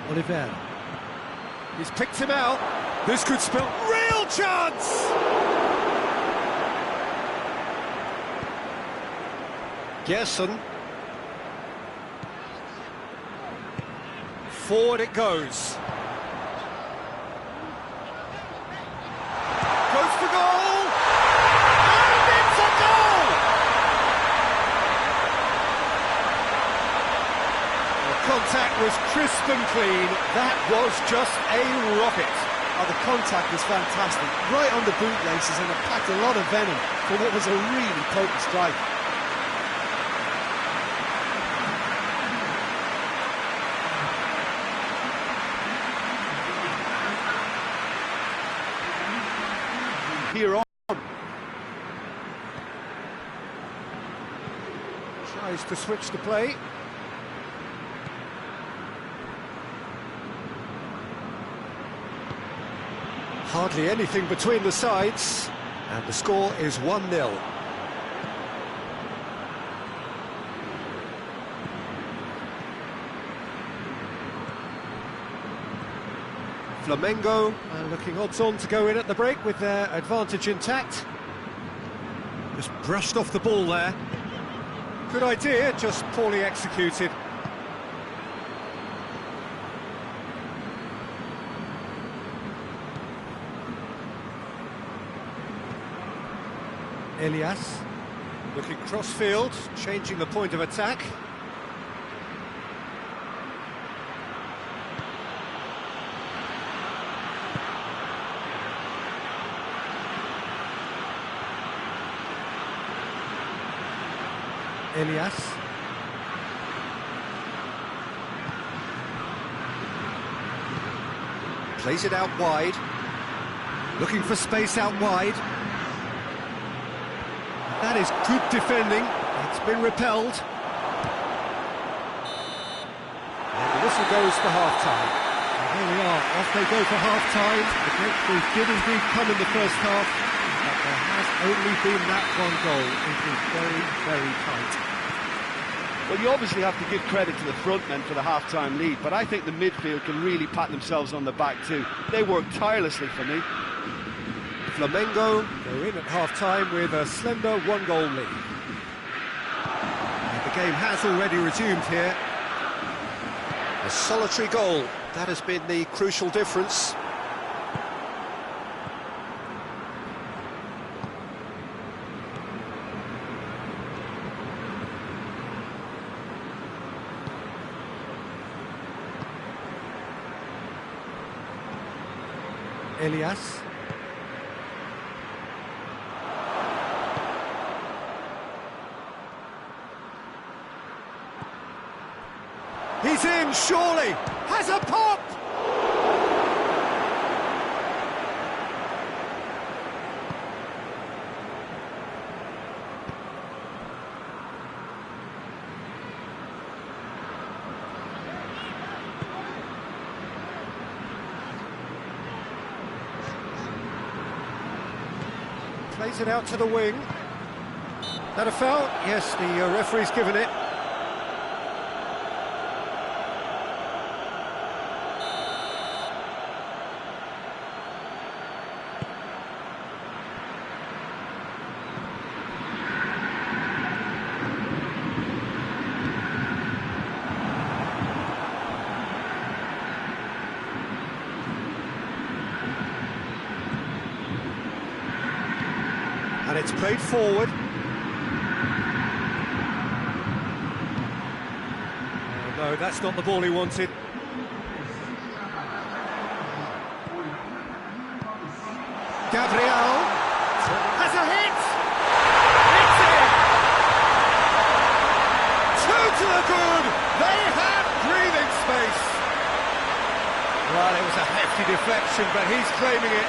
Oliver. He's picked him out. This could spell real chance! Gerson. Forward it goes. Goes for goal! And it's a goal! The contact was crisp and clean. That was just a rocket. Oh, the contact was fantastic. Right on the bootlaces, and it packed a lot of venom for what was a really potent strike. here on. Tries to switch the play. Hardly anything between the sides, and the score is 1-0. Flamengo looking odds-on to go in at the break with their advantage intact. Just brushed off the ball there. Good idea, just poorly executed. Elias looking cross-field, changing the point of attack. Elias. Plays it out wide. Looking for space out wide. That is good defending. It's been repelled. And the whistle goes for half-time. And here we are, off they go for half-time. The breakthrough did indeed come in the first half, but there has only been that one goal. It is very, very tight. Well, you obviously have to give credit to the front men for the half-time lead, but I think the midfield can really pat themselves on the back too. They work tirelessly for me. Flamengo go in at half-time with a slender one-goal lead. And the game has already resumed here. A solitary goal, that has been the crucial difference. Elias. He's in, surely! Has a pop! Plays it out to the wing. That a foul? Yes, the referee's given it. And it's played forward. Oh, no, that's not the ball he wanted. Gabriel has a hit! It's in! 2 to the good! They have breathing space! Well, it was a hefty deflection, but he's claiming it.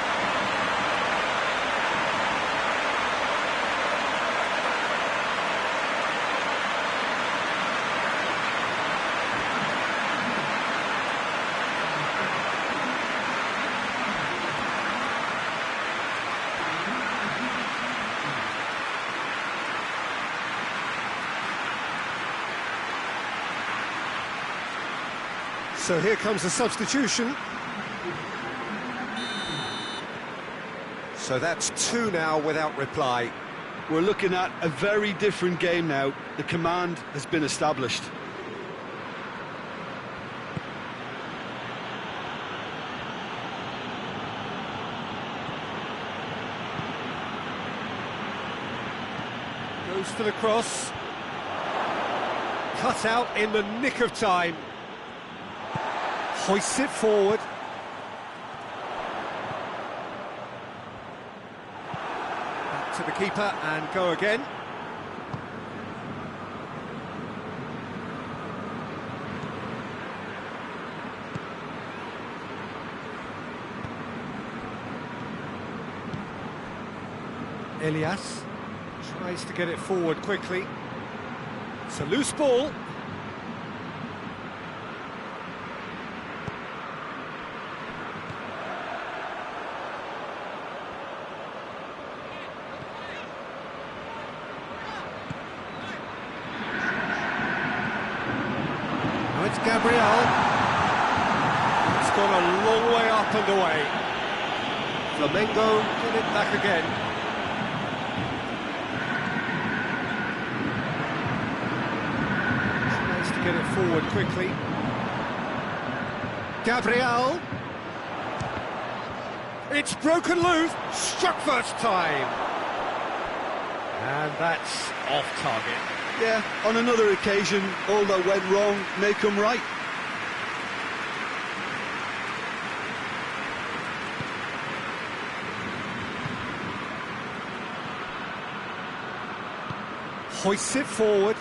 So here comes the substitution. So that's 2 now without reply. We're looking at a very different game now. The command has been established. Goes for the cross. Cut out in the nick of time. Hoists it forward. Back to the keeper and go again. Elias tries to get it forward quickly. It's a loose ball. Now it's Gabriel. It's gone a long way up and away. Flamengo get it back again. Tries to get it forward quickly. Gabriel. It's broken loose. Struck first time. And that's off target. Yeah, on another occasion, all that went wrong may come right. Hoists it forward.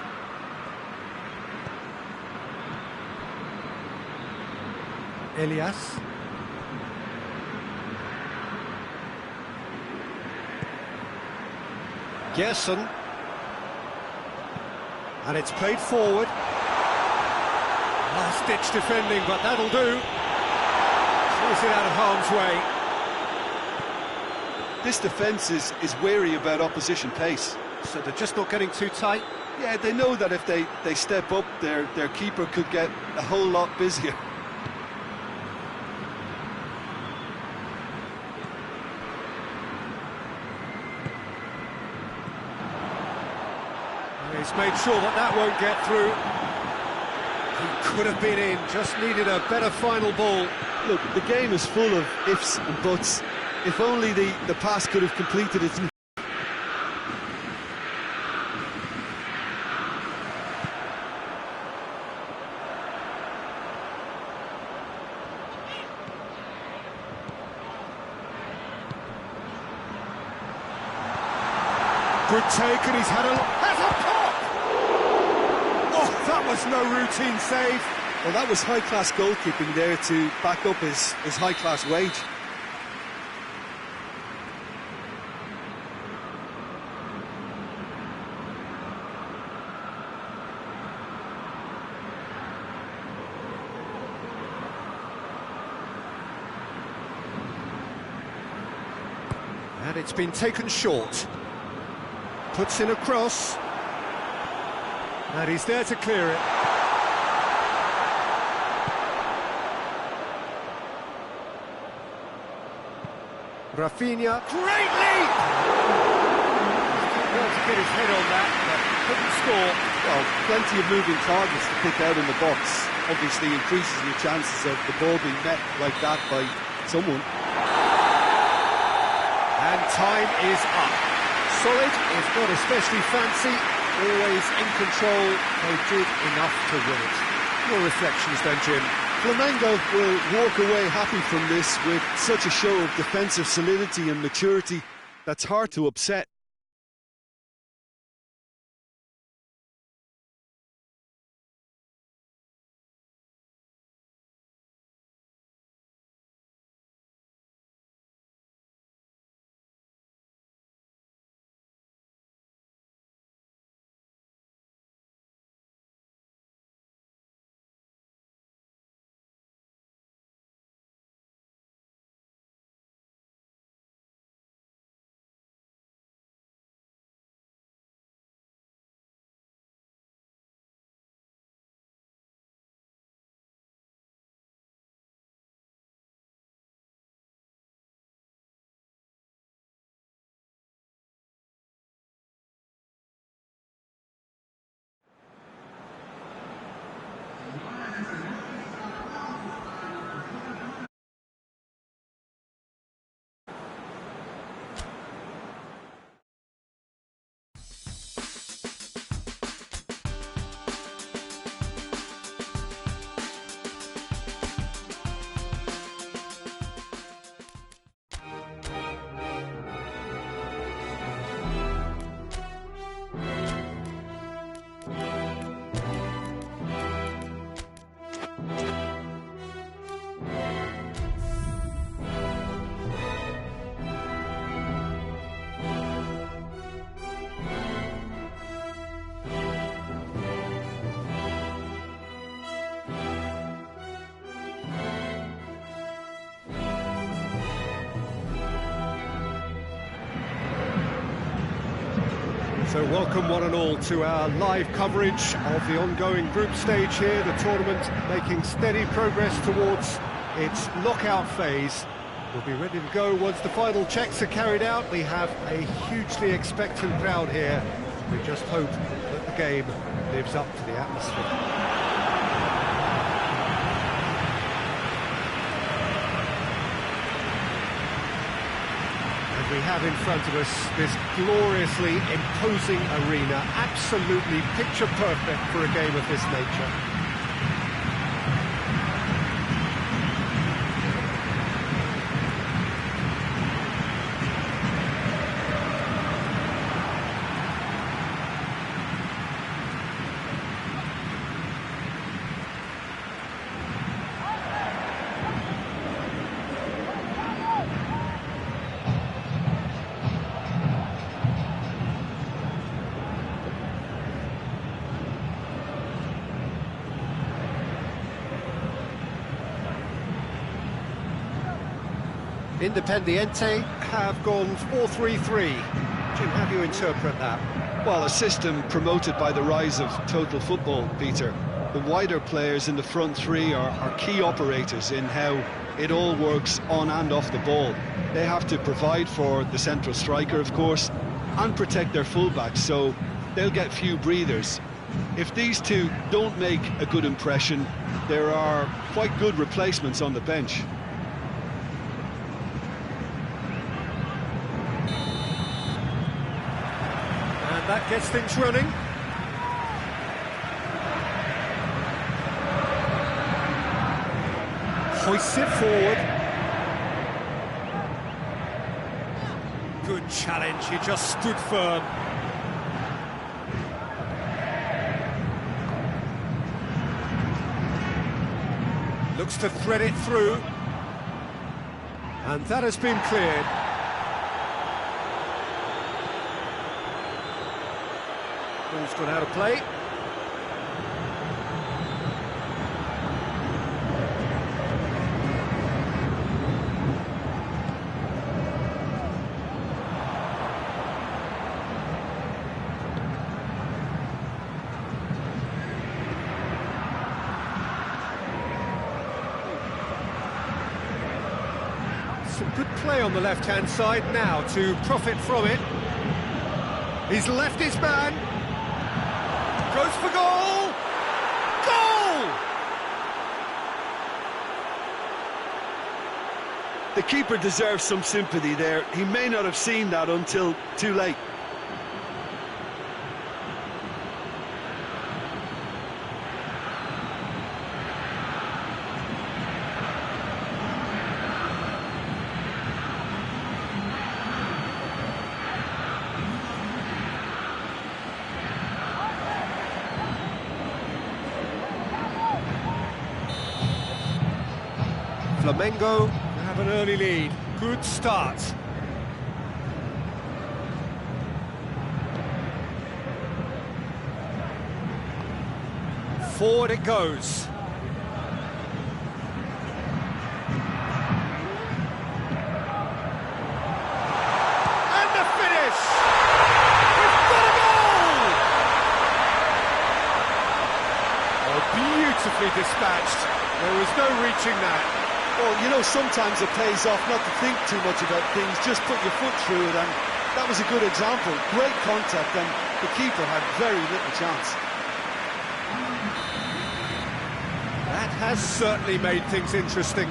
Elias. Gerson. And it's played forward. Last-ditch defending, but that'll do. Force it out of harm's way. This defence is wary about opposition pace. So they're just not getting too tight. Yeah, they know that if they step up, their keeper could get a whole lot busier. He's made sure that won't get through. He could have been in, just needed a better final ball. Look, the game is full of ifs and buts. If only the pass could have completed its... Good take, and he's has a pop! Oh, that was no routine save. Well, that was high-class goalkeeping there to back up his high-class wage. And it's been taken short. Puts in a cross. And he's there to clear it. Rafinha, great leap! Well to get his head on that, but couldn't score. Well, plenty of moving targets to pick out in the box. Obviously increases your chances of the ball being met like that by someone. And time is up. Solid, if not especially fancy, always in control. They did enough to win it. Your reflections then, Jim? Flamengo will walk away happy from this with such a show of defensive solidity and maturity that's hard to upset. So welcome one and all to our live coverage of the ongoing group stage here, the tournament making steady progress towards its knockout phase. We'll be ready to go once the final checks are carried out. We have a hugely expectant crowd here. We just hope that the game lives up to the atmosphere. We have in front of us this gloriously imposing arena, absolutely picture perfect for a game of this nature. Independiente have gone 4-3-3. Jim, how do you interpret that? Well, a system promoted by the rise of total football, Peter. The wider players in the front three are key operators in how it all works on and off the ball. They have to provide for the central striker, of course, and protect their fullbacks, so they'll get few breathers. If these two don't make a good impression, there are quite good replacements on the bench. That gets things running. Hoists it forward. Good challenge, he just stood firm. Looks to thread it through. And that has been cleared. Ball's gone out of play. Some good play on the left-hand side now to profit from it. He's left his man. Goes for goal! Goal! The keeper deserves some sympathy there. He may not have seen that until too late. Flamengo have an early lead. Good start. Forward it goes. And the finish! We've got a goal! Oh, beautifully dispatched. There was no reaching that. Well, you know, sometimes it pays off not to think too much about things, just put your foot through it, and that was a good example. Great contact, and the keeper had very little chance. That has certainly made things interesting.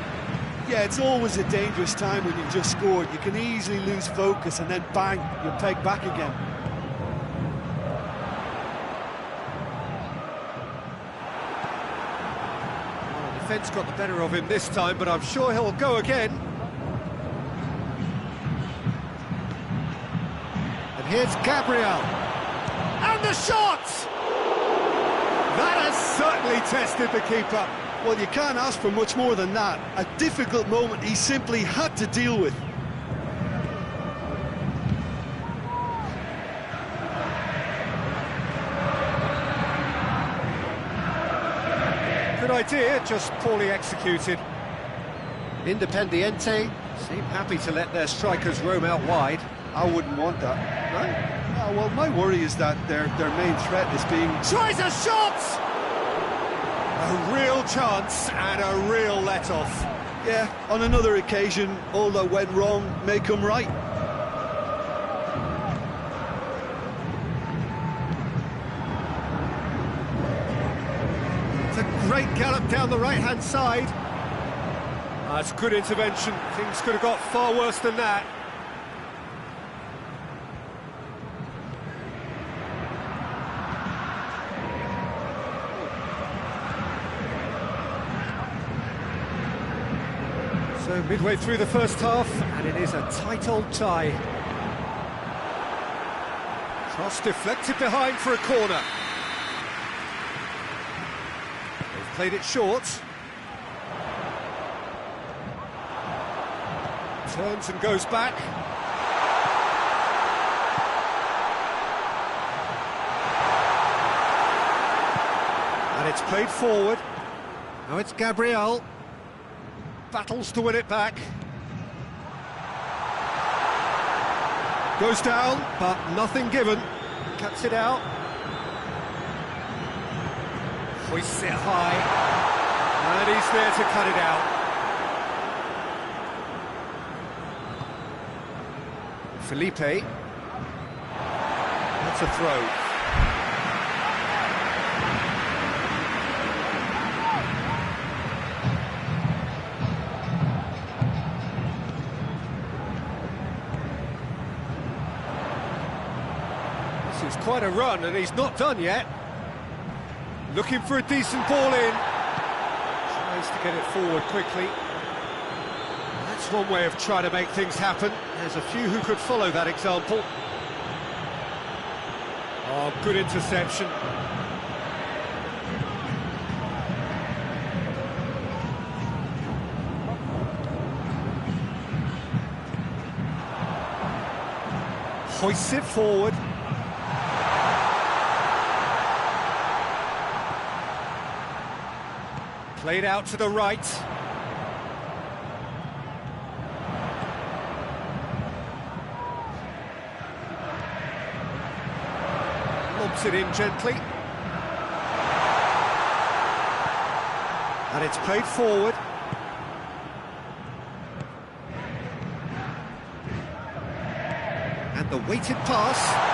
Yeah, it's always a dangerous time when you've just scored. You can easily lose focus, and then bang, you're pegged back again. Defence got the better of him this time, but I'm sure he'll go again. And here's Gabriel. And the shot! That has certainly tested the keeper. Well, you can't ask for much more than that. A difficult moment he simply had to deal with. Good idea, just poorly executed. Independiente seem happy to let their strikers roam out wide. I wouldn't want that. No? Yeah, well, my worry is that their main threat is being... Tries a shot! A real chance and a real let-off. Yeah, on another occasion, all that went wrong may come right. It's a great gallop down the right-hand side. That's good intervention. Things could have got far worse than that. So midway through the first half, and it is a tight old tie. Cross deflected behind for a corner. They've played it short. Turns and goes back. And it's played forward. Now it's Gabriel. Battles to win it back. Goes down, but nothing given. Cuts it out. Hoists it high. And he's there to cut it out. Felipe. That's a throw. This is quite a run, and he's not done yet. Looking for a decent ball in. Tries to get it forward quickly. That's one way of trying to make things happen. There's a few who could follow that example. Oh, good interception. Hoists it forward. Played out to the right. Lobs it in gently. And it's played forward. And the weighted pass.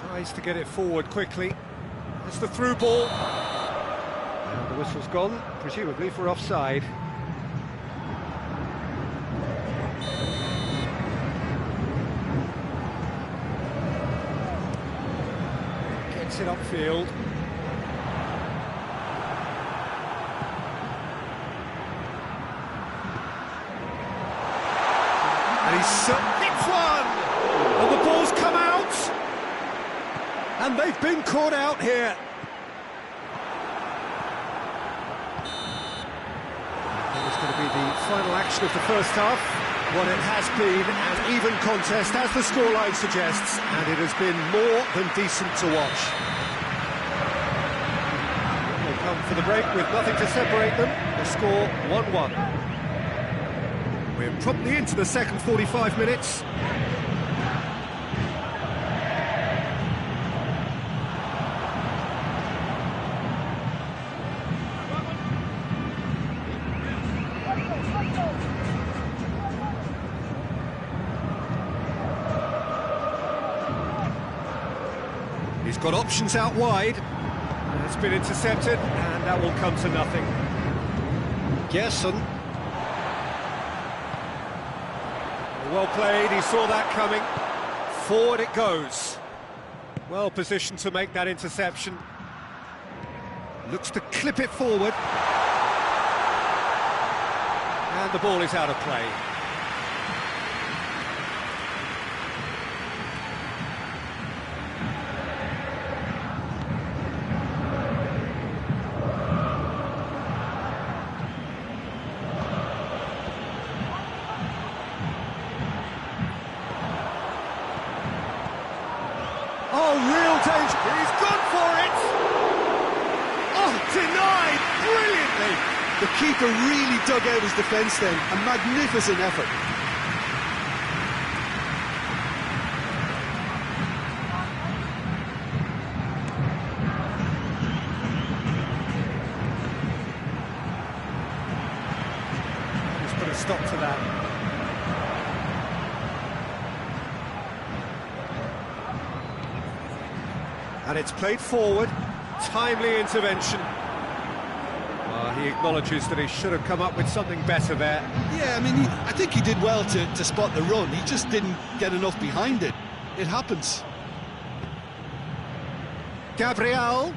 Tries to get it forward quickly. That's the through ball. And the whistle's gone, presumably for offside. Gets it upfield. And he's hits one! And the ball's come out! And they've been caught out here. That was going to be the final action of the first half. What it has been an even contest, as the scoreline suggests, and it has been more than decent to watch. They'll come for the break with nothing to separate them. The score 1-1. We're promptly into the second 45 minutes. He's got options out wide. It's been intercepted, and that will come to nothing. Gerson. Well played, he saw that coming. Forward it goes. Well positioned to make that interception. Looks to clip it forward. And the ball is out of play. Oh, real danger. He's gone for it. Oh, denied brilliantly. The keeper really dug out his defence then. A magnificent effort. Just put a stop to that. And it's played forward. Timely intervention. He acknowledges that he should have come up with something better there. Yeah, I mean, I think he did well to spot the run. He just didn't get enough behind it. It happens. Gabriel.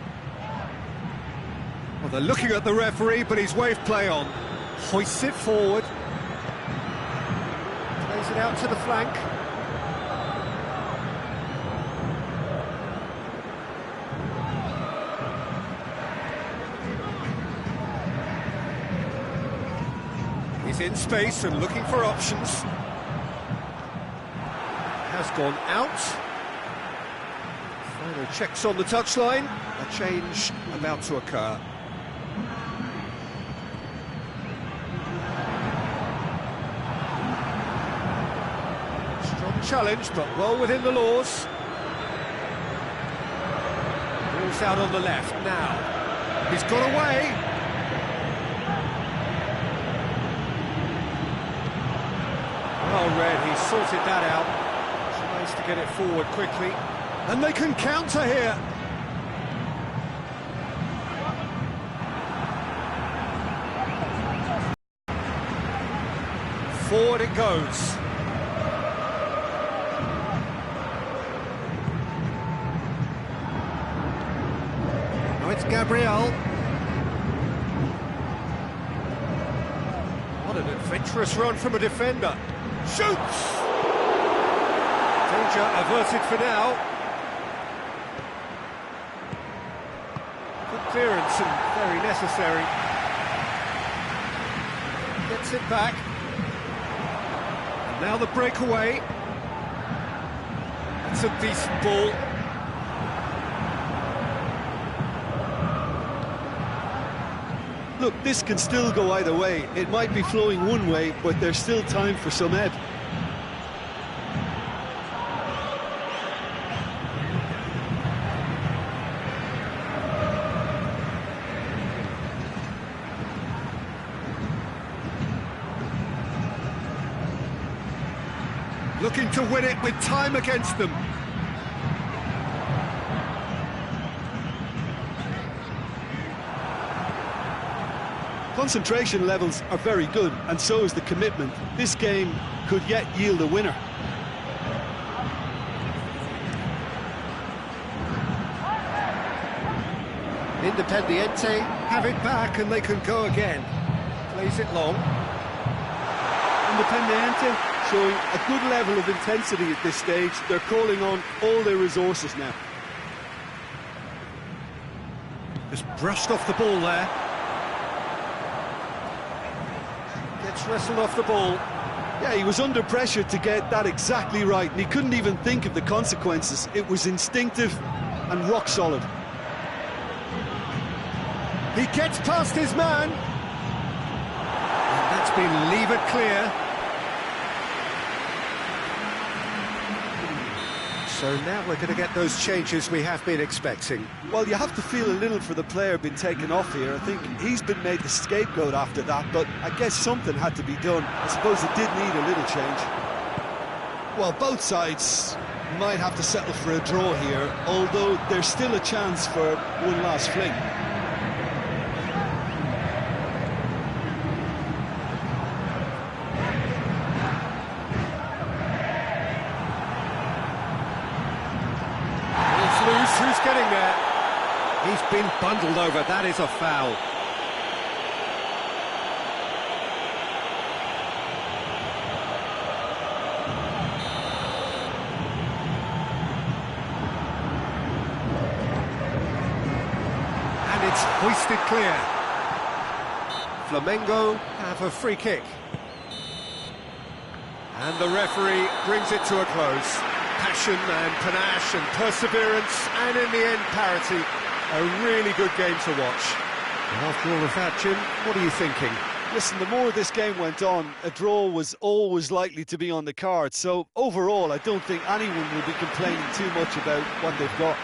Well, they're looking at the referee, but he's waved play on. Hoists it forward. Plays it out to the flank. He's in space and looking for options. Has gone out. Final checks on the touchline. A change about to occur. Strong challenge, but well within the laws. Ball's out on the left now. He's got away. Well read, he sorted that out. Tries to get it forward quickly. And they can counter here. Forward it goes. Now it's Gabriel. What an adventurous run from a defender. Shoots! Danger averted for now. Good clearance and very necessary. Gets it back. And now the breakaway. It's a decent ball. Look, this can still go either way. It might be flowing one way, but there's still time for some ebb. Looking to win it with time against them. Concentration levels are very good, and so is the commitment. This game could yet yield a winner. Independiente have it back and they can go again. Plays it long. Independiente showing a good level of intensity at this stage. They're calling on all their resources now. Just brushed off the ball there. Gets wrestled off the ball. Yeah, he was under pressure to get that exactly right, and he couldn't even think of the consequences. It was instinctive and rock solid. He gets past his man. And that's been levered clear. So now we're going to get those changes we have been expecting. Well, you have to feel a little for the player being taken off here. I think he's been made the scapegoat after that, but I guess something had to be done. I suppose it did need a little change. Well, both sides might have to settle for a draw here, although there's still a chance for one last fling. Who's getting there? He's been bundled over. That is a foul. And it's hoisted clear. Flamengo have a free kick. And the referee brings it to a close. Passion and panache and perseverance, and in the end parity. A really good game to watch. And after all of that, Jim, what are you thinking? Listen, the more this game went on, a draw was always likely to be on the card. So overall, I don't think anyone will be complaining too much about what they've got.